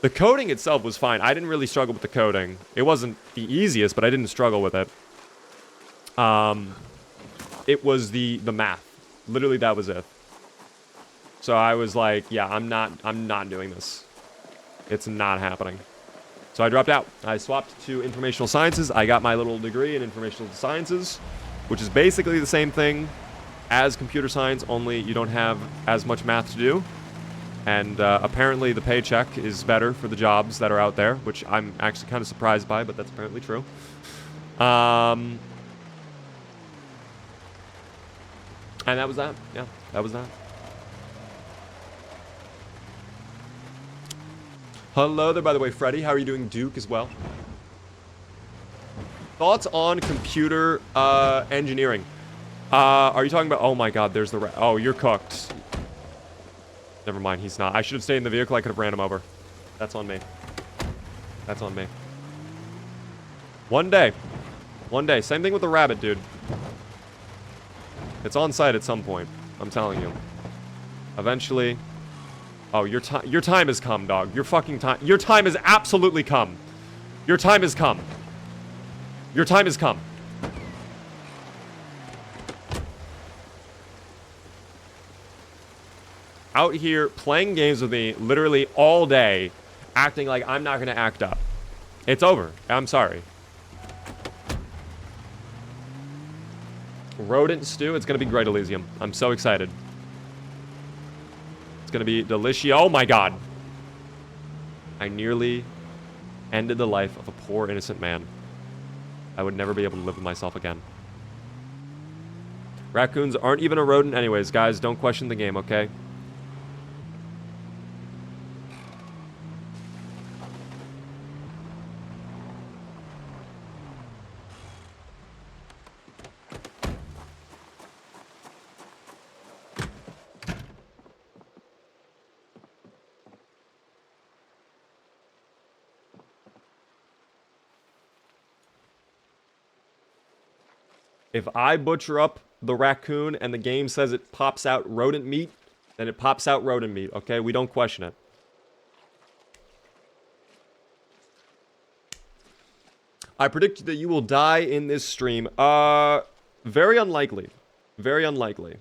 The coding itself was fine. I didn't really struggle with the coding. It wasn't the easiest, but I didn't struggle with it. It was the math. Literally, that was it. So I was like, yeah, I'm not doing this. It's not happening. So I dropped out. I swapped to informational sciences. I got my little degree in informational sciences, which is basically the same thing as computer science, only you don't have as much math to do. And apparently the paycheck is better for the jobs that are out there, which I'm actually kind of surprised by, but that's apparently true. And that was that. Yeah, that was that. Hello there, by the way, Freddie. How are you doing? Duke as well. Thoughts on computer engineering? Are you talking about... Oh my god, there's the... Oh, you're cooked. Never mind, he's not. I should have stayed in the vehicle. I could have ran him over. That's on me. That's on me. One day. One day. Same thing with the rabbit, dude. It's on site at some point. I'm telling you. Eventually. Oh, your time has come, dog. Your fucking time. Your time has absolutely come. Your time has come. Your time has come. Out here playing games with me literally all day, acting like I'm not going to act up. It's over. I'm sorry. Rodent stew. It's going to be great, Elysium. I'm so excited. It's going to be delicious. Oh my god. I nearly ended the life of a poor, innocent man. I would never be able to live with myself again. Raccoons aren't even a rodent anyways, guys. Don't question the game, okay? If I butcher up the raccoon and the game says it pops out rodent meat, then it pops out rodent meat, okay? We don't question it. I predict that you will die in this stream. Very unlikely. Very unlikely.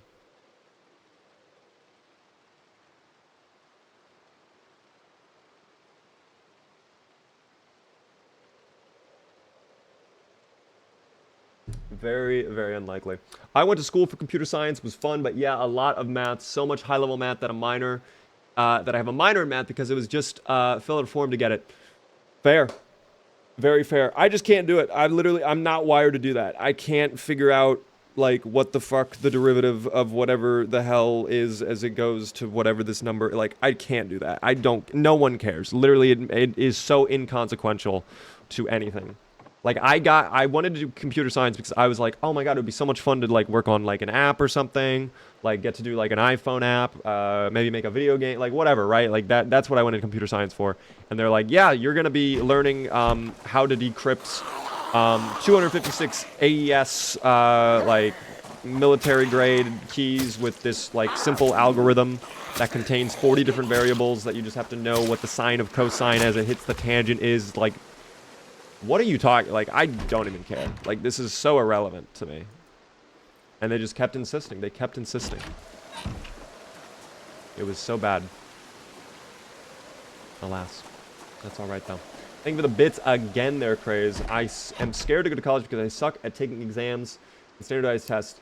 Very, very unlikely. I went to school for computer science, was fun, but yeah, a lot of math, so much high-level math that I have a minor in math because it was just fill out a form to get it. Fair. Very fair. I just can't do it. I'm not wired to do that. I can't figure out, like, what the fuck the derivative of whatever the hell is as it goes to whatever this number, like, I can't do that. No one cares. Literally, it is so inconsequential to anything. Like, I wanted to do computer science because I was like, oh my god, it would be so much fun to, like, work on, like, an app or something. Like, get to do, like, an iPhone app, maybe make a video game, like, whatever, right? Like, that's what I wanted computer science for. And they're like, yeah, you're gonna be learning, how to decrypt, 256 AES, like, military-grade keys with this, like, simple algorithm that contains 40 different variables that you just have to know what the sign of cosine as it hits the tangent is, like... What are you talking? Like, I don't even care. Like, this is so irrelevant to me. And they just kept insisting. They kept insisting. It was so bad. Alas. That's alright, though. Thank you for the bits again there, Craze. I am scared to go to college because I suck at taking exams and standardized tests.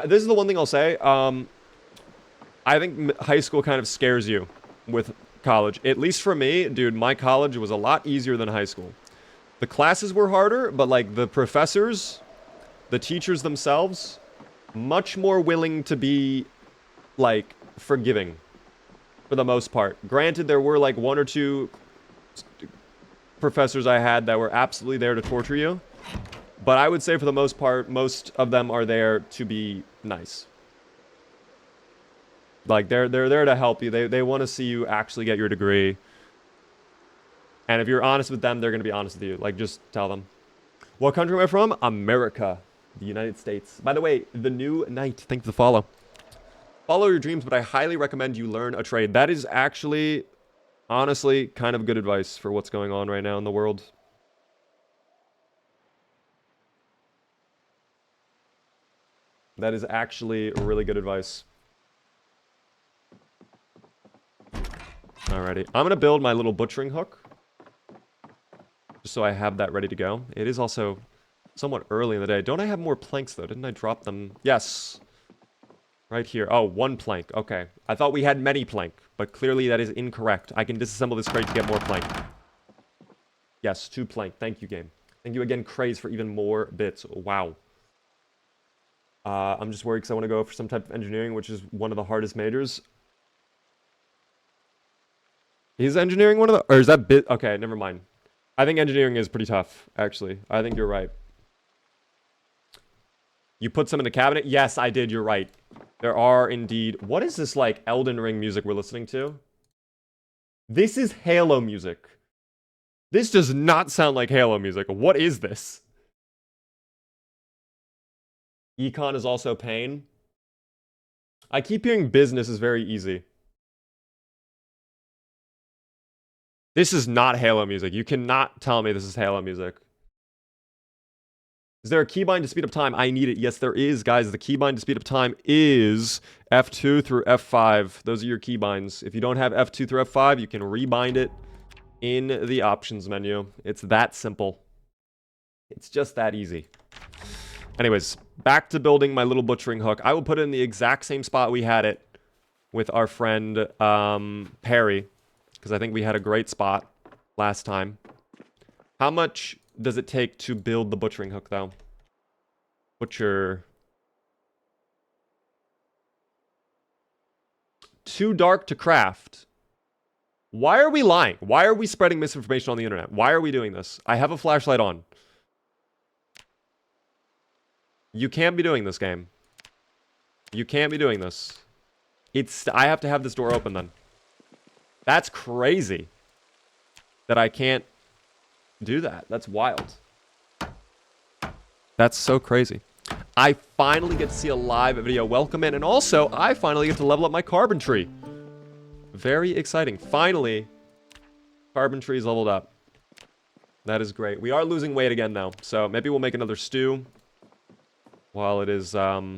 This is the one thing I'll say. I think high school kind of scares you with college. At least for me, dude, my college was a lot easier than high school. The classes were harder, but, like, the professors, the teachers themselves, much more willing to be, like, forgiving, for the most part. Granted, there were, like, one or two professors I had that were absolutely there to torture you, but I would say, for the most part, most of them are there to be nice. Like, they're there to help you. They want to see you actually get your degree. And if you're honest with them, they're going to be honest with you. Like, just tell them. What country am I from? America. The United States. By the way, the new Knight. Thank you for the follow. Follow your dreams, but I highly recommend you learn a trade. That is actually, honestly, kind of good advice for what's going on right now in the world. That is actually really good advice. Alrighty. I'm going to build my little butchering hook. Just so I have that ready to go. It is also somewhat early in the day. Don't I have more planks, though? Didn't I drop them? Yes. Right here. Oh, one plank. Okay. I thought we had many plank, but clearly that is incorrect. I can disassemble this crate to get more plank. Yes, 2 plank. Thank you, game. Thank you again, Craze, for even more bits. Wow. I'm just worried because I want to go for some type of engineering, which is one of the hardest majors. Is engineering one of the... Or is that bit... Okay, never mind. I think engineering is pretty tough, actually. I think you're right. You put some in the cabinet? Yes, I did. You're right. There are indeed... What is this, like, Elden Ring music we're listening to? This is Halo music. This does not sound like Halo music. What is this? Econ is also pain. I keep hearing business is very easy. This is not Halo music. You cannot tell me this is Halo music. Is there a keybind to speed up time? I need it. Yes, there is, guys. The keybind to speed up time is F2 through F5. Those are your keybinds. If you don't have F2 through F5, you can rebind it in the options menu. It's that simple. It's just that easy. Anyways, back to building my little butchering hook. I will put it in the exact same spot we had it with our friend Perry, because I think we had a great spot last time. How much does it take to build the butchering hook, though? Butcher. Too dark to craft. Why are we lying? Why are we spreading misinformation on the internet? Why are we doing this? I have a flashlight on. You can't be doing this, game. You can't be doing this. I have to have this door open then. That's crazy that I can't do that. That's wild. That's so crazy. I finally get to see a live video. Welcome in. And also, I finally get to level up my carpentry. Very exciting. Finally, carpentry is leveled up. That is great. We are losing weight again, though. So maybe we'll make another stew while it is bright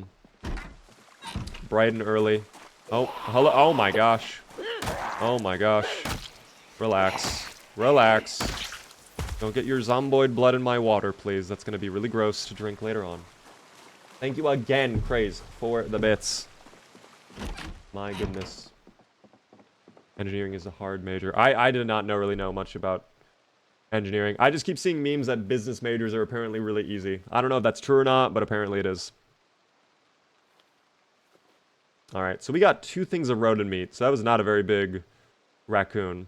and early. Oh, hello. Oh, my gosh. Oh, my gosh. Relax. Relax. Don't get your zomboid blood in my water, please. That's going to be really gross to drink later on. Thank you again, Craze, for the bits. My goodness. Engineering is a hard major. I did not really know much about engineering. I just keep seeing memes that business majors are apparently really easy. I don't know if that's true or not, but apparently it is. Alright, so we got 2 things of rodent meat. So that was not a very big raccoon.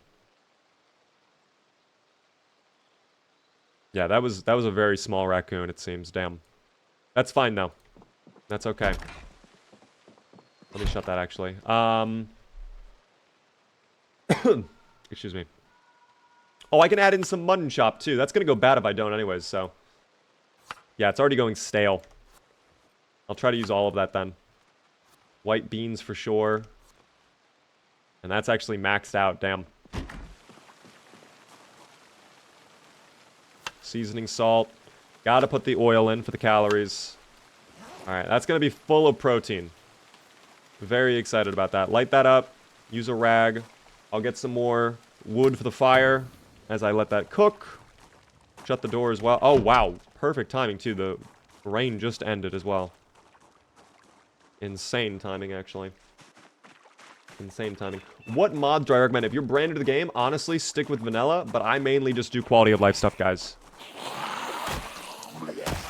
Yeah, that was a very small raccoon, it seems. Damn. That's fine, though. That's okay. Let me shut that, actually. Excuse me. Oh, I can add in some mutton chop, too. That's gonna go bad if I don't anyways, so. Yeah, it's already going stale. I'll try to use all of that, then. White beans, for sure. And that's actually maxed out, damn. Seasoning salt. Gotta put the oil in for the calories. Alright, that's gonna be full of protein. Very excited about that. Light that up. Use a rag. I'll get some more wood for the fire as I let that cook. Shut the door as well. Oh, wow. Perfect timing, too. The rain just ended as well. Insane timing, actually. Insane timing. What mods do I recommend? If you're brand new to the game, honestly, stick with vanilla, but I mainly just do quality of life stuff, guys.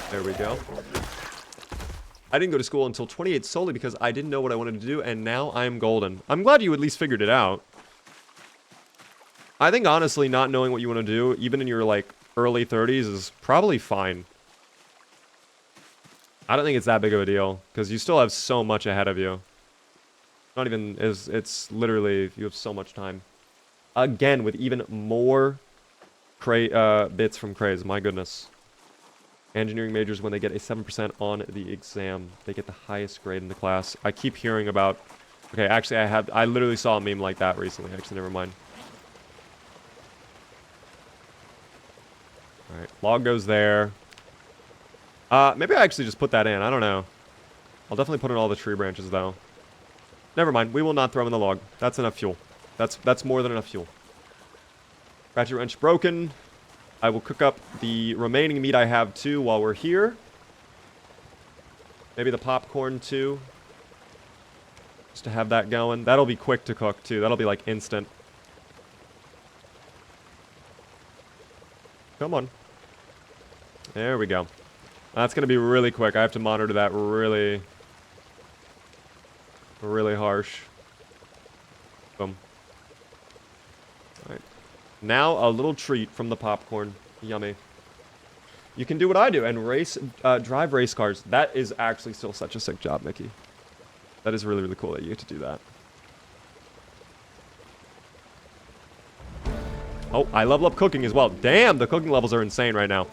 There we go. I didn't go to school until 28 solely because I didn't know what I wanted to do, and now I'm golden. I'm glad you at least figured it out. I think, honestly, not knowing what you want to do, even in your, like, early 30s, is probably fine. I don't think it's that big of a deal, because you still have so much ahead of you. Not even, it's literally, you have so much time. Again, with even more bits from Craze, my goodness. Engineering majors, when they get a 7% on the exam, they get the highest grade in the class. I keep hearing about... Okay, actually, I literally saw a meme like that recently. Actually, never mind. Alright, log goes there. Maybe I actually just put that in. I don't know. I'll definitely put in all the tree branches, though. Never mind. We will not throw in the log. That's enough fuel. That's more than enough fuel. Ratchet wrench broken. I will cook up the remaining meat I have, too, while we're here. Maybe the popcorn, too. Just to have that going. That'll be quick to cook, too. That'll be, like, instant. Come on. There we go. That's going to be really quick. I have to monitor that really harsh. Boom. Alright. Now, a little treat from the popcorn. Yummy. You can do what I do and drive race cars. That is actually still such a sick job, Mickey. That is really, really cool that you get to do that. Oh, I level up cooking as well. Damn, the cooking levels are insane right now.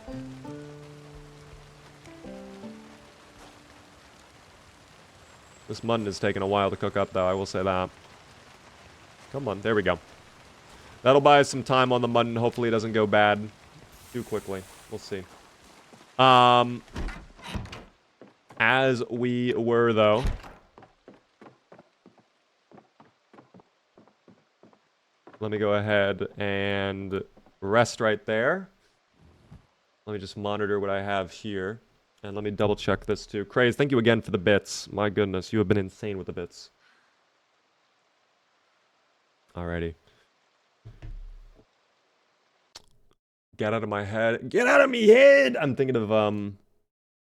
This mutton is taking a while to cook up, though. I will say that. Come on. There we go. That'll buy us some time on the mutton. Hopefully it doesn't go bad too quickly. We'll see. As we were, though. Let me go ahead and rest right there. Let me just monitor what I have here. And let me double check this too. Craze, thank you again for the bits. My goodness, you have been insane with the bits. Alrighty. Get out of my head. Get out of me head! I'm thinking of,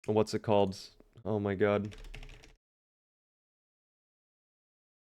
what's it called? Oh my god.